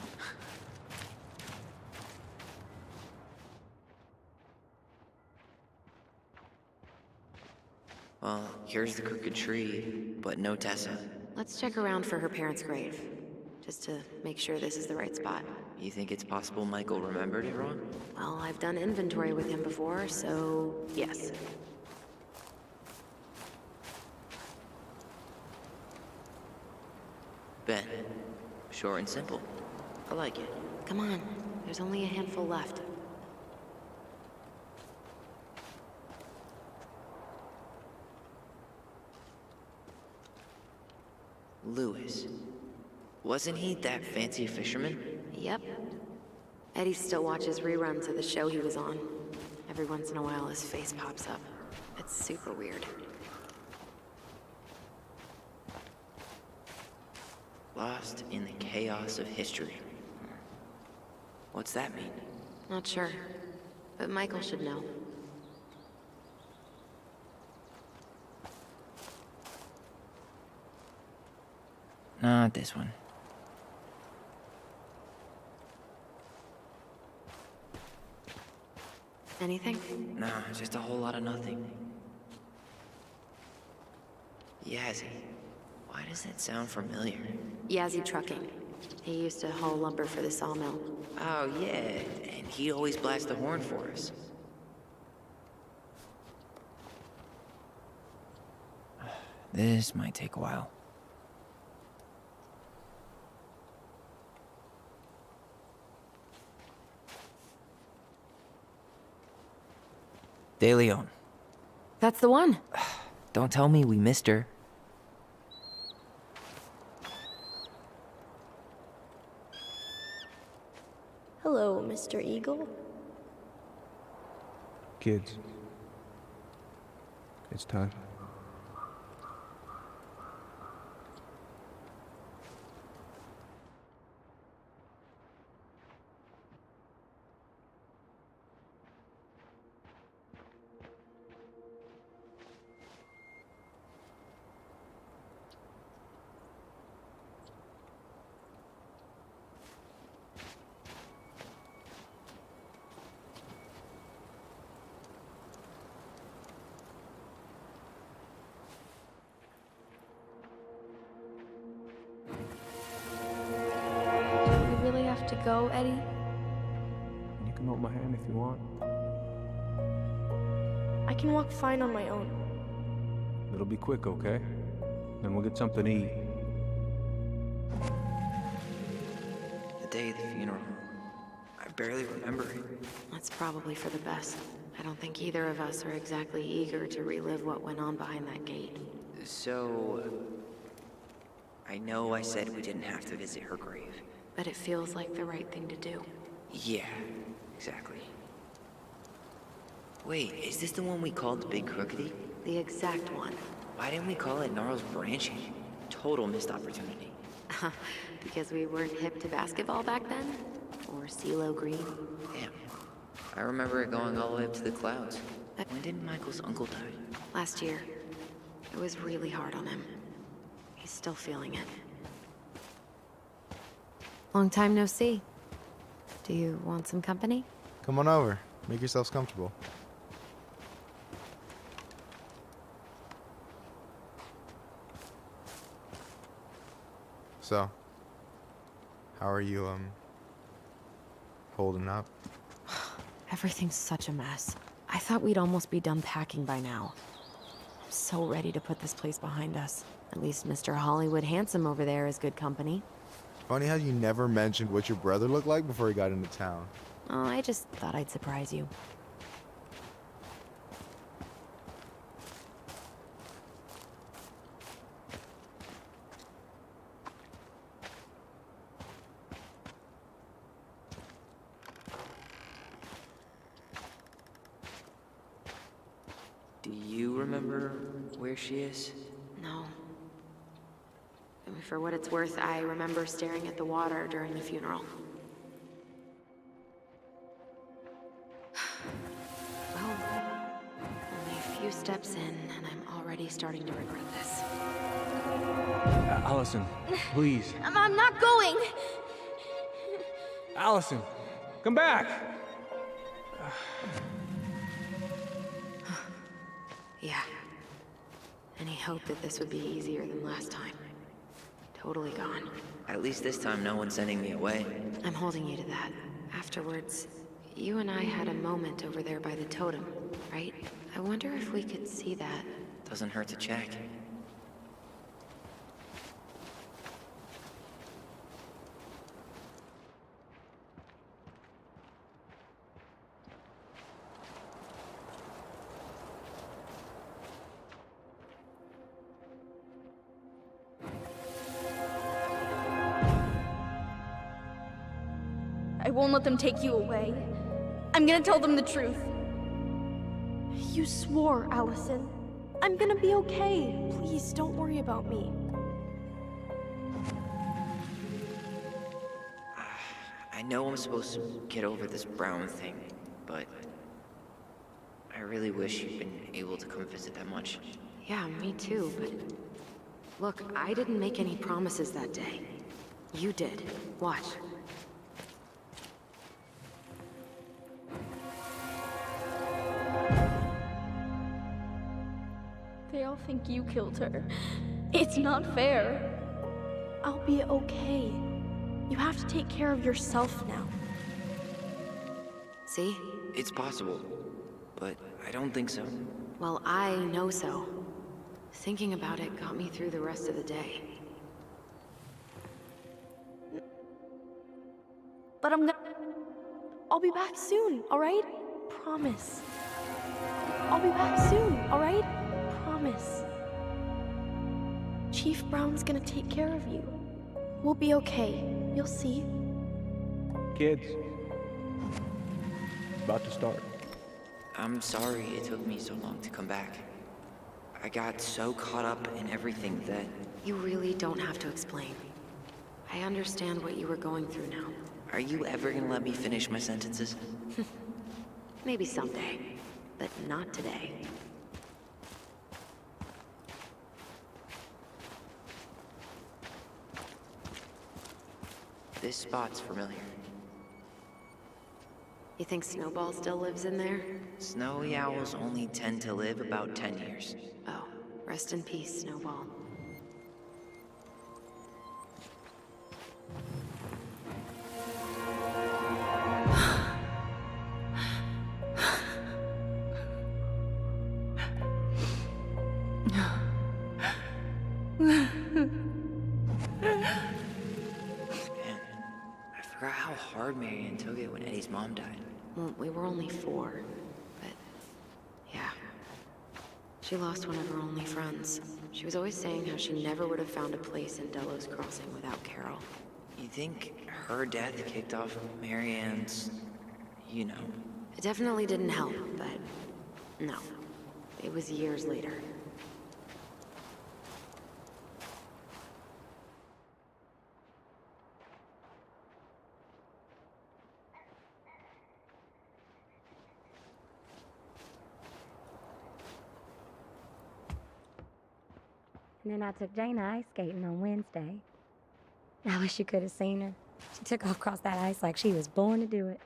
Well, here's the crooked tree, but no Tessa. Let's check around for her parents' grave, just to make sure this is the right spot. You think it's possible Michael remembered it wrong? Well, I've done inventory with him before, so yes. Ben. Short and simple. I like it. Come on, there's only a handful left. Lewis. Wasn't he that fancy fisherman? Yep. Eddie still watches reruns of the show he was on. Every once in a while his face pops up. It's super weird. Lost in the chaos of history. What's that mean? Not sure, but Michael should know. Not this one. Anything? Nah, just a whole lot of nothing. Yazzie. Why does that sound familiar? Yazzie Trucking. He used to haul lumber for the sawmill. Oh, yeah, and he'd always blast the horn for us. This might take a while. De Leon. That's the one. Don't tell me we missed her. Hello, Mr. Eagle. Kids. It's time. We really have to go, Eddie? You can hold my hand if you want. I can walk fine on my own. It'll be quick, okay? Then we'll get something to eat. The day of the funeral. I barely remember it. That's probably for the best. I don't think either of us are exactly eager to relive what went on behind that gate. So... I know I said we didn't have to visit her grave. But it feels like the right thing to do. Yeah, exactly. Wait, is this the one we called the Big Crookedy? The exact one. Why didn't we call it Gnarls Branching? Total missed opportunity. Because we weren't hip to basketball back then? Or CeeLo Green? Damn. I remember it going all the way up to the clouds. When did Michael's uncle die? Last year. It was really hard on him. He's still feeling it. Long time no see. Do you want some company? Come on over. Make yourselves comfortable. So, how are you, holding up? Everything's such a mess. I thought we'd almost be done packing by now. I'm so ready to put this place behind us. At least Mr. Hollywood Handsome over there is good company. Funny how you never mentioned what your brother looked like before he got into town. Oh, I just thought I'd surprise you. Do you remember where she is? No. I mean, for what it's worth, I remember staring at the water during the funeral. Well, only a few steps in, and I'm already starting to regret this. Allison, please. I'm not going! Allison, come back! Yeah. Any hope that this would be easier than last time? Totally gone. At least this time no one's sending me away. I'm holding you to that. Afterwards, you and I had a moment over there by the totem, right? I wonder if we could see that. Doesn't hurt to check. I won't let them take you away. I'm gonna tell them the truth. You swore, Allison. I'm gonna be okay. Please, don't worry about me. I know I'm supposed to get over this Brown thing, but I really wish you'd been able to come visit that much. Yeah, me too, but look, I didn't make any promises that day. You did. Watch. They all think you killed her. It's not fair. I'll be okay. You have to take care of yourself now. See? It's possible, but I don't think so. Well, I know so. Thinking about it got me through the rest of the day. But I'll be back soon, alright? Promise. I'll be back soon, alright? Promise. Chief Brown's gonna take care of you. We'll be okay. You'll see. Kids, about to start. I'm sorry it took me so long to come back. I got so caught up in everything that... You really don't have to explain. I understand what you were going through now. Are you ever gonna let me finish my sentences? Maybe someday, but not today. This spot's familiar. You think Snowball still lives in there? Snowy owls only tend to live about 10 years. Oh, rest in peace, Snowball. I forgot how hard Marianne took it when Eddie's mom died. Well, we were only 4, but yeah. She lost one of her only friends. She was always saying how she never would have found a place in Delos Crossing without Carol. You think her death kicked off Marianne's, you know? It definitely didn't help, but no. It was years later. And then I took Jaina ice skating on Wednesday. I wish you could have seen her. She took off across that ice like she was born to do it.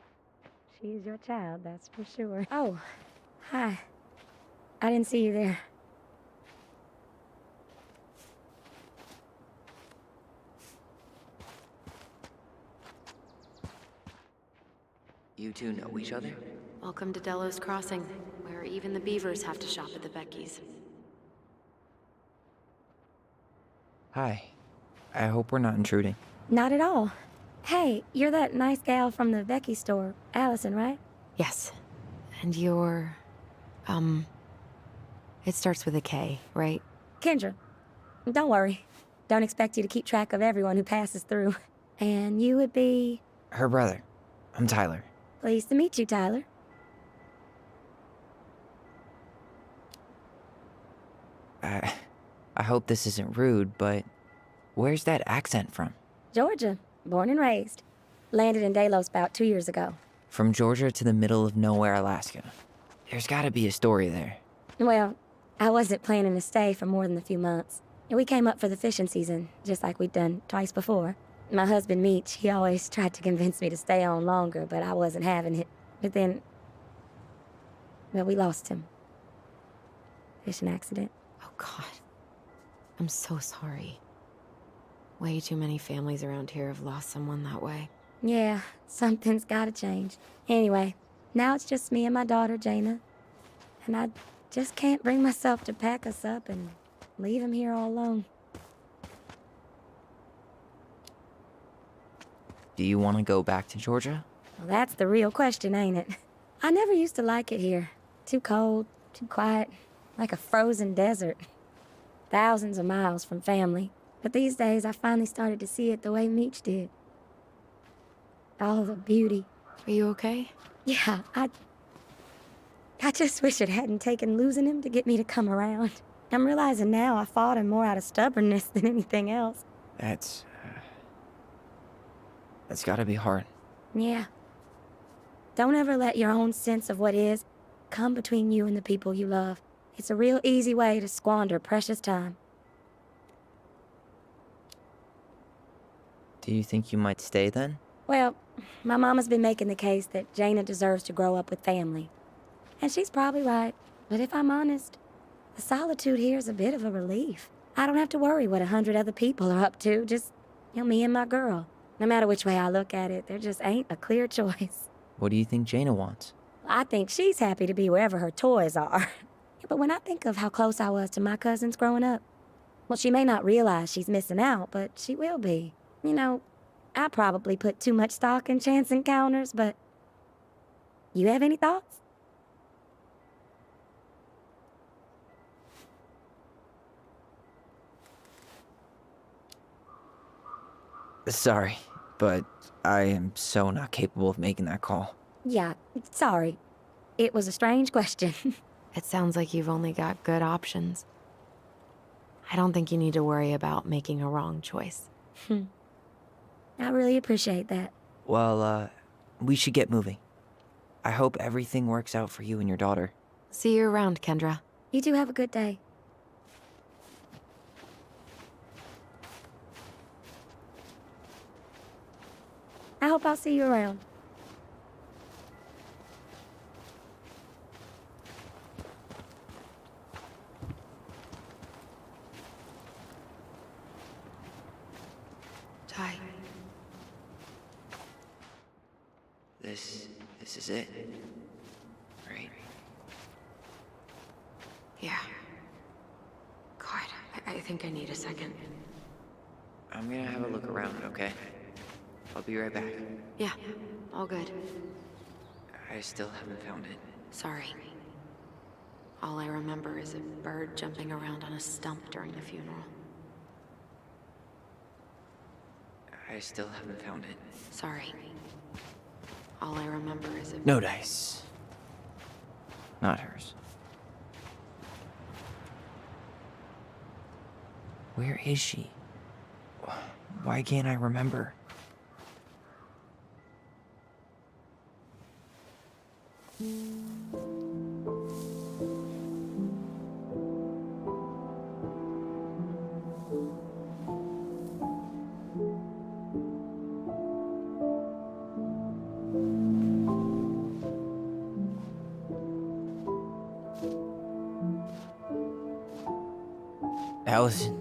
She is your child, that's for sure. Oh, hi. I didn't see you there. You two know each other? Welcome to Delos Crossing, where even the beavers have to shop at the Becky's. Hi. I hope we're not intruding. Not at all. Hey, you're that nice gal from the Becky store, Allison, right? Yes. And you're... It starts with a K, right? Kendra. Don't worry. Don't expect you to keep track of everyone who passes through. And you would be... Her brother. I'm Tyler. Pleased to meet you, Tyler. I hope this isn't rude, but where's that accent from? Georgia. Born and raised. Landed in Delos about 2 years ago. From Georgia to the middle of nowhere, Alaska. There's gotta be a story there. Well, I wasn't planning to stay for more than a few months. We came up for the fishing season, just like we'd done twice before. My husband, Meech, he always tried to convince me to stay on longer, but I wasn't having it. But then... well, we lost him. Fishing accident. Oh, God. I'm so sorry. Way too many families around here have lost someone that way. Yeah, something's gotta change. Anyway, now it's just me and my daughter, Jaina. And I just can't bring myself to pack us up and leave him here all alone. Do you want to go back to Georgia? Well, that's the real question, ain't it? I never used to like it here. Too cold, too quiet, like a frozen desert. Thousands of miles from family. But these days, I finally started to see it the way Meech did. All the beauty. Are you okay? Yeah, I just wish it hadn't taken losing him to get me to come around. I'm realizing now I fought him more out of stubbornness than anything else. That's gotta be hard. Yeah. Don't ever let your own sense of what is come between you and the people you love. It's a real easy way to squander precious time. Do you think you might stay then? Well, my mama's been making the case that Jaina deserves to grow up with family. And she's probably right. But if I'm honest, the solitude here is a bit of a relief. I don't have to worry what 100 other people are up to, just, me and my girl. No matter which way I look at it, there just ain't a clear choice. What do you think Jaina wants? I think she's happy to be wherever her toys are. But when I think of how close I was to my cousins growing up, well, she may not realize she's missing out, but she will be. I probably put too much stock in chance encounters, but you have any thoughts? Sorry, but I am so not capable of making that call. Yeah, sorry. It was a strange question. It sounds like you've only got good options. I don't think you need to worry about making a wrong choice. I really appreciate that. Well, we should get moving. I hope everything works out for you and your daughter. See you around, Kendra. You two have a good day. I hope I'll see you around. Ty. This is it, right? Yeah. God, I think I need a second. I'm gonna have a look around, okay? I'll be right back. Yeah, all good. I still haven't found it. Sorry. All I remember is a bird jumping around on a stump during the funeral. I still haven't found it. Sorry. All I remember is a... No dice. Not hers. Where is she? Why can't I remember? Allison.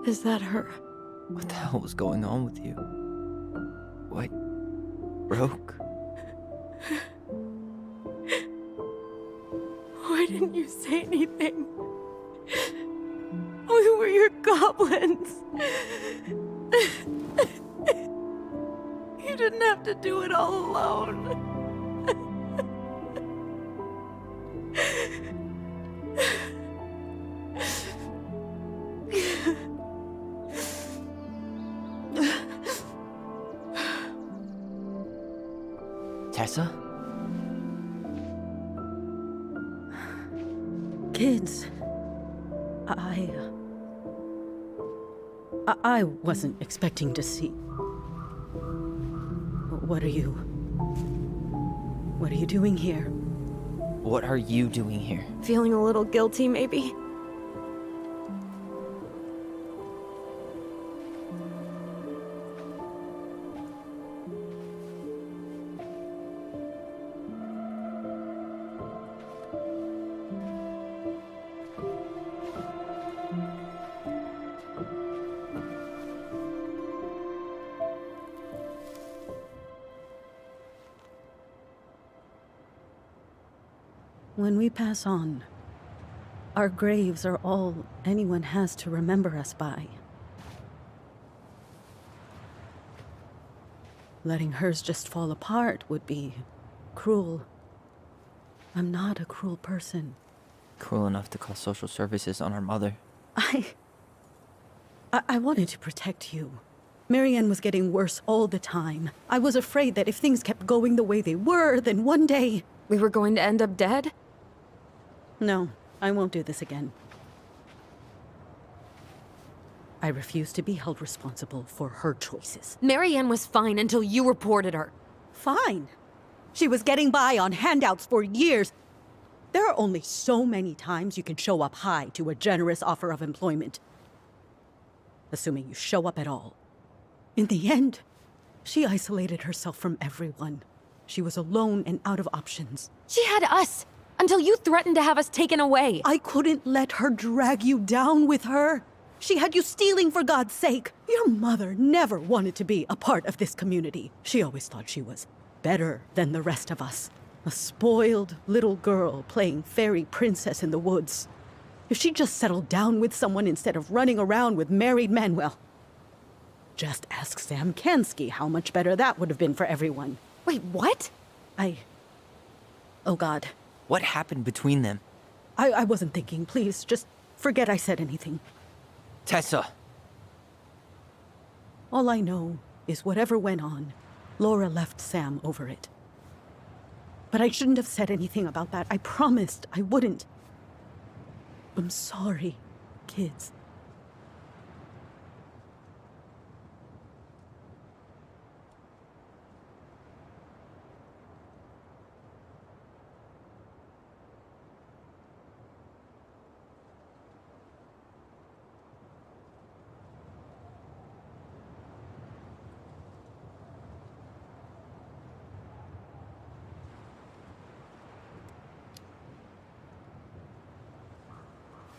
Is that her? What the hell was going on with you? What broke? Why didn't you say anything? We were your goblins. You didn't have to do it all alone. Tessa? Kids, I wasn't expecting to see. What are you doing here? What are you doing here? Feeling a little guilty, maybe? When we pass on, our graves are all anyone has to remember us by. Letting hers just fall apart would be cruel. I'm not a cruel person. Cruel enough to call social services on our mother. I wanted to protect you. Marianne was getting worse all the time. I was afraid that if things kept going the way they were, then one day... We were going to end up dead? No, I won't do this again. I refuse to be held responsible for her choices. Marianne was fine until you reported her. Fine. She was getting by on handouts for years. There are only so many times you can show up high to a generous offer of employment. Assuming you show up at all. In the end, she isolated herself from everyone. She was alone and out of options. She had us until you threatened to have us taken away. I couldn't let her drag you down with her. She had you stealing for God's sake. Your mother never wanted to be a part of this community. She always thought she was better than the rest of us. A spoiled little girl playing fairy princess in the woods. If she just settled down with someone instead of running around with married men, well, just ask Sam Kansky how much better that would have been for everyone. Wait, what? Oh God. What happened between them? I wasn't thinking. Please, just forget I said anything. Tessa! All I know is whatever went on, Laura left Sam over it. But I shouldn't have said anything about that. I promised I wouldn't. I'm sorry, kids.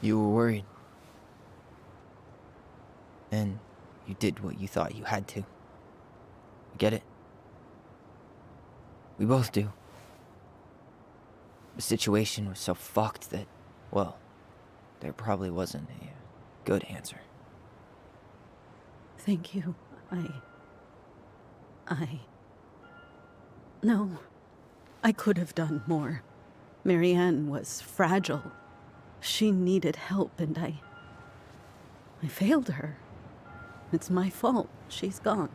You were worried. And you did what you thought you had to. I get it. We both do. The situation was so fucked that, well, there probably wasn't a good answer. Thank you. No. I could have done more. Marianne was fragile. She needed help, and I failed her. It's my fault. She's gone.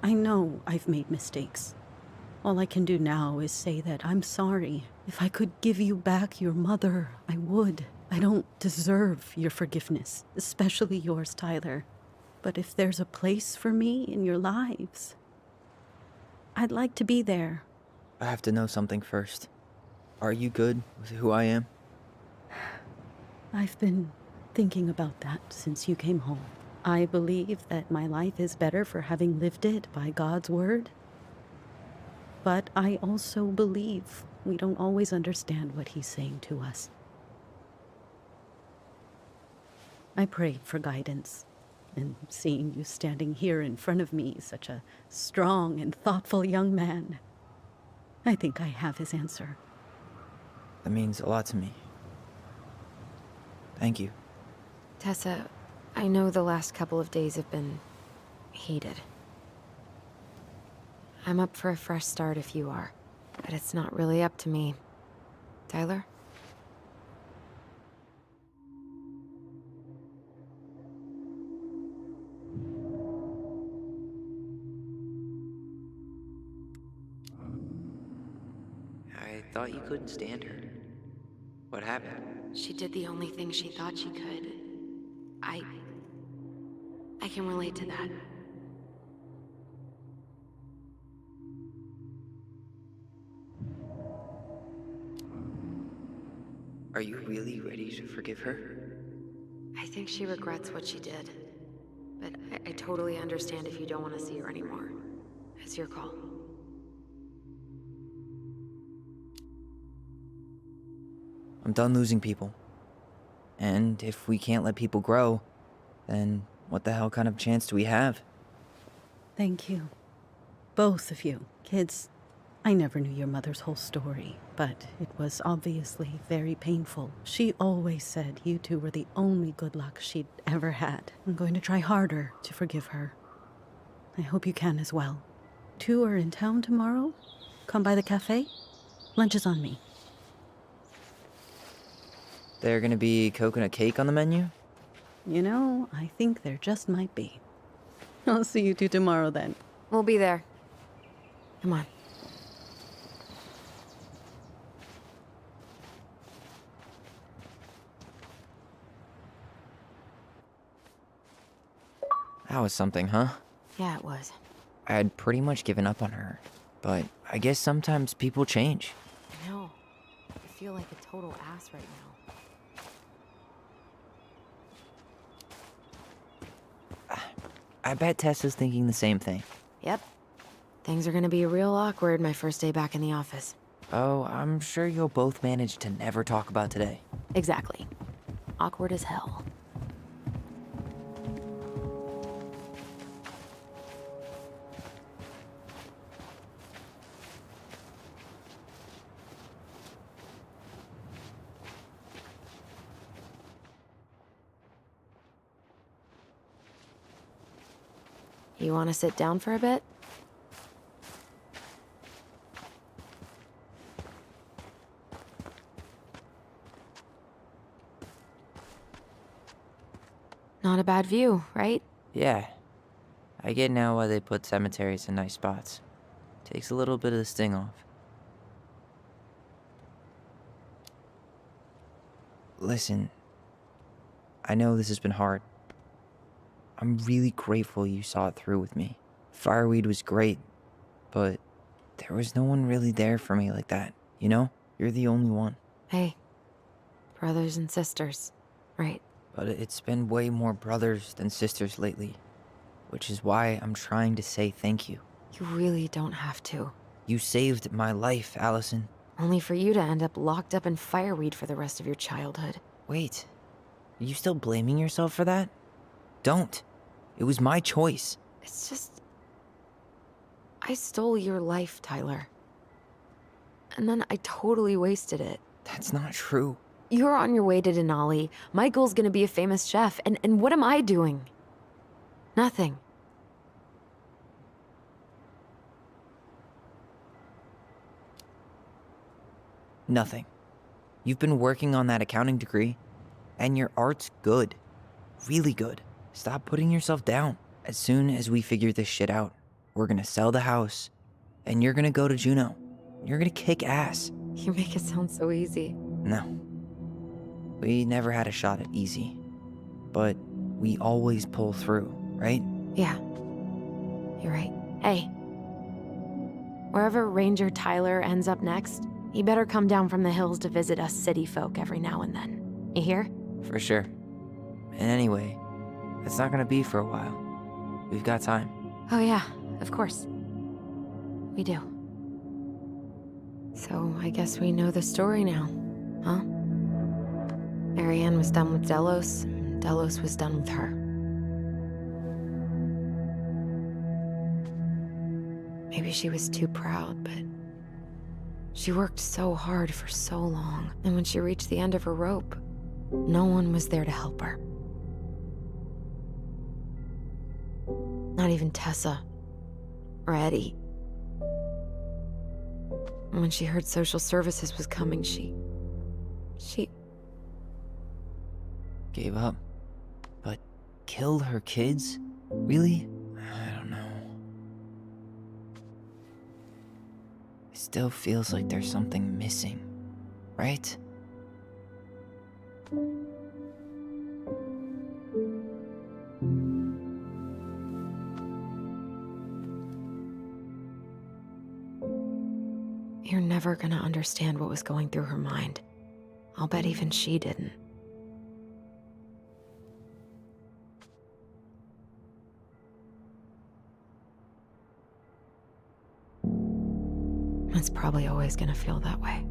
I know I've made mistakes. All I can do now is say that I'm sorry. If I could give you back your mother, I would. I don't deserve your forgiveness, especially yours, Tyler. But if there's a place for me in your lives, I'd like to be there. I have to know something first. Are you good with who I am? I've been thinking about that since you came home. I believe that my life is better for having lived it by God's word. But I also believe we don't always understand what He's saying to us. I prayed for guidance, and seeing you standing here in front of me, such a strong and thoughtful young man, I think I have His answer. That means a lot to me. Thank you. Tessa, I know the last couple of days have been heated. I'm up for a fresh start if you are, but it's not really up to me. Tyler? I thought you couldn't stand her. What happened? She did the only thing she thought she could. I can relate to that. Are you really ready to forgive her? I think she regrets what she did. But I totally understand if you don't want to see her anymore. It's your call. I'm done losing people. And if we can't let people grow, then what the hell kind of chance do we have? Thank you. Both of you. Kids, I never knew your mother's whole story, but it was obviously very painful. She always said you two were the only good luck she'd ever had. I'm going to try harder to forgive her. I hope you can as well. 2 are in town tomorrow? Come by the cafe? Lunch is on me. There gonna be coconut cake on the menu? You know, I think there just might be. I'll see you two tomorrow then. We'll be there. Come on. That was something, huh? Yeah, it was. I had pretty much given up on her, but I guess sometimes people change. I know. I feel like a total ass right now. I bet Tessa's thinking the same thing. Yep. Things are gonna be real awkward my first day back in the office. Oh, I'm sure you'll both manage to never talk about today. Exactly. Awkward as hell. You want to sit down for a bit? Not a bad view, right? Yeah. I get now why they put cemeteries in nice spots. Takes a little bit of the sting off. Listen, I know this has been hard. I'm really grateful you saw it through with me. Fireweed was great, but there was no one really there for me like that, you know? You're the only one. Hey, brothers and sisters, right? But it's been way more brothers than sisters lately, which is why I'm trying to say thank you. You really don't have to. You saved my life, Allison. Only for you to end up locked up in fireweed for the rest of your childhood. Wait, are you still blaming yourself for that? Don't. It was my choice. It's just... I stole your life, Tyler. And then I totally wasted it. That's not true. You're on your way to Denali. Michael's gonna be a famous chef, and what am I doing? Nothing. Nothing. You've been working on that accounting degree, and your art's good. Really good. Stop putting yourself down. As soon as we figure this shit out, we're gonna sell the house, and you're gonna go to Juneau. You're gonna kick ass. You make it sound so easy. No. We never had a shot at easy. But we always pull through, right? Yeah. You're right. Hey. Wherever Ranger Tyler ends up next, he better come down from the hills to visit us city folk every now and then. You hear? For sure. And anyway, it's not gonna be for a while. We've got time. Oh yeah, of course. We do. So I guess we know the story now, huh? Marianne was done with Delos, and Delos was done with her. Maybe she was too proud, but she worked so hard for so long, and when she reached the end of her rope, no one was there to help her. Not even Tessa or Eddie. And when she heard social services was coming, she Gave up. But killed her kids? Really? I don't know. It still feels like there's something missing, right? You're never gonna understand what was going through her mind. I'll bet even she didn't. It's probably always gonna feel that way.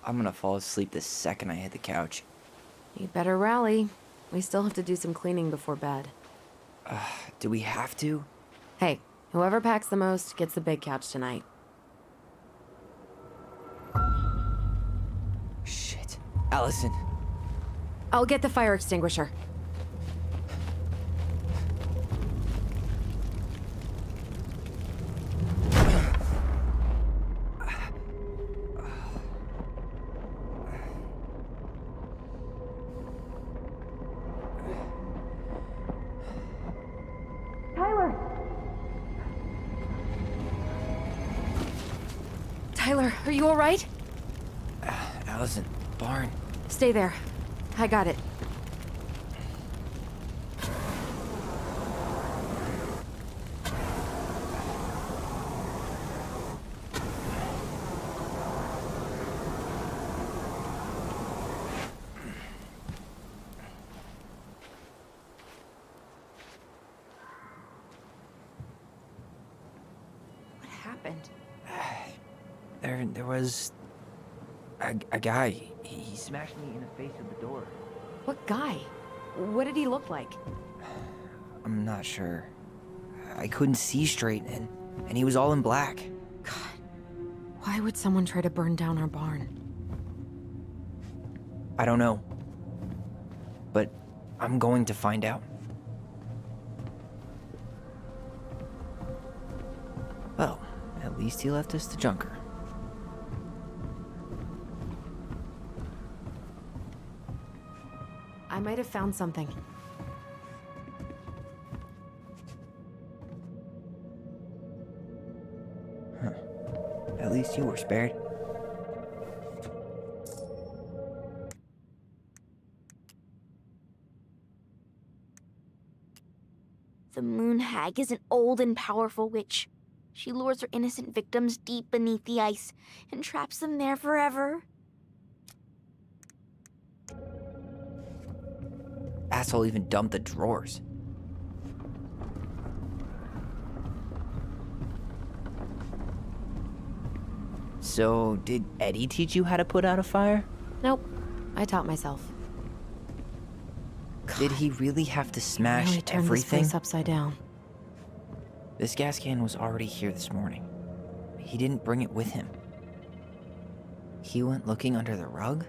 I'm gonna fall asleep the second I hit the couch. You better rally. We still have to do some cleaning before bed. Do we have to? Hey, whoever packs the most gets the big couch tonight. Shit. Allison. I'll get the fire extinguisher. Tyler, are you alright? Allison, barn. Stay there. I got it. What happened? There was a guy. He smashed me in the face with the door. What guy? What did he look like? I'm not sure. I couldn't see straight, and he was all in black. Why would someone try to burn down our barn? I don't know. But I'm going to find out. Well, at least he left us the junker. I might have found something. Huh. At least you were spared. The Moon Hag is an old and powerful witch. She lures her innocent victims deep beneath the ice and traps them there forever. Asshole even dumped the drawers. So, did Eddie teach you how to put out a fire? Nope. I taught myself. Did he really have to smash Really turned everything? this place upside down. This gas can was already here this morning. He didn't bring it with him. He went looking under the rug?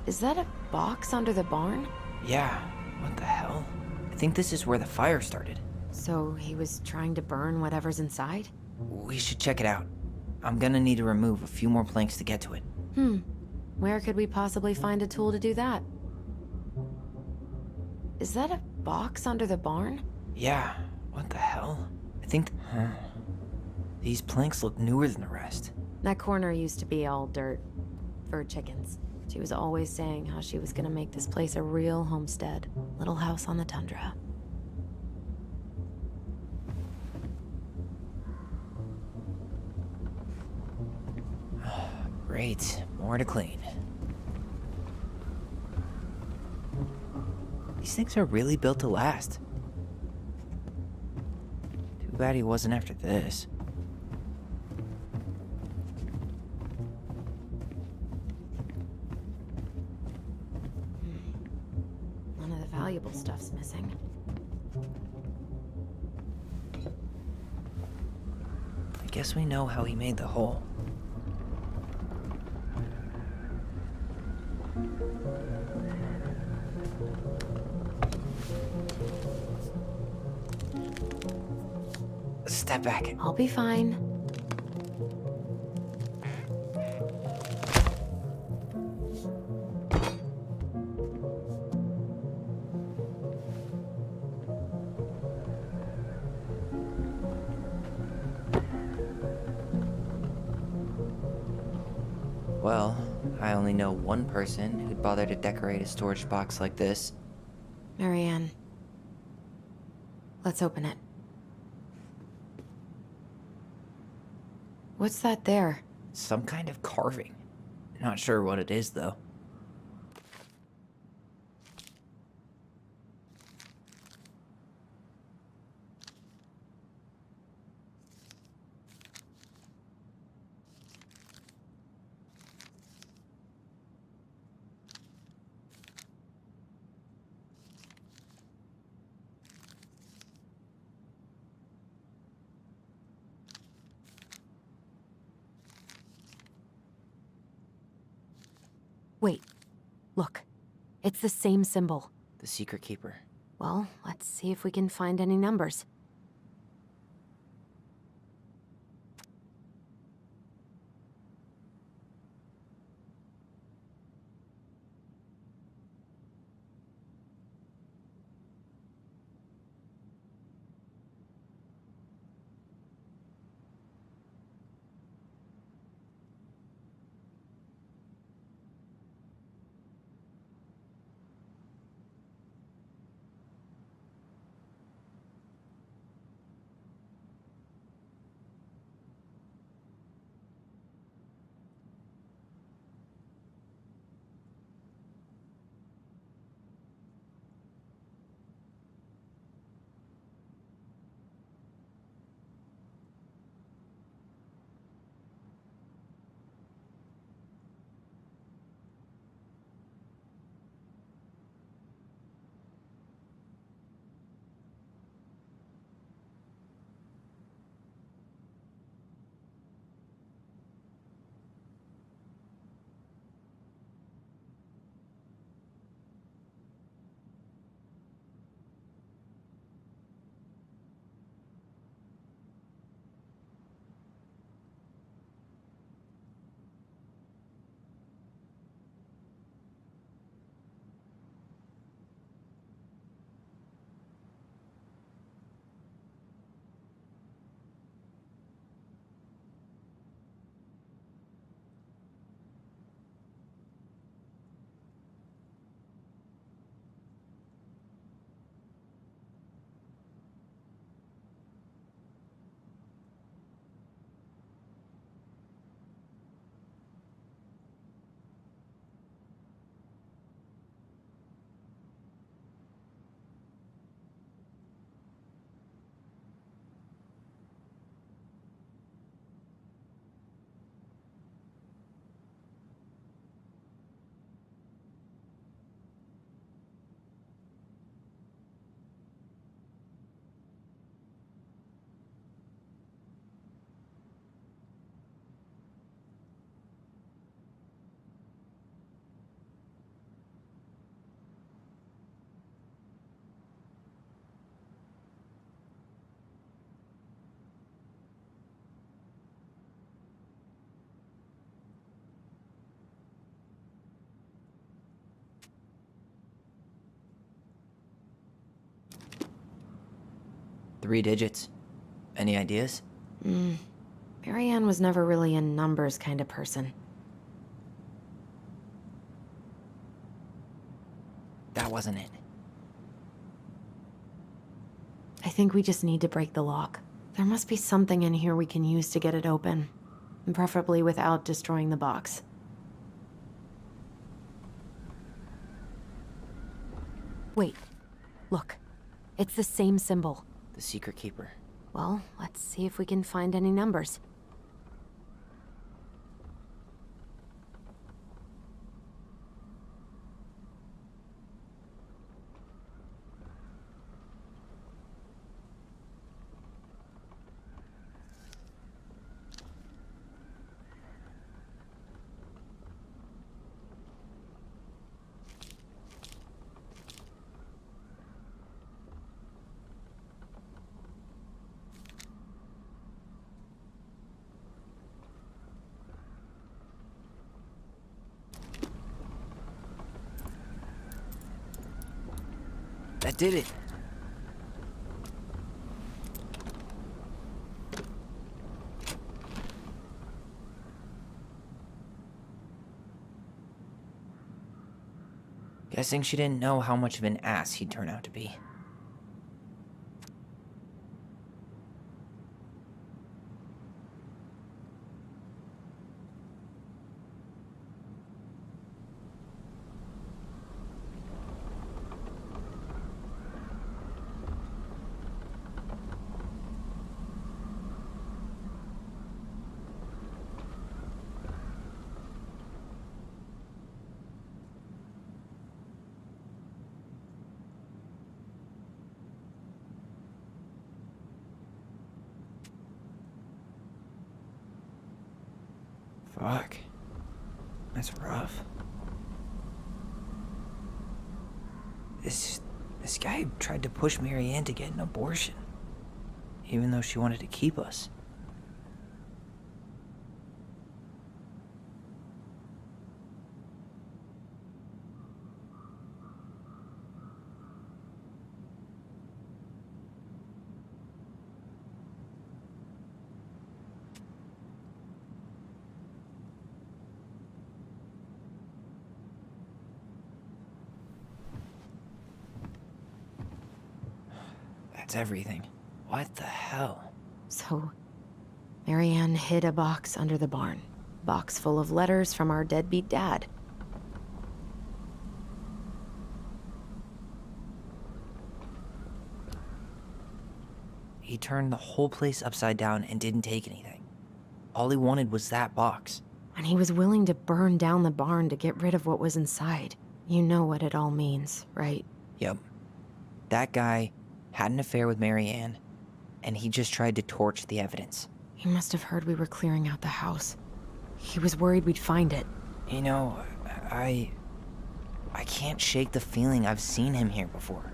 Is that a box under the barn? Yeah, what the hell? I think this is where the fire started. So he was trying to burn whatever's inside? We should check it out. I'm gonna need to remove a few more planks to get to it. Where could we possibly find a tool to do that? Is that a box under the barn? Yeah, what the hell? I think... These planks look newer than the rest. That corner used to be all dirt. For chickens. She was always saying how she was gonna make this place a real homestead. Little house on the tundra. Great, more to clean. These things are really built to last. Too bad he wasn't after this. None of the valuable stuff's missing. I guess we know how he made the hole. Step back. I'll be fine. Well, I only know one person who'd bother to decorate a storage box like this. Marianne. Let's open it. What's that there? Some kind of carving. Not sure what it is, though. Wait. Look. It's the same symbol. The Secret Keeper. Well, let's see if we can find any numbers. 3 digits. Any ideas? Marianne was never really a numbers kind of person. That wasn't it. I think we just need to break the lock. There must be something in here we can use to get it open. And preferably without destroying the box. Wait. Look. It's the same symbol. The secret keeper. Well, let's see if we can find any numbers. That did it. Guessing she didn't know how much of an ass he'd turn out to be. Fuck. That's rough. This guy tried to push Marianne to get an abortion. Even though she wanted to keep us. That's everything. What the hell? So, Marianne hid a box under the barn. Box full of letters from our deadbeat dad. He turned the whole place upside down and didn't take anything. All he wanted was that box. And he was willing to burn down the barn to get rid of what was inside. You know what it all means, right? Yep. That guy had an affair with Marianne, and he just tried to torch the evidence. He must have heard we were clearing out the house. He was worried we'd find it. You know, I can't shake the feeling I've seen him here before.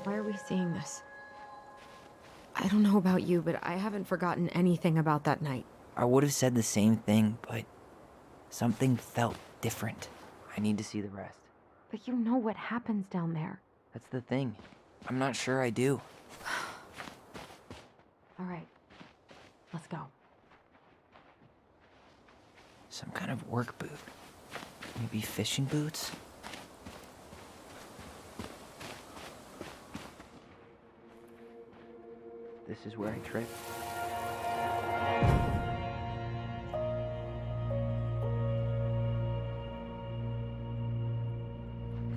Why are we seeing this? I don't know about you, but I haven't forgotten anything about that night. I would have said the same thing, but something felt different. I need to see the rest. But you know what happens down there. That's the thing. I'm not sure I do. All right, let's go. Some kind of work boot. Maybe fishing boots? This is where I tripped.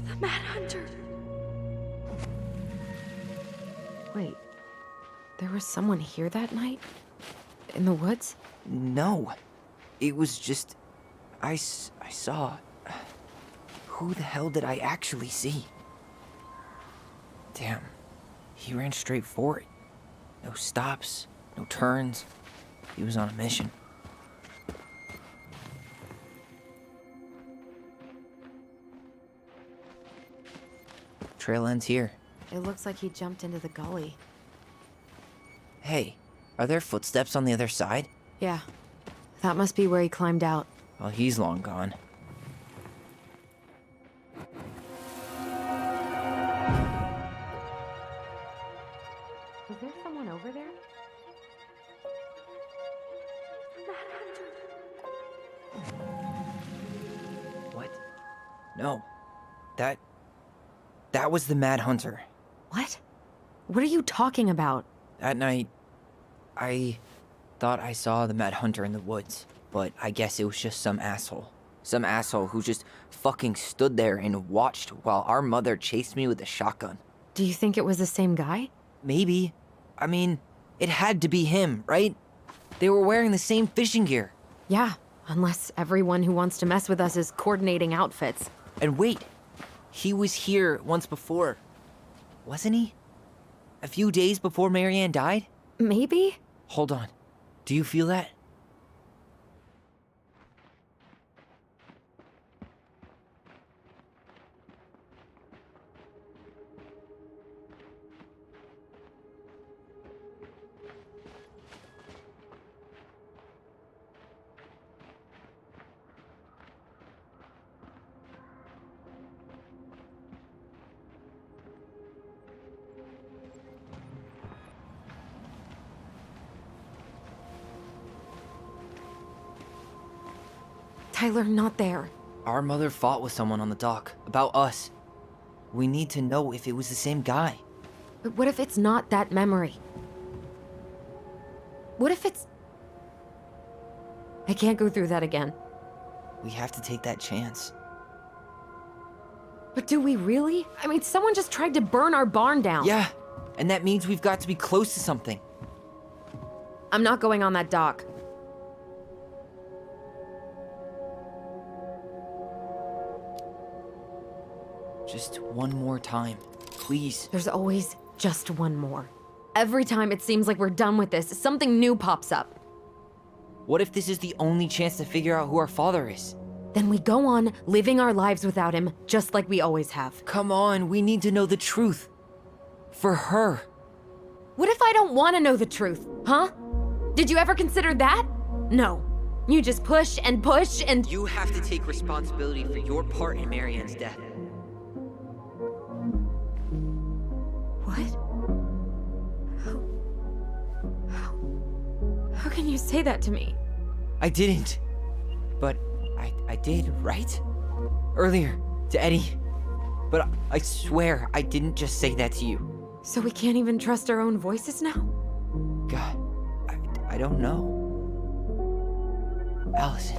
The Mad Hunter. Wait, there was someone here that night? In the woods? No. It was just... I saw. Who the hell did I actually see? Damn, he ran straight for it. No stops, no turns. He was on a mission. Trail ends here. It looks like he jumped into the gully. Hey, are there footsteps on the other side? Yeah, that must be where he climbed out. Well, he's long gone. Was there someone over there? What? No. That was the Mad Hunter. What? What are you talking about? That night, I thought I saw the Mad Hunter in the woods, but I guess it was just some asshole. Some asshole who just fucking stood there and watched while our mother chased me with a shotgun. Do you think it was the same guy? Maybe. I mean, it had to be him, right? They were wearing the same fishing gear. Yeah, unless everyone who wants to mess with us is coordinating outfits. And wait, he was here once before, wasn't he? A few days before Marianne died? Maybe? Hold on. Do you feel that? Tyler, not there. Our mother fought with someone on the dock about us. We need to know if it was the same guy. But what if it's not that memory? What if it's... I can't go through that again. We have to take that chance. But do we really? I mean, someone just tried to burn our barn down. Yeah, and that means we've got to be close to something. I'm not going on that dock. Just one more time, please. There's always just one more. Every time it seems like we're done with this, something new pops up. What if this is the only chance to figure out who our father is? Then we go on living our lives without him, just like we always have. Come on, we need to know the truth. For her. What if I don't want to know the truth, huh? Did you ever consider that? No. You just push and push and... You have to take responsibility for your part in Marianne's death. What? How can you say that to me? I didn't. But I did, right? Earlier, to Eddie. But I swear I didn't just say that to you. So we can't even trust our own voices now? God, I don't know. Allison.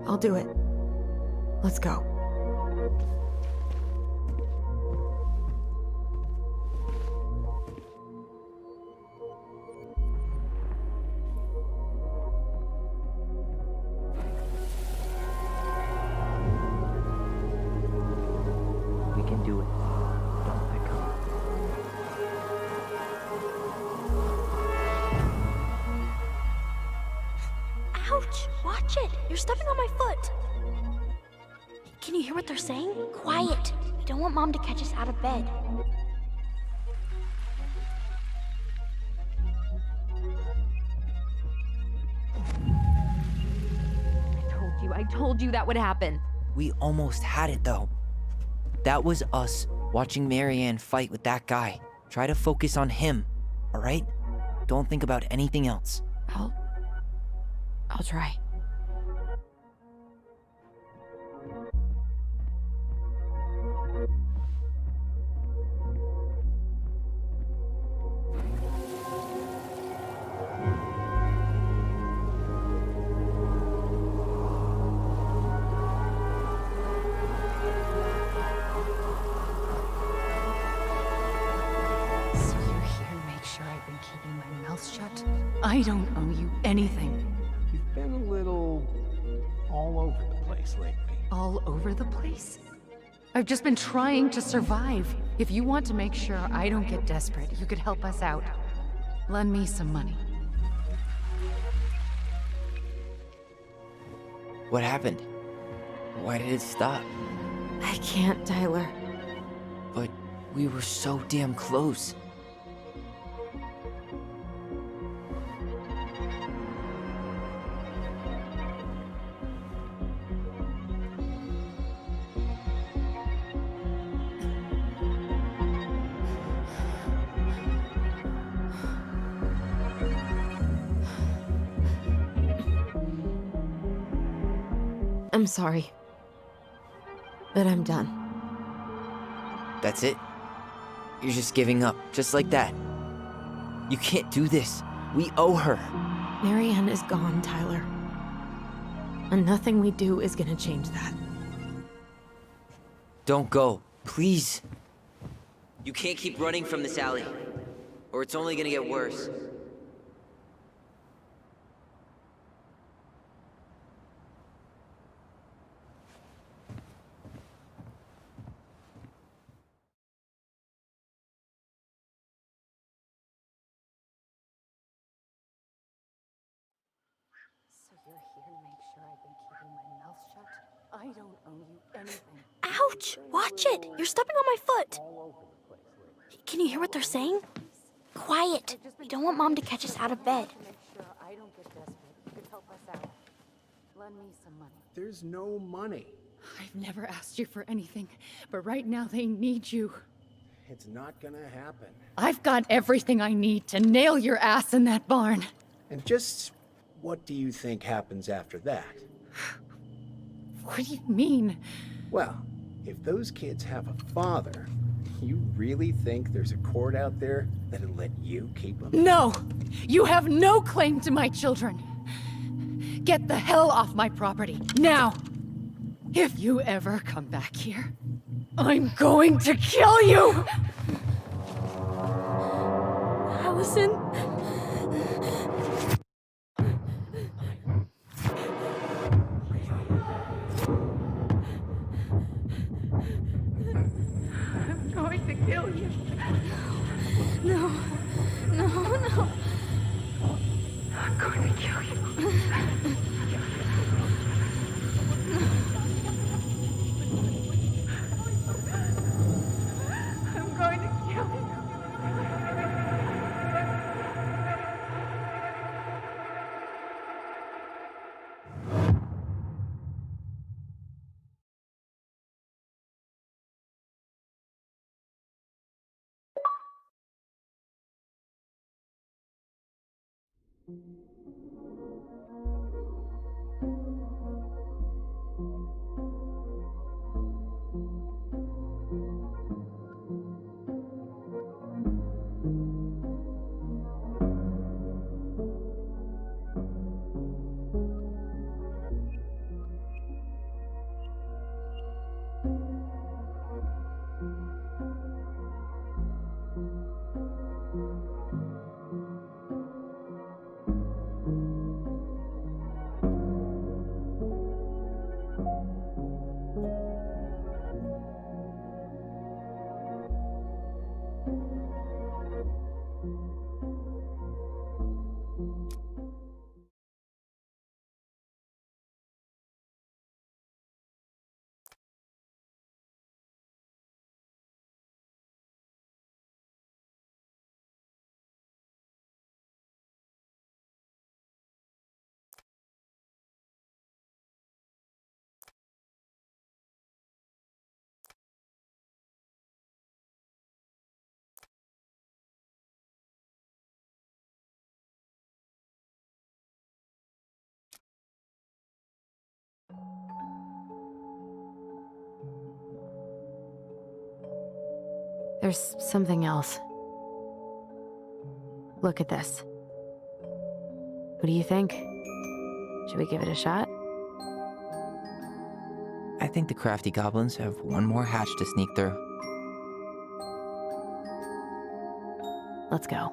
I'll do it. Let's go. We can do it. Don't let go. Ouch! Watch it! You're stepping on my foot! Can you hear what they're saying? Quiet! I don't want Mom to catch us out of bed. I told you that would happen. We almost had it, though. That was us watching Marianne fight with that guy. Try to focus on him, all right? Don't think about anything else. I'll try. I don't owe you anything. You've been place lately? All over the place? I've just been trying to survive. If you want to make sure I don't get desperate, you could help us out. Lend me some money. What happened? Why did it stop? I can't, Tyler. But we were so damn close. I'm sorry. But I'm done. That's it? You're just giving up, just like that. You can't do this. We owe her. Marianne is gone, Tyler. And nothing we do is gonna change that. Don't go, please. You can't keep running from this alley, or it's only gonna get worse. So you're here to make sure I've been keeping my mouth shut? I don't owe you anything. Ouch! Watch it! You're stepping on my foot! Can you hear what they're saying? Quiet! We don't want Mom to catch us out of bed. To make sure I don't get desperate, you could help us out. Lend me some money. There's no money. I've never asked you for anything, but right now they need you. It's not gonna happen. I've got everything I need to nail your ass in that barn. And just what do you think happens after that? What do you mean? Well, if those kids have a father, you really think there's a court out there that'll let you keep them? No! You have no claim to my children. Get the hell off my property, now! If you ever come back here, I'm going to kill you! Allison? I'm going to kill you. No. No, no. I'm going to kill you. I'm going to kill you. There's something else. Look at this. What do you think? Should we give it a shot? I think the crafty goblins have one more hatch to sneak through. Let's go.